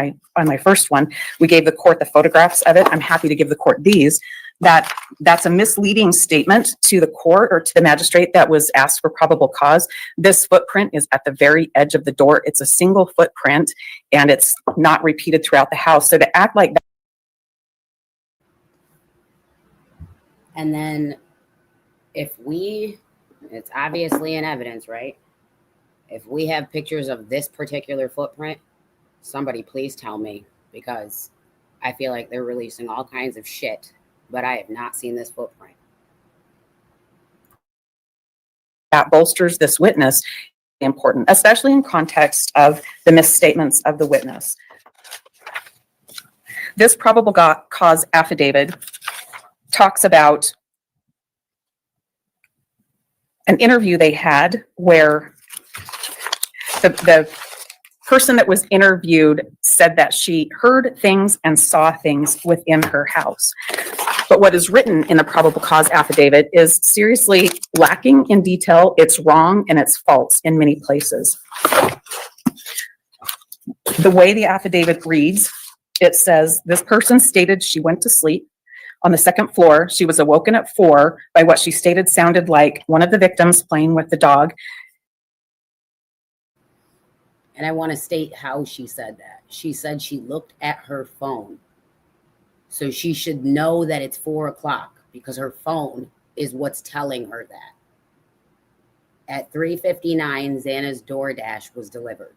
my first one. We gave the court the photographs of it. I'm happy to give the court these. That's a misleading statement to the court or to the magistrate that was asked for probable cause. This footprint is at the very edge of the door. It's a single footprint, and it's not repeated throughout the house. So to act like that. And then it's obviously in evidence, right? If we have pictures of this particular footprint, somebody please tell me, because I feel like they're releasing all kinds of shit, but I have not seen this footprint. That bolsters this witness important, especially in context of the misstatements of the witness. This probable cause affidavit talks about an interview they had where the person that was interviewed said that she heard things and saw things within her house. But what is written in the probable cause affidavit is seriously lacking in detail. It's wrong and it's false in many places. The way the affidavit reads, it says this person stated she went to sleep on the second floor. She was awoken at 4 by what she stated sounded like one of the victims playing with the dog. And I want to state how she said that. She said she looked at her phone. So she should know that it's 4 o'clock because her phone is what's telling her that. At 3:59, Xana's DoorDash was delivered.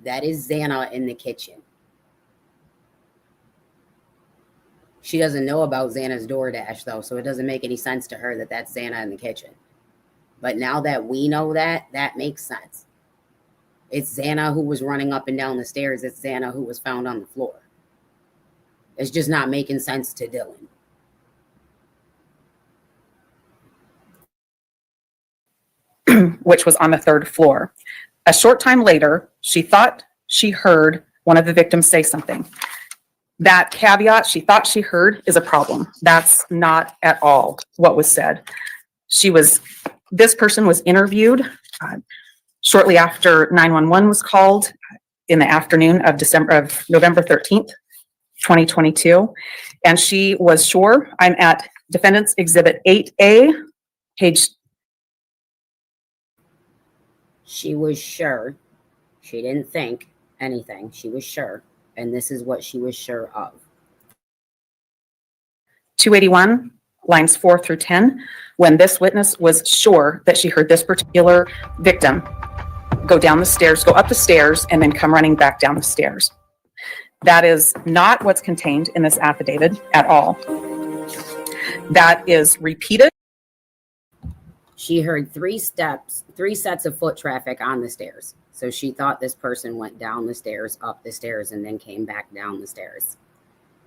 That is Xana in the kitchen. She doesn't know about Xana's DoorDash though, so it doesn't make any sense to her that that's Xana in the kitchen. But now that we know that, that makes sense. It's Xana who was running up and down the stairs. It's Xana who was found on the floor. It's just not making sense to Dylan. Which was on the 3rd floor. A short time later, she thought she heard one of the victims say something. That caveat she thought she heard is a problem. That's not at all what was said. This person was interviewed shortly after 911 was called in the afternoon of November 13th, 2022. And she was sure, I'm at Defendant's Exhibit 8A, page. She was sure. She didn't think anything. She was sure. And this is what she was sure of. 281, lines 4 through 10, when this witness was sure that she heard this particular victim go up the stairs, and then come running back down the stairs. That is not what's contained in this affidavit at all. That is repeated. She heard 3 sets of foot traffic on the stairs. So she thought this person went down the stairs, up the stairs, and then came back down the stairs.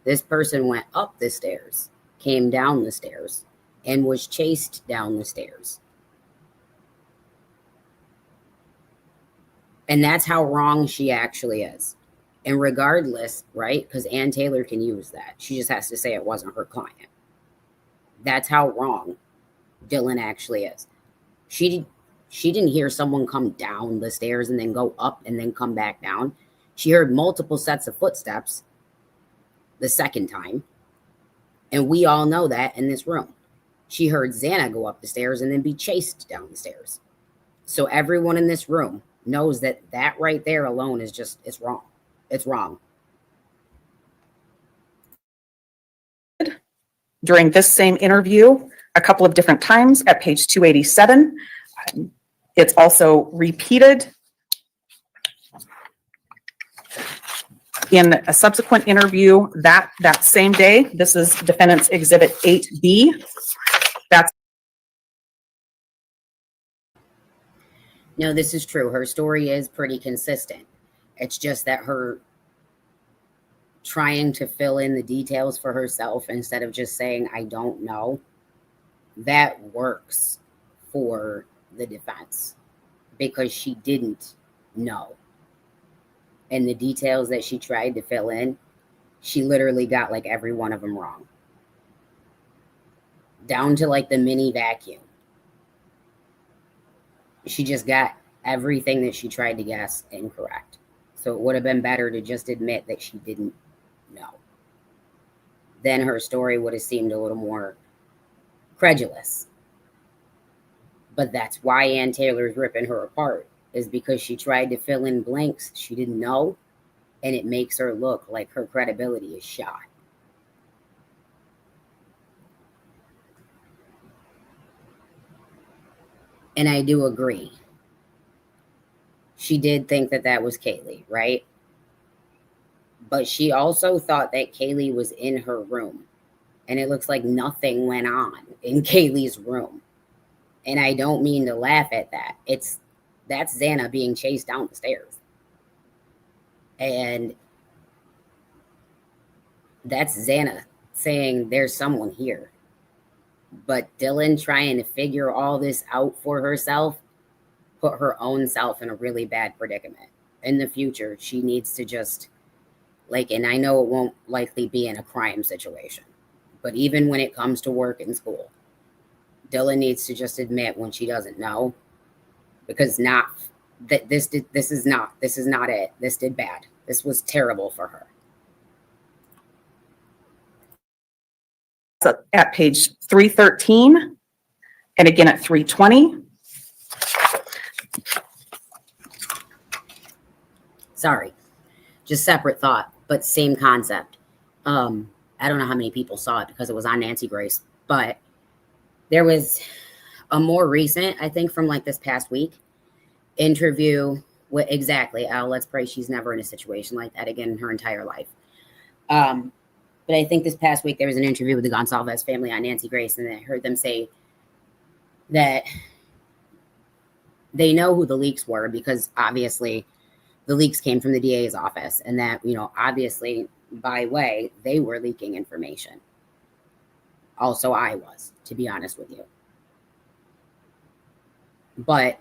This person went up the stairs, came down the stairs, and was chased down the stairs. And that's how wrong she actually is. And regardless, right? Because Ann Taylor can use that. She just has to say it wasn't her client. That's how wrong Dylan actually is. She didn't hear someone come down the stairs and then go up and then come back down. She heard multiple sets of footsteps the second time. And we all know that in this room. She heard Xana go up the stairs and then be chased down the stairs. So everyone in this room knows that that right there alone is just, it's wrong. It's wrong. During this same interview, a couple of different times at page 287, it's also repeated in a subsequent interview that same day. This is Defendant's Exhibit 8B. No, this is true. Her story is pretty consistent. It's just that her trying to fill in the details for herself instead of just saying, I don't know, that works for the defense because she didn't know. And the details that she tried to fill in, she literally got like every one of them wrong. Down to like the mini vacuum. She just got everything that she tried to guess incorrect. So it would have been better to just admit that she didn't know. Then her story would have seemed a little more credulous. But that's why Ann Taylor's ripping her apart, is because she tried to fill in blanks she didn't know, and it makes her look like her credibility is shot. And I do agree. She did think that that was Kaylee, right? But she also thought that Kaylee was in her room. And it looks like nothing went on in Kaylee's room. And I don't mean to laugh at that. That's Xana being chased down the stairs. And That's Xana saying there's someone here. But Dylan trying to figure all this out for herself put her own self in a really bad predicament. In the future, she needs to just, like, and I know it won't likely be in a crime situation, but even when it comes to work and school, Dylan needs to just admit when she doesn't know, because not that this is not it. This did bad. This was terrible for her. At page 313 and again at 320. Sorry, just separate thought, but same concept. I don't know how many people saw it because it was on Nancy Grace, but there was a more recent, I think from like this past week, interview with, exactly, let's pray she's never in a situation like that again in her entire life. But I think this past week there was an interview with the Gonsalves family on Nancy Grace, and I heard them say that they know who the leaks were because obviously the leaks came from the DA's office, and that, you know, obviously by way, they were leaking information. Also, I was, to be honest with you. But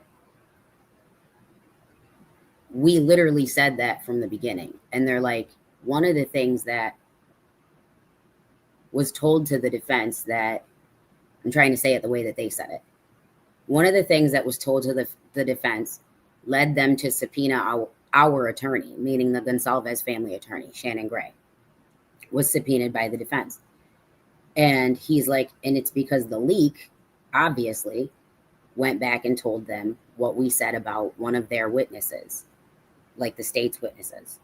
we literally said that from the beginning. And they're like, one of the things that was told to the defense that, I'm trying to say it the way that they said it. One of the things that was told to the defense led them to subpoena our attorney, meaning the Gonsalves family attorney, Shannon Gray, was subpoenaed by the defense. And he's like, and it's because the leak obviously went back and told them what we said about one of their witnesses, like the state's witnesses.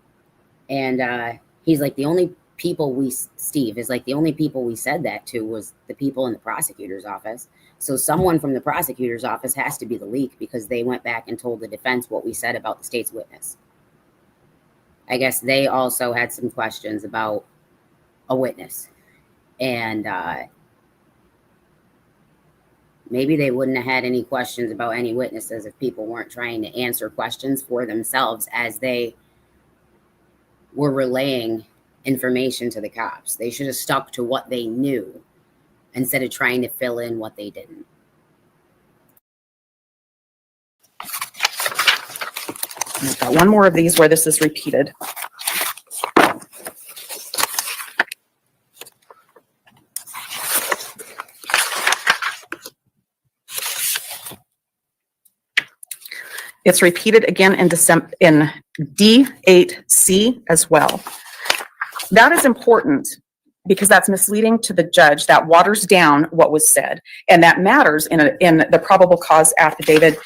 And he's like, the only people Steve is like, the only people we said that to was the people in the prosecutor's office. So someone from the prosecutor's office has to be the leak, because they went back and told the defense what we said about the state's witness. I guess they also had some questions about a witness. And maybe they wouldn't have had any questions about any witnesses if people weren't trying to answer questions for themselves as they were relaying information to the cops. They should have stuck to what they knew instead of trying to fill in what they didn't. I've got one more of these where this is repeated. It's repeated again in D8C as well. That is important because that's misleading to the judge. That waters down what was said, and that matters in the probable cause affidavit,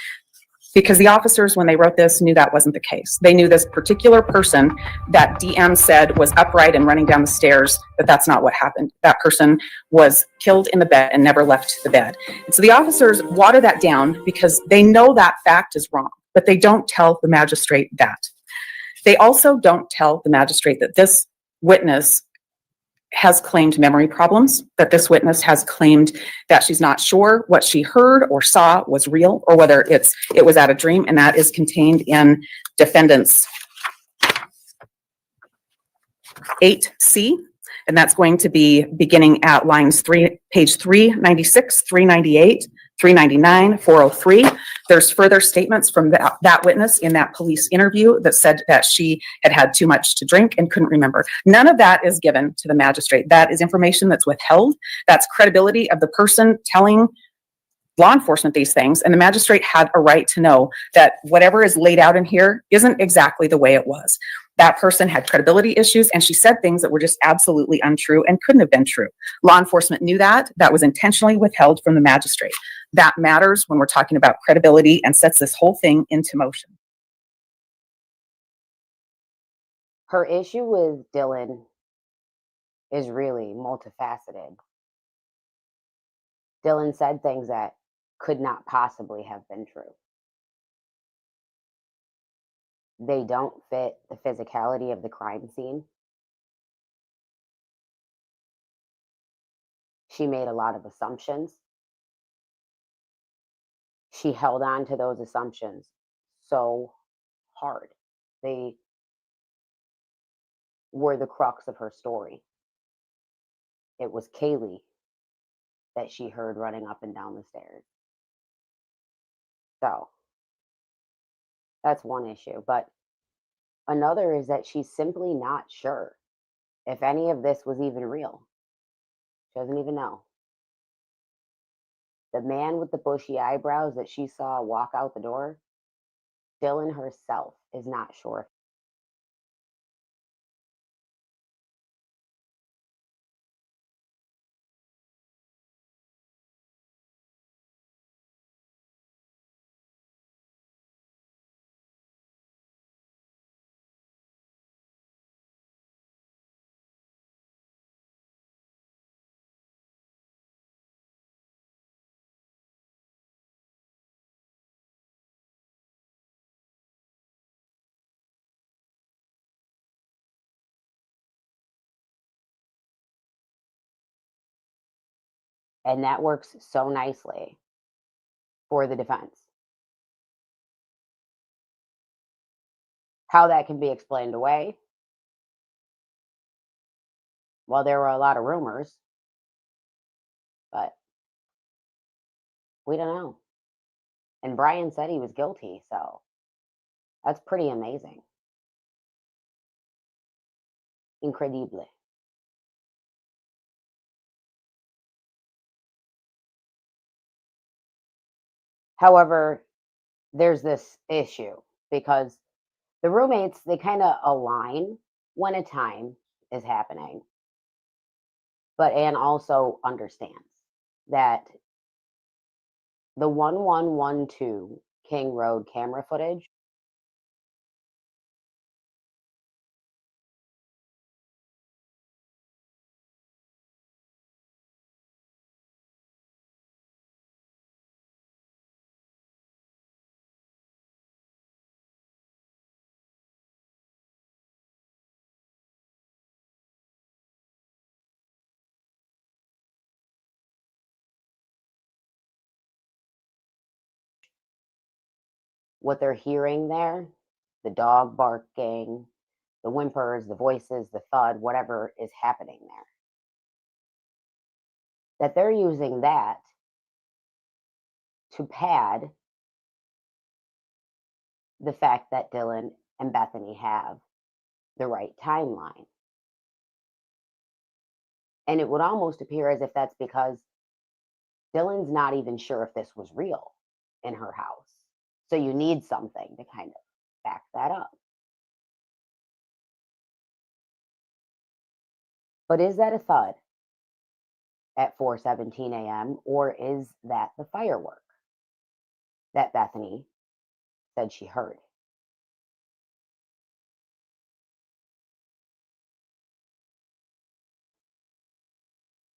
because the officers, when they wrote this, knew that wasn't the case. They knew this particular person that DM said was upright and running down the stairs, but that's not what happened. That person was killed in the bed and never left the bed. And so the officers water that down because they know that fact is wrong, but they don't tell the magistrate that. They also don't tell the magistrate that this witness has claimed memory problems, that this witness has claimed that she's not sure what she heard or saw was real, or whether it was at a dream, and that is contained in defendant's 8C, and that's going to be beginning at page 396, 398, 399, 403. There's further statements from that witness in that police interview that said that she had had too much to drink and couldn't remember. None of that is given to the magistrate. That is information that's withheld. That's credibility of the person telling law enforcement these things, and the magistrate had a right to know that whatever is laid out in here isn't exactly the way it was. That person had credibility issues, and she said things that were just absolutely untrue and couldn't have been true. Law enforcement knew that. That was intentionally withheld from the magistrate. That matters when we're talking about credibility and sets this whole thing into motion. Her issue with Dylan is really multifaceted. Dylan said things that could not possibly have been true. They don't fit the physicality of the crime scene. She made a lot of assumptions. She held on to those assumptions so hard. They were the crux of her story. it was Kaylee that she heard running up and down the stairs. So that's one issue. But another is that she's simply not sure if any of this was even real. She doesn't even know. The man with the bushy eyebrows that she saw walk out the door, Dylan herself is not sure. And that works so nicely for the defense. How that can be explained away? Well, there were a lot of rumors, but we don't know. And Bryan said he was guilty, so that's pretty amazing. Incredible. However, there's this issue because the roommates, they kind of align when a time is happening. But Anne also understands that the 1112 King Road camera footage what they're hearing there, the dog barking, the whimpers, the voices, the thud, whatever is happening there, that they're using that to pad the fact that Dylan and Bethany have the right timeline. And it would almost appear as if that's because Dylan's not even sure if this was real in her house. So you need something to kind of back that up. But is that a thud at 4:17 a.m. or is that the firework that Bethany said she heard?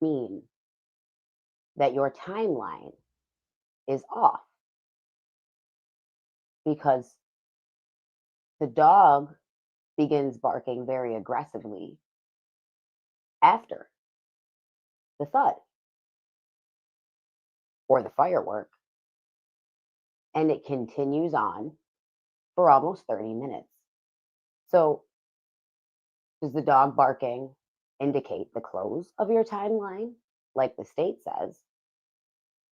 Mean that your timeline is off because the dog begins barking very aggressively after the thud or the firework, and it continues on for almost 30 minutes. So does the dog barking indicate the close of your timeline, like the state says,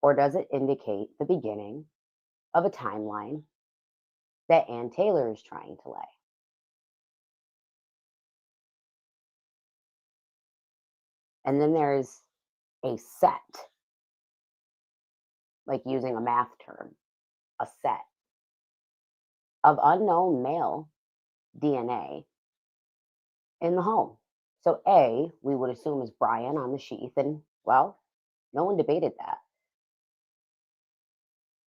or does it indicate the beginning of a timeline that Ann Taylor is trying to lay? And then there's a set, like using a math term, a set of unknown male DNA in the home. So A, we would assume is Bryan on the sheath, and well, no one debated that.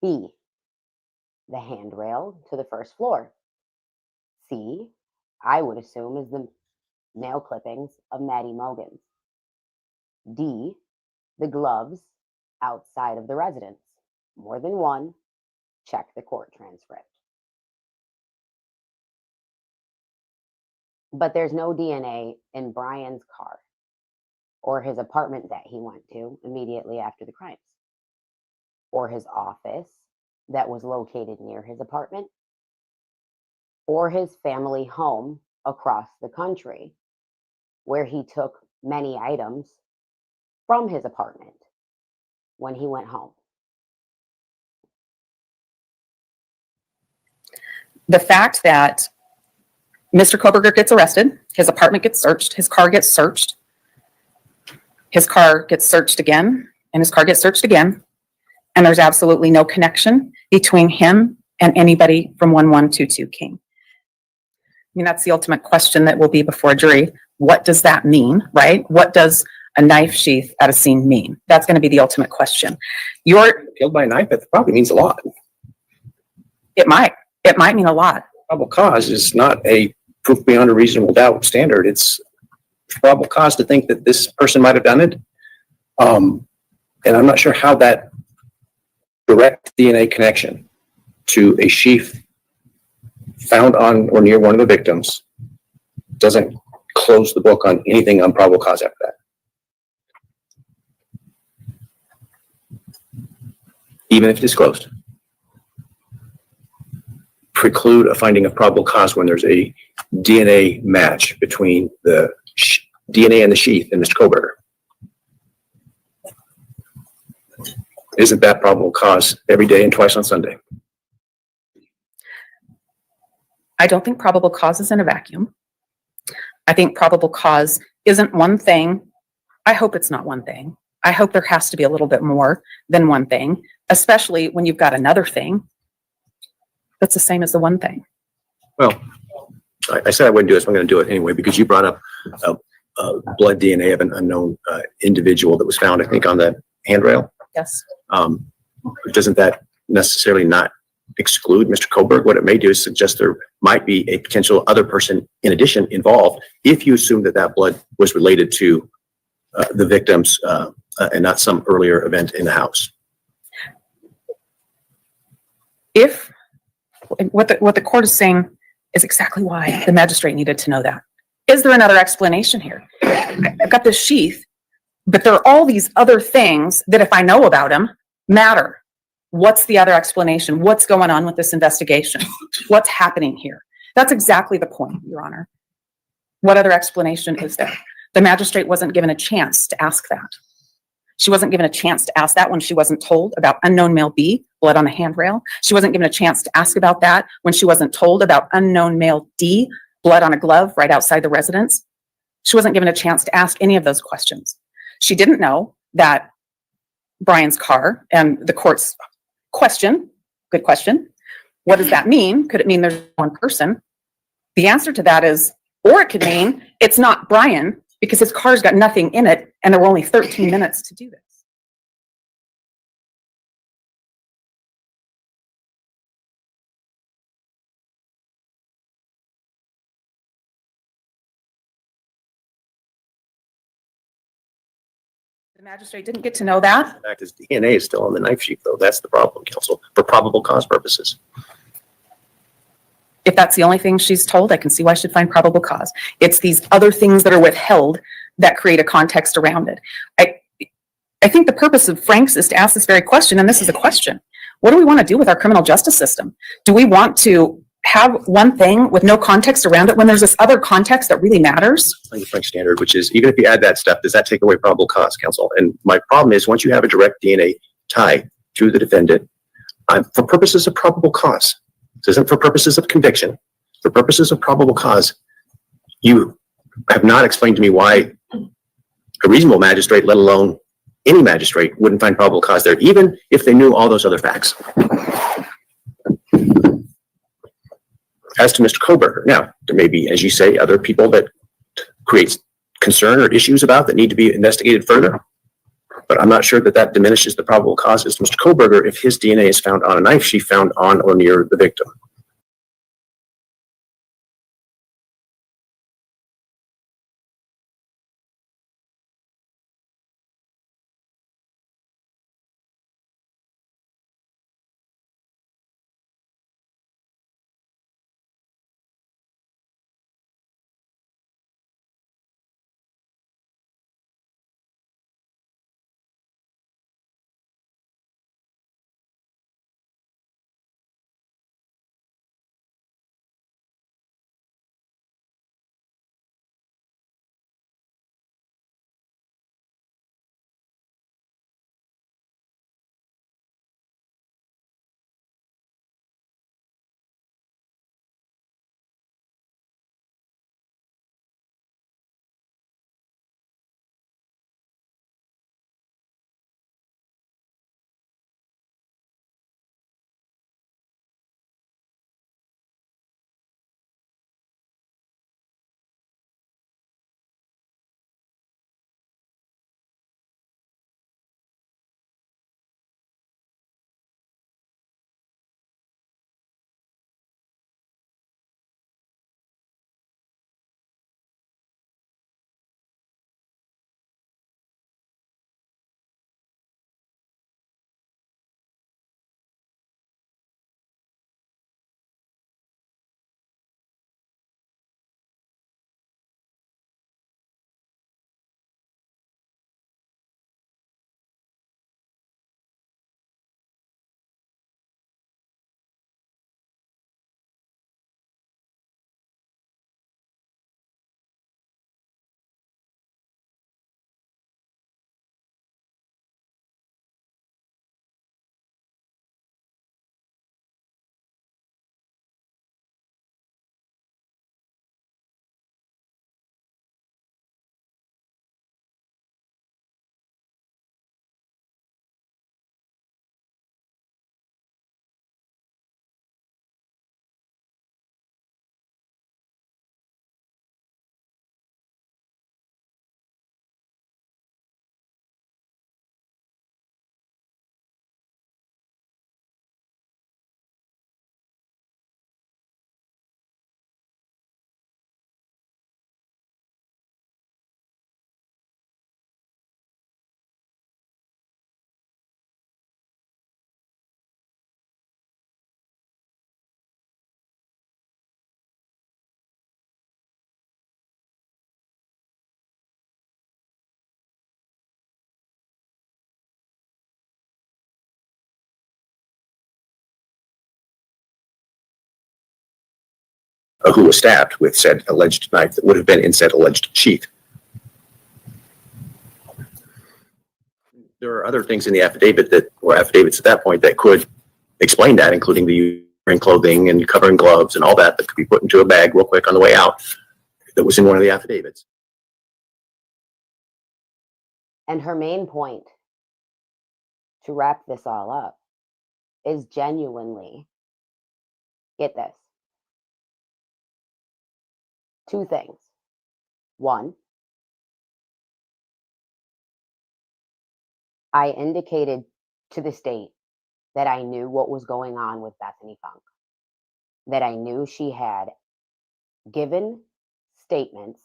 B, the handrail to the first floor. C, I would assume is the nail clippings of Maddie Mogan's. D, the gloves outside of the residence. More than one, check the court transcript. But there's no DNA in Bryan's car or his apartment that he went to immediately after the crimes, or his office that was located near his apartment, or his family home across the country where he took many items from his apartment when he went home. The fact that Mr. Kohberger gets arrested, his apartment gets searched, his car gets searched again, and his car gets searched again, and there's absolutely no connection between him and anybody from 1122 King. I mean, that's the ultimate question that will be before a jury. What does that mean, right? What does a knife sheath at a scene mean? That's going to be the ultimate question. You're Killed by a knife, that probably means a lot. It might mean a lot. Probable cause is not a proof beyond a reasonable doubt standard. It's probable cause to think that this person might have done it. And I'm not sure how that direct DNA connection to a sheath found on or near one of the victims doesn't close the book on anything on probable cause after that. Even if disclosed. Preclude a finding of probable cause when there's a DNA match between the DNA and the sheath in Mr. Kohberger. Isn't that probable cause every day and twice on Sunday? I don't think probable cause is in a vacuum. I think probable cause isn't one thing. I hope it's not one thing. I hope there has to be a little bit more than one thing, especially when you've got another thing that's the same as the one thing. Well, I said I wouldn't do it, so I'm going to do it anyway, because you brought up blood DNA of an unknown individual that was found, I think, on the handrail. Yes. Doesn't that necessarily not exclude Mr. Kohberger? What it may do is suggest there might be a potential other person in addition involved if you assume that that blood was related to the victims and not some earlier event in the house. If what the court is saying is exactly why the magistrate needed to know that. Is there another explanation here? I've got this sheath, but there are all these other things that if I know about them matter. What's the other explanation? What's going on with this investigation? What's happening here? That's exactly the point, Your Honor. What other explanation is there? The magistrate wasn't given a chance to ask that. She wasn't given a chance to ask that when she wasn't told about unknown male B, blood on the handrail. She wasn't given a chance to ask about that when she wasn't told about unknown male D, blood on a glove right outside the residence. She wasn't given a chance to ask any of those questions. She didn't know that Bryan's car, and the court's question, good question, what does that mean? Could it mean there's one person? The answer to that is, or it could mean it's not Bryan because his car's got nothing in it and there were only 13 minutes to do this. The magistrate didn't get to know that. In fact, his DNA is still on the knife sheath, though. That's the problem, counsel, for probable cause purposes. If that's the only thing she's told, I can see why she'd find probable cause. It's these other things that are withheld that create a context around it. I think the purpose of Frank's is to ask this very question, and this is a question. What do we want to do with our criminal justice system? Do we want to have one thing with no context around it when there's this other context that really matters? The Frank standard, which is, even if you add that stuff, does that take away probable cause, counsel? And my problem is, once you have a direct DNA tie to the defendant, for purposes of probable cause, this isn't for purposes of conviction, for purposes of probable cause, you have not explained to me why a reasonable magistrate, let alone any magistrate, wouldn't find probable cause there, even if they knew all those other facts. As to Mr. Kohberger, now, there may be, as you say, other people that creates concern or issues about that need to be investigated further. But I'm not sure that that diminishes the probable cause as to Mr. Kohberger if his DNA is found on a knife sheath found on or near the victim. who was stabbed with said alleged knife that would have been in said alleged sheath. There are other things in the affidavit or affidavits at that point that could explain that, including the wearing clothing and covering gloves and all that could be put into a bag real quick on the way out that was in one of the affidavits. And her main point, to wrap this all up, is genuinely, get this, two things. One, I indicated to the state that I knew what was going on with Bethany Funk, that I knew she had given statements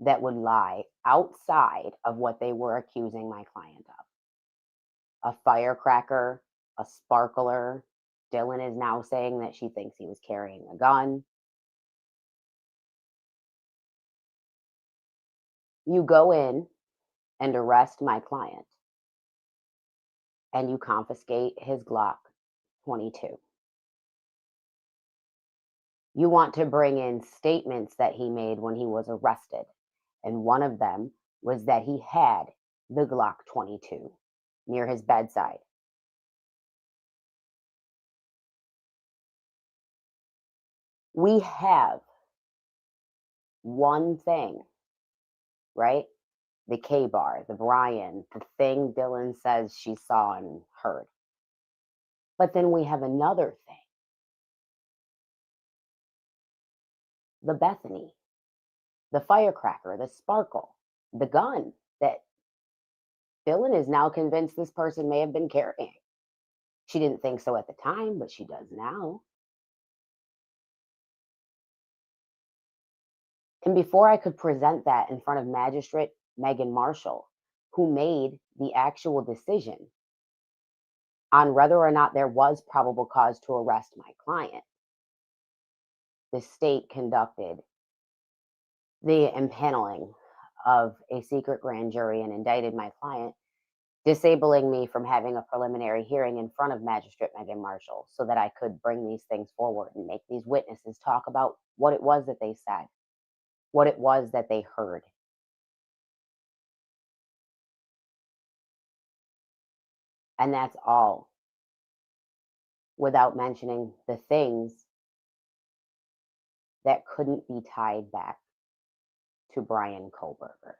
that would lie outside of what they were accusing my client of. A firecracker, a sparkler. Dylan is now saying that she thinks he was carrying a gun. You go in and arrest my client, and you confiscate his Glock 22. You want to bring in statements that he made when he was arrested, and one of them was that he had the Glock 22 near his bedside. We have one thing, right? The K-bar, the Bryan, the thing Dylan says she saw and heard. But then we have another thing. The Bethany, the firecracker, the sparkle, the gun that Dylan is now convinced this person may have been carrying. She didn't think so at the time, but she does now. And before I could present that in front of Magistrate Megan Marshall, who made the actual decision on whether or not there was probable cause to arrest my client, the state conducted the impaneling of a secret grand jury and indicted my client, disabling me from having a preliminary hearing in front of Magistrate Megan Marshall so that I could bring these things forward and make these witnesses talk about what it was that they said, what it was that they heard. And that's all, without mentioning the things that couldn't be tied back to Bryan Kohberger.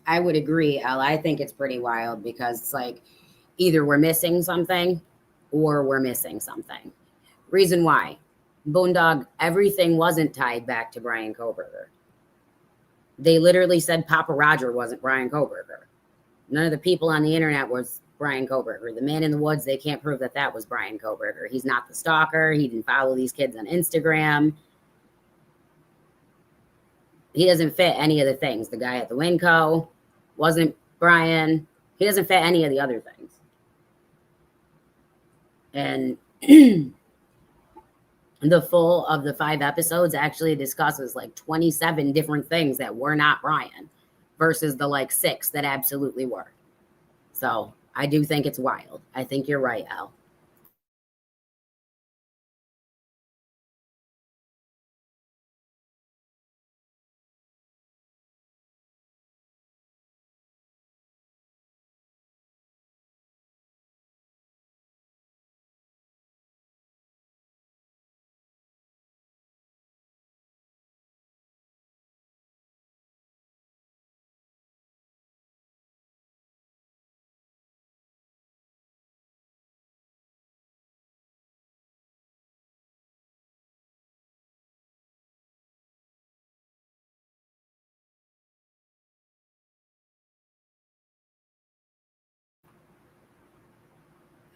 I would agree, Elle. I think it's pretty wild because it's like either we're missing something or we're missing something. Reason why. Boondog, everything wasn't tied back to Bryan Kohberger. They literally said Papa Roger wasn't Bryan Kohberger. None of the people on the internet was Bryan Kohberger. The man in the woods, they can't prove that that was Bryan Kohberger. He's not the stalker. He didn't follow these kids on Instagram. He doesn't fit any of the things. The guy at the Winco wasn't Bryan. He doesn't fit any of the other things. And the full of the 5 episodes actually discusses like 27 different things that were not Bryan versus the like 6 that absolutely were. So I do think it's wild. I think you're right, Elle.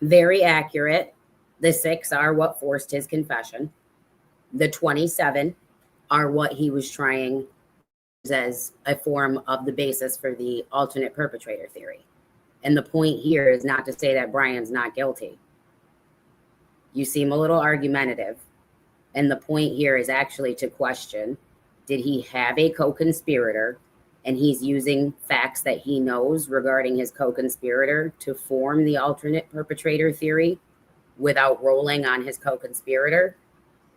Very accurate. The 6 are what forced his confession. The 27 are what he was trying as a form of the basis for the alternate perpetrator theory. And the point here is not to say that Bryan's not guilty. You seem a little argumentative. And the point here is actually to question, did he have a co-conspirator? And he's using facts that he knows regarding his co-conspirator to form the alternate perpetrator theory without rolling on his co-conspirator?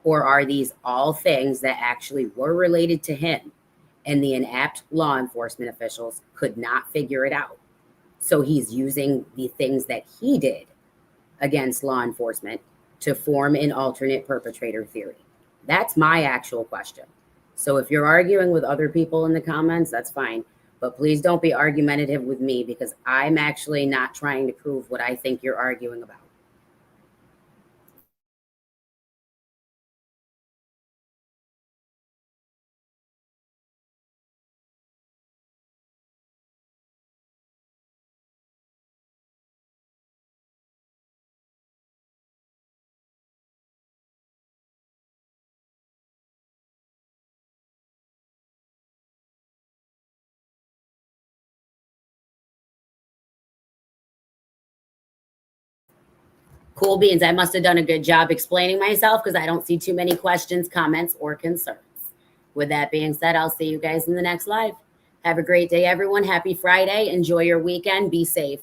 Or are these all things that actually were related to him and the inept law enforcement officials could not figure it out? So he's using the things that he did against law enforcement to form an alternate perpetrator theory. That's my actual question. So if you're arguing with other people in the comments, that's fine. But please don't be argumentative with me, because I'm actually not trying to prove what I think you're arguing about. Cool beans. I must have done a good job explaining myself, because I don't see too many questions, comments, or concerns. With that being said, I'll see you guys in the next live. Have a great day, everyone. Happy Friday. Enjoy your weekend. Be safe.